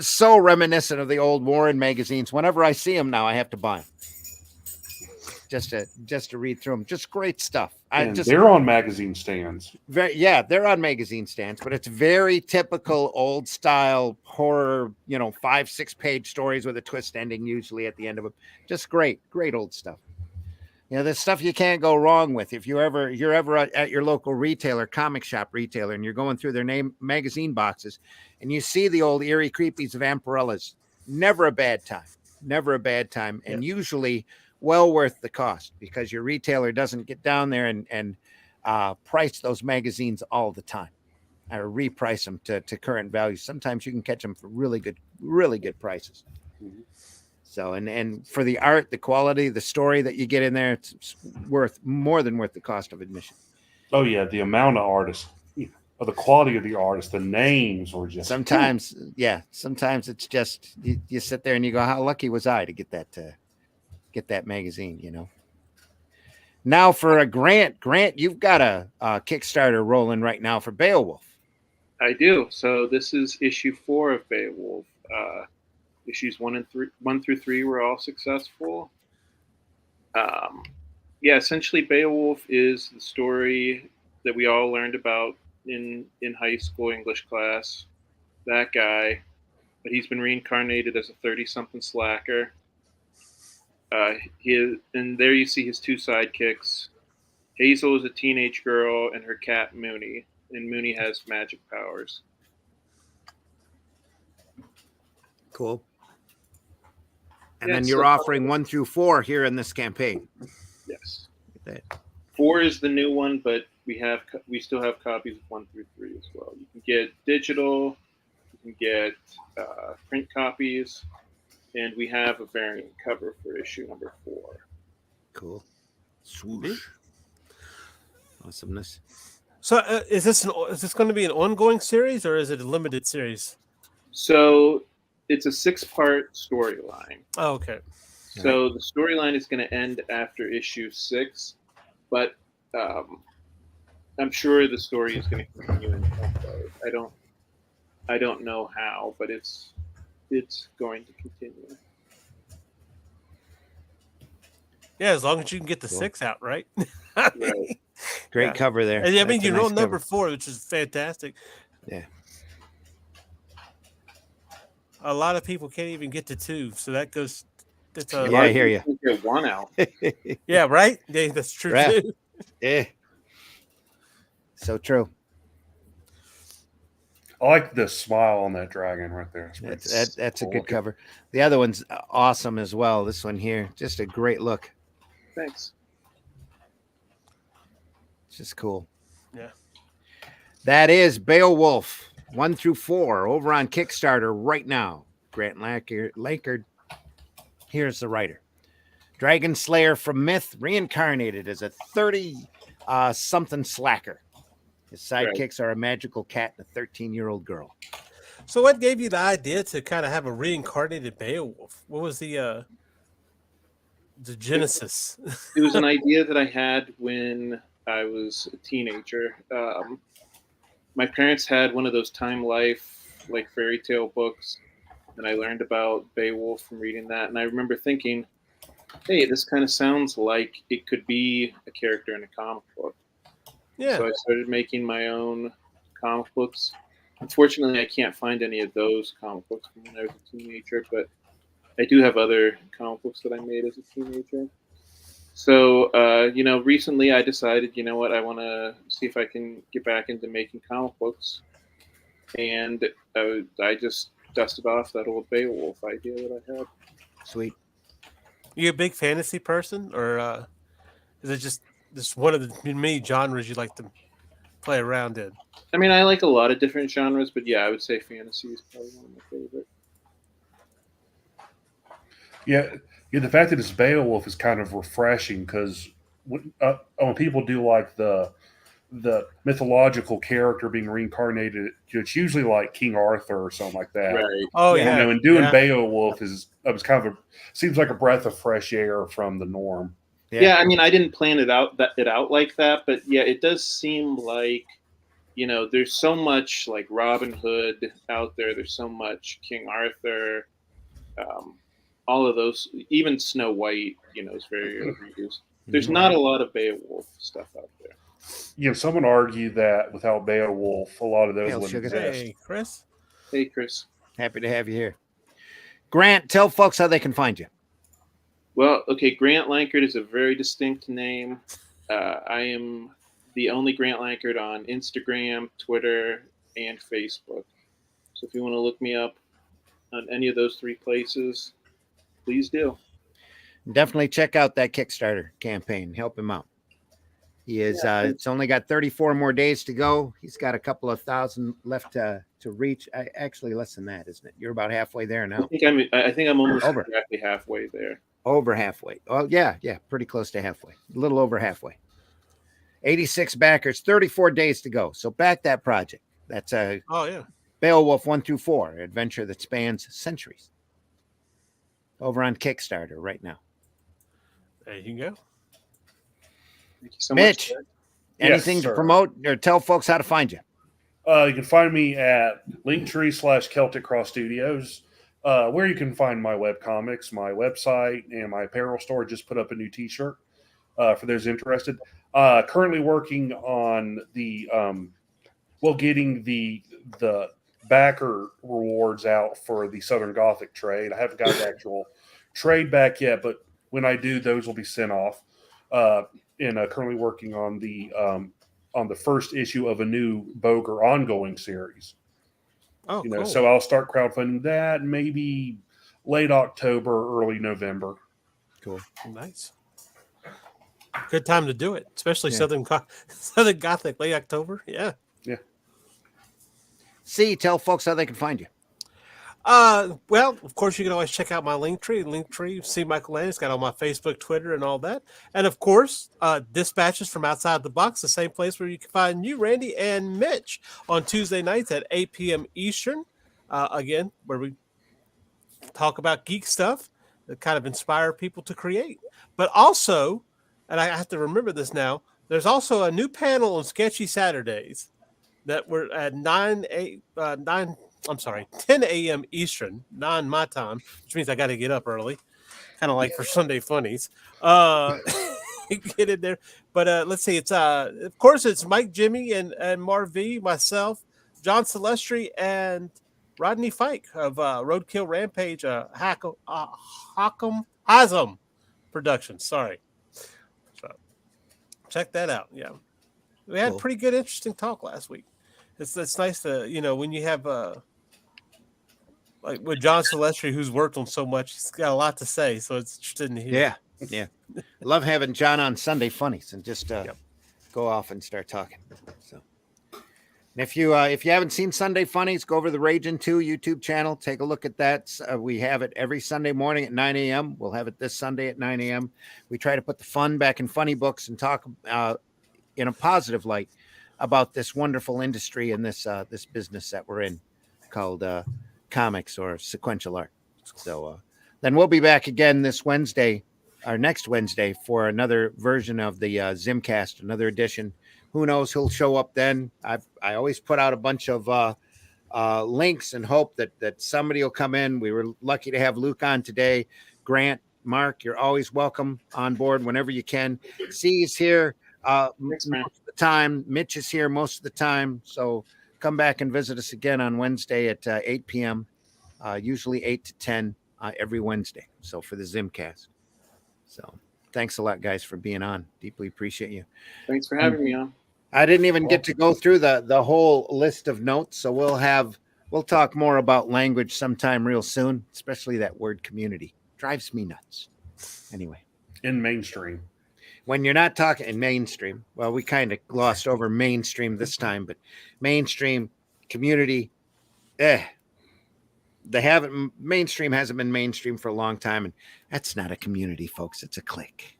so reminiscent of the old Warren magazines. Whenever I see them now, I have to buy them. Just to read through them. Just great stuff.
They're on magazine stands.
They're on magazine stands, but it's very typical old style horror, 5-6 page stories with a twist ending usually at the end of them. Just great old stuff. The stuff you can't go wrong with. If you're ever at your local retailer, comic shop retailer, and you're going through their magazine boxes and you see the old eerie creepies of Amparellas, never a bad time. And usually well worth the cost because your retailer doesn't get down there and price those magazines all the time or reprice them to current value. Sometimes you can catch them for really good prices.
Mm-hmm.
So, and for the art, the quality, the story that you get in there, it's more than worth the cost of admission.
Oh yeah. The amount of artists, the quality of the artists, the names were just
sometimes it's just, you sit there and you go, how lucky was I to get that magazine, Now for a Grant, you've got a Kickstarter rolling right now for Beowulf.
I do. So this is issue 4 of Beowulf. Issues 1 through 3 were all successful. Essentially Beowulf is the story that we all learned about in high school English class. That guy, but he's been reincarnated as a 30-something slacker. And there you see his two sidekicks. Hazel is a teenage girl, and her cat Mooney. And Mooney has magic powers.
Cool. And
Yeah,
then you're
so-
offering 1 through 4 here in this campaign.
Yes.
That-
4 is the new one, but we still have copies of 1 through 3 as well. You can get digital, you can get print copies, and we have a variant cover for issue number 4.
Cool. Swoosh. Awesomeness.
So is this going to be an ongoing series or is it a limited series?
So it's a 6-part storyline.
Oh, okay.
So the storyline is going to end after issue 6, but I'm sure the story is going to continue in some way. I don't know how, but it's going to continue.
Yeah, as long as you can get the 6 out, right?
Right.
Great
Yeah.
cover there.
And, I mean,
That's a
you know
nice
number
cover.
4, which is fantastic.
Yeah.
A lot of people can't even get to 2, so that goes. That's a
Yeah, I hear you.
Get 1 out.
Yeah, right. Yeah, that's true
Right.
too.
Yeah. So true.
I like the smile on that dragon right there. It's pretty
That's a
cool
good
looking.
cover. The other one's awesome as well. This one here, just a great look.
Thanks.
It's just cool.
Yeah.
That is Beowulf 1 through 4 over on Kickstarter right now. Grant Lankard. Here's the writer. Dragon Slayer from Myth reincarnated as a 30-something slacker. His sidekicks are a magical cat and a 13-year-old girl.
So, what gave you the idea to kind of have a reincarnated Beowulf? What was the genesis?
It was an idea that I had when I was a teenager. My parents had one of those Time Life like fairy tale books, and I learned about Beowulf from reading that. And I remember thinking, hey, this kind of sounds like it could be a character in a comic book.
Yeah.
So I started making my own comic books. Unfortunately, I can't find any of those comic books from when I was a teenager, but I do have other comic books that I made as a teenager. So, recently I decided, you know what, I want to see if I can get back into making comic books. And I just dusted off that old Beowulf idea that I had.
Sweet.
You a big fantasy person, or is it just one of the many genres you like to play around in?
I mean, I like a lot of different genres, but yeah, I would say fantasy is probably one of my favorite.
Yeah, the fact that it's Beowulf is kind of refreshing because when people do like the mythological character being reincarnated, it's usually like King Arthur or something like that.
Right.
Oh
Yeah.
yeah,
And doing
yeah.
Beowulf is kind of seems like a breath of fresh air from the norm.
Yeah, I mean, I didn't plan it out like that, but yeah, it does seem like, there's so much like Robin Hood out there. There's so much King Arthur, all of those, even Snow White, is very overused. There's not a lot of Beowulf stuff out there.
Someone argued that without Beowulf, a lot of those
Hail,
wouldn't
sugar.
exist.
Hey, Chris.
Hey, Chris.
Happy to have you here. Grant, tell folks how they can find you.
Well, okay, Grant Lankard is a very distinct name. I am the only Grant Lankard on Instagram, Twitter, and Facebook. So if you want to look me up on any of those 3 places, please do.
Definitely check out that Kickstarter campaign. Help him out. He is. It's only got 34 more days to go. He's got a couple of thousand left to reach. Actually, less than that, isn't it? You're about halfway there now.
I think I'm almost
Over.
exactly halfway there.
Over halfway. Well, yeah, pretty close to halfway. A little over halfway. 86 backers, 34 days to go. So back that project. That's a
Oh yeah.
Beowulf 1 through 4, an adventure that spans centuries. Over on Kickstarter right now.
There you go.
Thank you so
Mitch,
much.
anything
Yes,
to
sir.
promote or tell folks how to find you?
You can find me at Linktree/Celtic Cross Studios, where you can find my webcomics, my website, and my apparel store. Just put up a new T-shirt. for those interested. Currently working on the getting the backer rewards out for the Southern Gothic trade. I haven't got the actual trade back yet, but when I do, those will be sent off. And currently working on the first issue of a new Boger ongoing series.
Oh, cool.
So I'll start crowdfunding that maybe late October, early November.
Cool.
Nice. Good time to do it, especially
Yeah.
Southern Gothic, late October. Yeah.
Yeah.
See, tell folks how they can find you.
Well, of course, you can always check out my Linktree. See Michael Lanning. It's got all my Facebook, Twitter, and all that. And of course, Dispatches from Outside the Box, the same place where you can find you, Randy, and Mitch on Tuesday nights at 8 p.m. Eastern. Again, where we talk about geek stuff that kind of inspire people to create. But also, and I have to remember this now, there's also a new panel on Sketchy Saturdays that we're at 10 a.m. Eastern, 9 my time, which means I got to get up early, kind of like for Sunday Funnies. Get in there. But let's see, it's of course it's Mike, Jimmy, and Marv V, myself, John Celestri, and Rodney Fike of Roadkill Rampage, Hazem Productions. Sorry. So check that out. Yeah. We had
Cool.
pretty good, interesting talk last week. It's nice to, when you have like with John Celestri, who's worked on so much, he's got a lot to say. So it's interesting to hear.
Yeah. Love having John on Sunday Funnies and just go off and start talking. So, and if you haven't seen Sunday Funnies, go over to the Ragin 2 YouTube channel. Take a look at that. We have it every Sunday morning at 9 a.m. We'll have it this Sunday at 9 a.m. We try to put the fun back in funny books and talk in a positive light about this wonderful industry and this business that we're in called comics or sequential art. So then we'll be back again this Wednesday, or next Wednesday, for another version of the ZimmCast, another edition. Who knows who'll show up then? I always put out a bunch of links and hope that somebody will come in. We were lucky to have Luke on today. Grant, Mark, you're always welcome on board whenever you can. C is here most of the time. Mitch is here most of the time. So come back and visit us again on Wednesday at 8 p.m., usually 8 to 10 every Wednesday. So for the ZimmCast. So thanks a lot, guys, for being on. Deeply appreciate you.
Thanks for having me on.
I didn't even get to go through the whole list of notes. So we'll talk more about language sometime real soon, especially that word community. Drives me nuts. Anyway.
In mainstream.
When you're not talking in mainstream, well, we kind of glossed over mainstream this time, but mainstream community, mainstream hasn't been mainstream for a long time, and that's not a community, folks. It's a clique.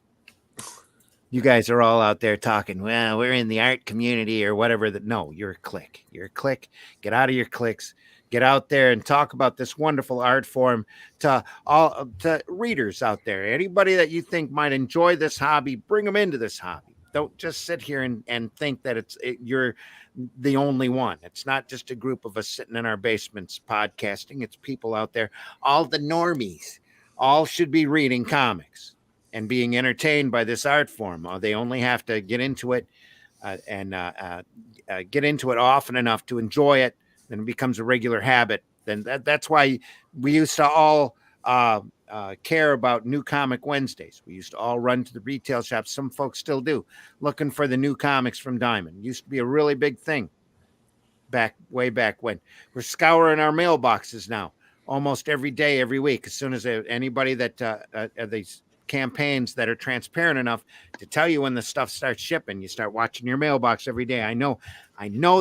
You guys are all out there talking, well, we're in the art community or whatever. No, you're a clique. You're a clique. Get out of your cliques. Get out there and talk about this wonderful art form to readers out there. Anybody that you think might enjoy this hobby, bring them into this hobby. Don't just sit here and think that you're the only one. It's not just a group of us sitting in our basements podcasting. It's people out there. All the normies, all should be reading comics and being entertained by this art form. They only have to get into it and get into it often enough to enjoy it. Then it becomes a regular habit. Then that's why we used to all care about New Comic Wednesdays. We used to all run to the retail shops. Some folks still do, looking for the new comics from Diamond. It used to be a really big thing way back when. We're scouring our mailboxes now almost every day, every week. As soon as anybody that these campaigns that are transparent enough to tell you when the stuff starts shipping, you start watching your mailbox every day. I know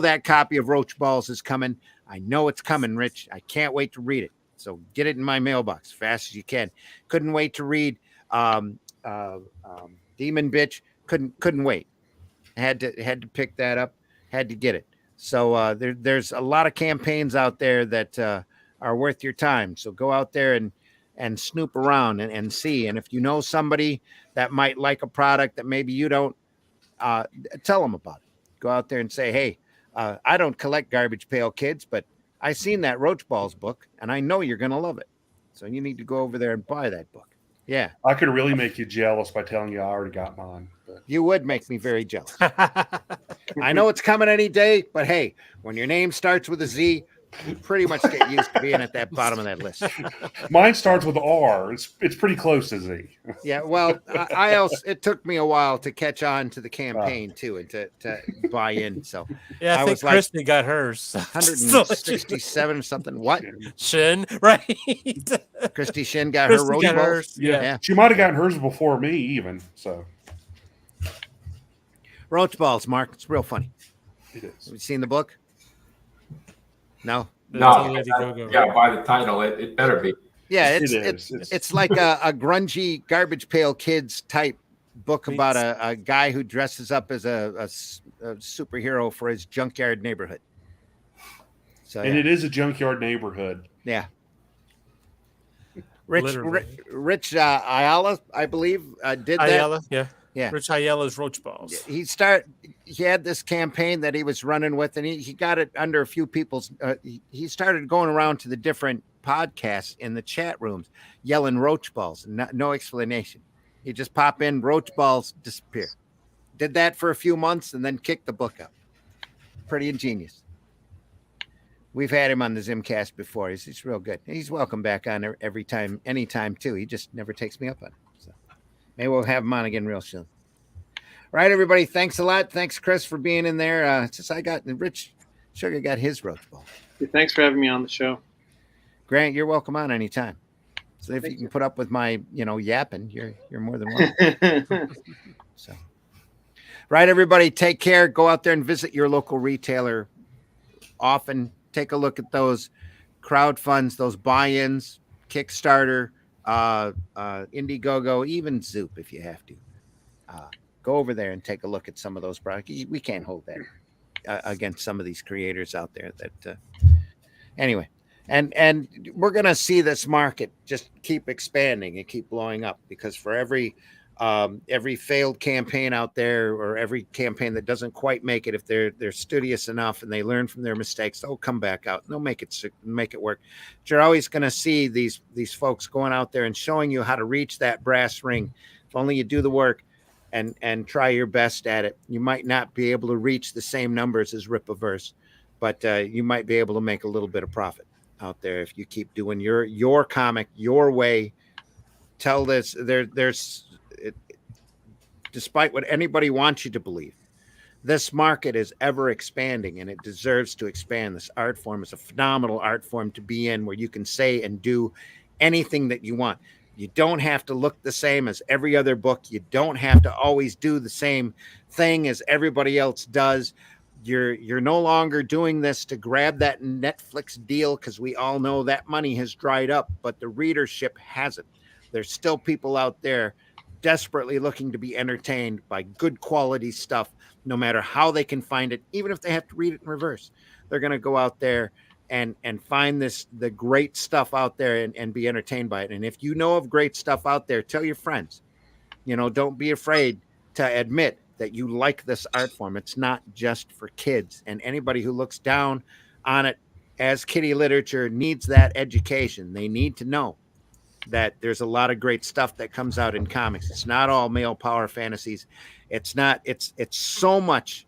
that copy of Roach Balls is coming. I know it's coming, Rich. I can't wait to read it. So get it in my mailbox as fast as you can. Couldn't wait to read Demon Bitch. Couldn't wait. Had to pick that up. Had to get it. So there's a lot of campaigns out there that are worth your time. So go out there and snoop around and see. And if you know somebody that might like a product that maybe you don't, tell them about it. Go out there and say, hey, I don't collect Garbage Pail Kids, but I seen that Roach Balls book, and I know you're going to love it. So you need to go over there and buy that book. Yeah,
I could really make you jealous by telling you I already got mine. But
you would make me very jealous. I know it's coming any day, but hey, when your name starts with a Z, you pretty much get used to being at that bottom of that list.
mine starts with R. It's pretty close to Z.
Yeah, well, I also it took me a while to catch on to the campaign too, and to buy in. So
Yeah, I think
was like
Christy got hers.
167 or something. What?
Shin, right?
Christy Shin got her
Christy
roach
got
balls.
hers. Yeah.
She might have gotten hers before me, even. So
Roach balls, Mark. It's real funny.
it is.
Have you seen the book? No.
No,
Lady Go-Go.
yeah, by the title, it better be.
Yeah,
It
it's
is.
it's like a grungy garbage pail kids type book about a guy who dresses up as a superhero for his junkyard neighborhood. So
And
yeah.
it is a junkyard neighborhood.
Yeah. Rich
Literally.
Rich Ayala, I believe, did that.
Ayala, yeah.
Yeah.
Rich Ayala's Roach Balls.
He had this campaign that he was running with, and he got it under a few people's. He started going around to the different podcasts in the chat rooms, yelling roach balls. No explanation. He just pop in, roach balls disappear. Did that for a few months, and then kicked the book up. Pretty ingenious. We've had him on the ZimmCast before. He's real good. He's welcome back on every time, anytime too. He just never takes me up on it. So maybe we'll have him on again real soon. All right, everybody. Thanks a lot. Thanks, Chris, for being in there. Since I got Rich Sugar got his roach ball.
Yeah, thanks for having me on the show.
Grant, you're welcome on anytime. So if you can put up with my, yapping, you're more than welcome. So, right, everybody, take care. Go out there and visit your local retailer often. Take a look at those crowd funds, those buy-ins, Kickstarter, Indiegogo, even Zoop if you have to. Go over there and take a look at some of those products. We can't hold that against some of these creators out there. That anyway, and we're gonna see this market just keep expanding and keep blowing up, because for every failed campaign out there, or every campaign that doesn't quite make it, if they're studious enough and they learn from their mistakes, they'll come back out and they'll make it work. But you're always going to see these folks going out there and showing you how to reach that brass ring. If only you do the work and try your best at it. You might not be able to reach the same numbers as Rip-A-Verse, but you might be able to make a little bit of profit out there if you keep doing your comic your way. Tell this despite what anybody wants you to believe, this market is ever expanding, and it deserves to expand. This art form is a phenomenal art form to be in, where you can say and do anything that you want. You don't have to look the same as every other book. You don't have to always do the same thing as everybody else does. You're no longer doing this to grab that Netflix deal, because we all know that money has dried up, but the readership hasn't. There's still people out there desperately looking to be entertained by good quality stuff, no matter how they can find it. Even if they have to read it in reverse, they're going to go out there and find the great stuff out there and be entertained by it. And if you know of great stuff out there, tell your friends. Don't be afraid to admit that you like this art form. It's not just for kids, and anybody who looks down on it as kiddie literature needs that education. They need to know that there's a lot of great stuff that comes out in comics. It's not all male power fantasies. It's so much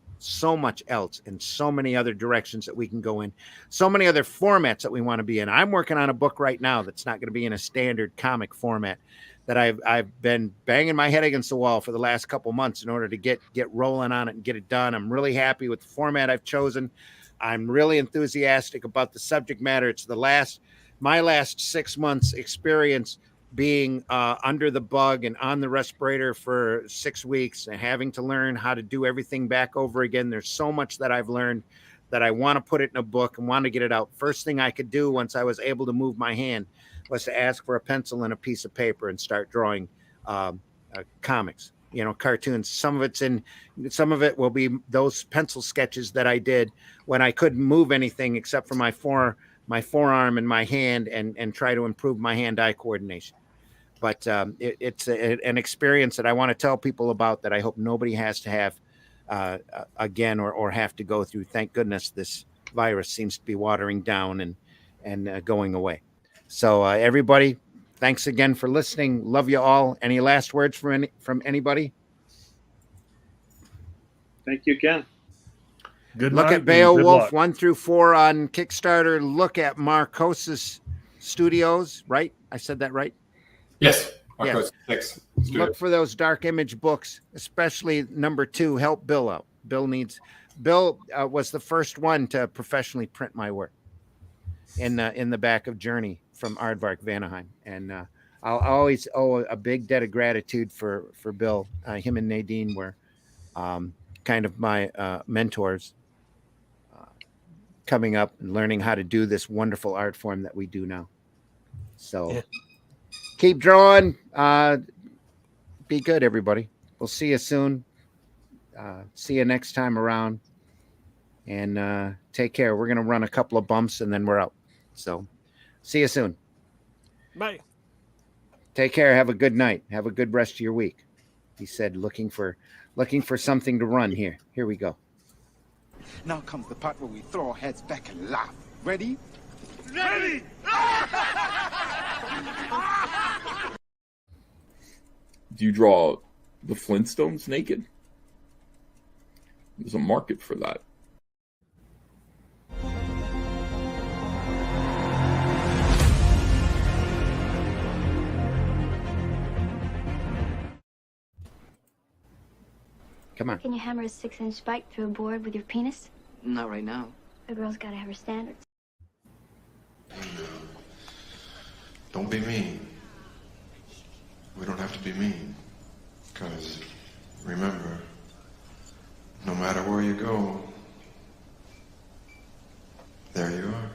else, and so many other directions that we can go in, so many other formats that we want to be in. I'm working on a book right now that's not going to be in a standard comic format, that I've been banging my head against the wall for the last couple months in order to get rolling on it and get it done. I'm really happy with the format I've chosen. I'm really enthusiastic about the subject matter. It's my last 6 months experience being under the bug and on the respirator for 6 weeks, and having to learn how to do everything back over again. There's so much that I've learned that I want to put it in a book and want to get it out. First thing I could do once I was able to move my hand was to ask for a pencil and a piece of paper and start drawing comics, cartoons. Some of it will be those pencil sketches that I did when I couldn't move anything except for my forearm and my hand, and try to improve my hand-eye coordination. But it's an experience that I want to tell people about, that I hope nobody has to have again, or have to go through. Thank goodness this virus seems to be watering down and going away. So everybody, thanks again for listening. Love you all. Any last words from anybody?
Thank you again.
Good
Look
night
at
and good
Beowulf
luck.
1 through 4 on Kickstarter. Look at Marcos Studios, right? I said that right?
Yes.
Yes.
6.
Look for those Dark Image books, especially number 2. Help Bill out. Bill was the first one to professionally print my work in the back of Journey from Aardvark Vanaheim, and I'll always owe a big debt of gratitude for Bill. Him and Nadine were kind of my mentors coming up and learning how to do this wonderful art form that we do now. So keep drawing. Be good, everybody. We'll see you soon. See you next time around. And take care. We're going to run a couple of bumps and then we're out. So see you soon.
Bye.
Take care. Have a good night. Have a good rest of your week. He said, looking for something to run here. Here we go.
Now comes the part where we throw our heads back and laugh. Ready?
Ready!
Do you draw the Flintstones naked? There's a market for that.
Come on.
Can you hammer a 6-inch spike through a board with your penis?
Not right now.
A girl's gotta have her standards.
Don't be mean. We don't have to be mean. Because, remember, no matter where you go, there you are.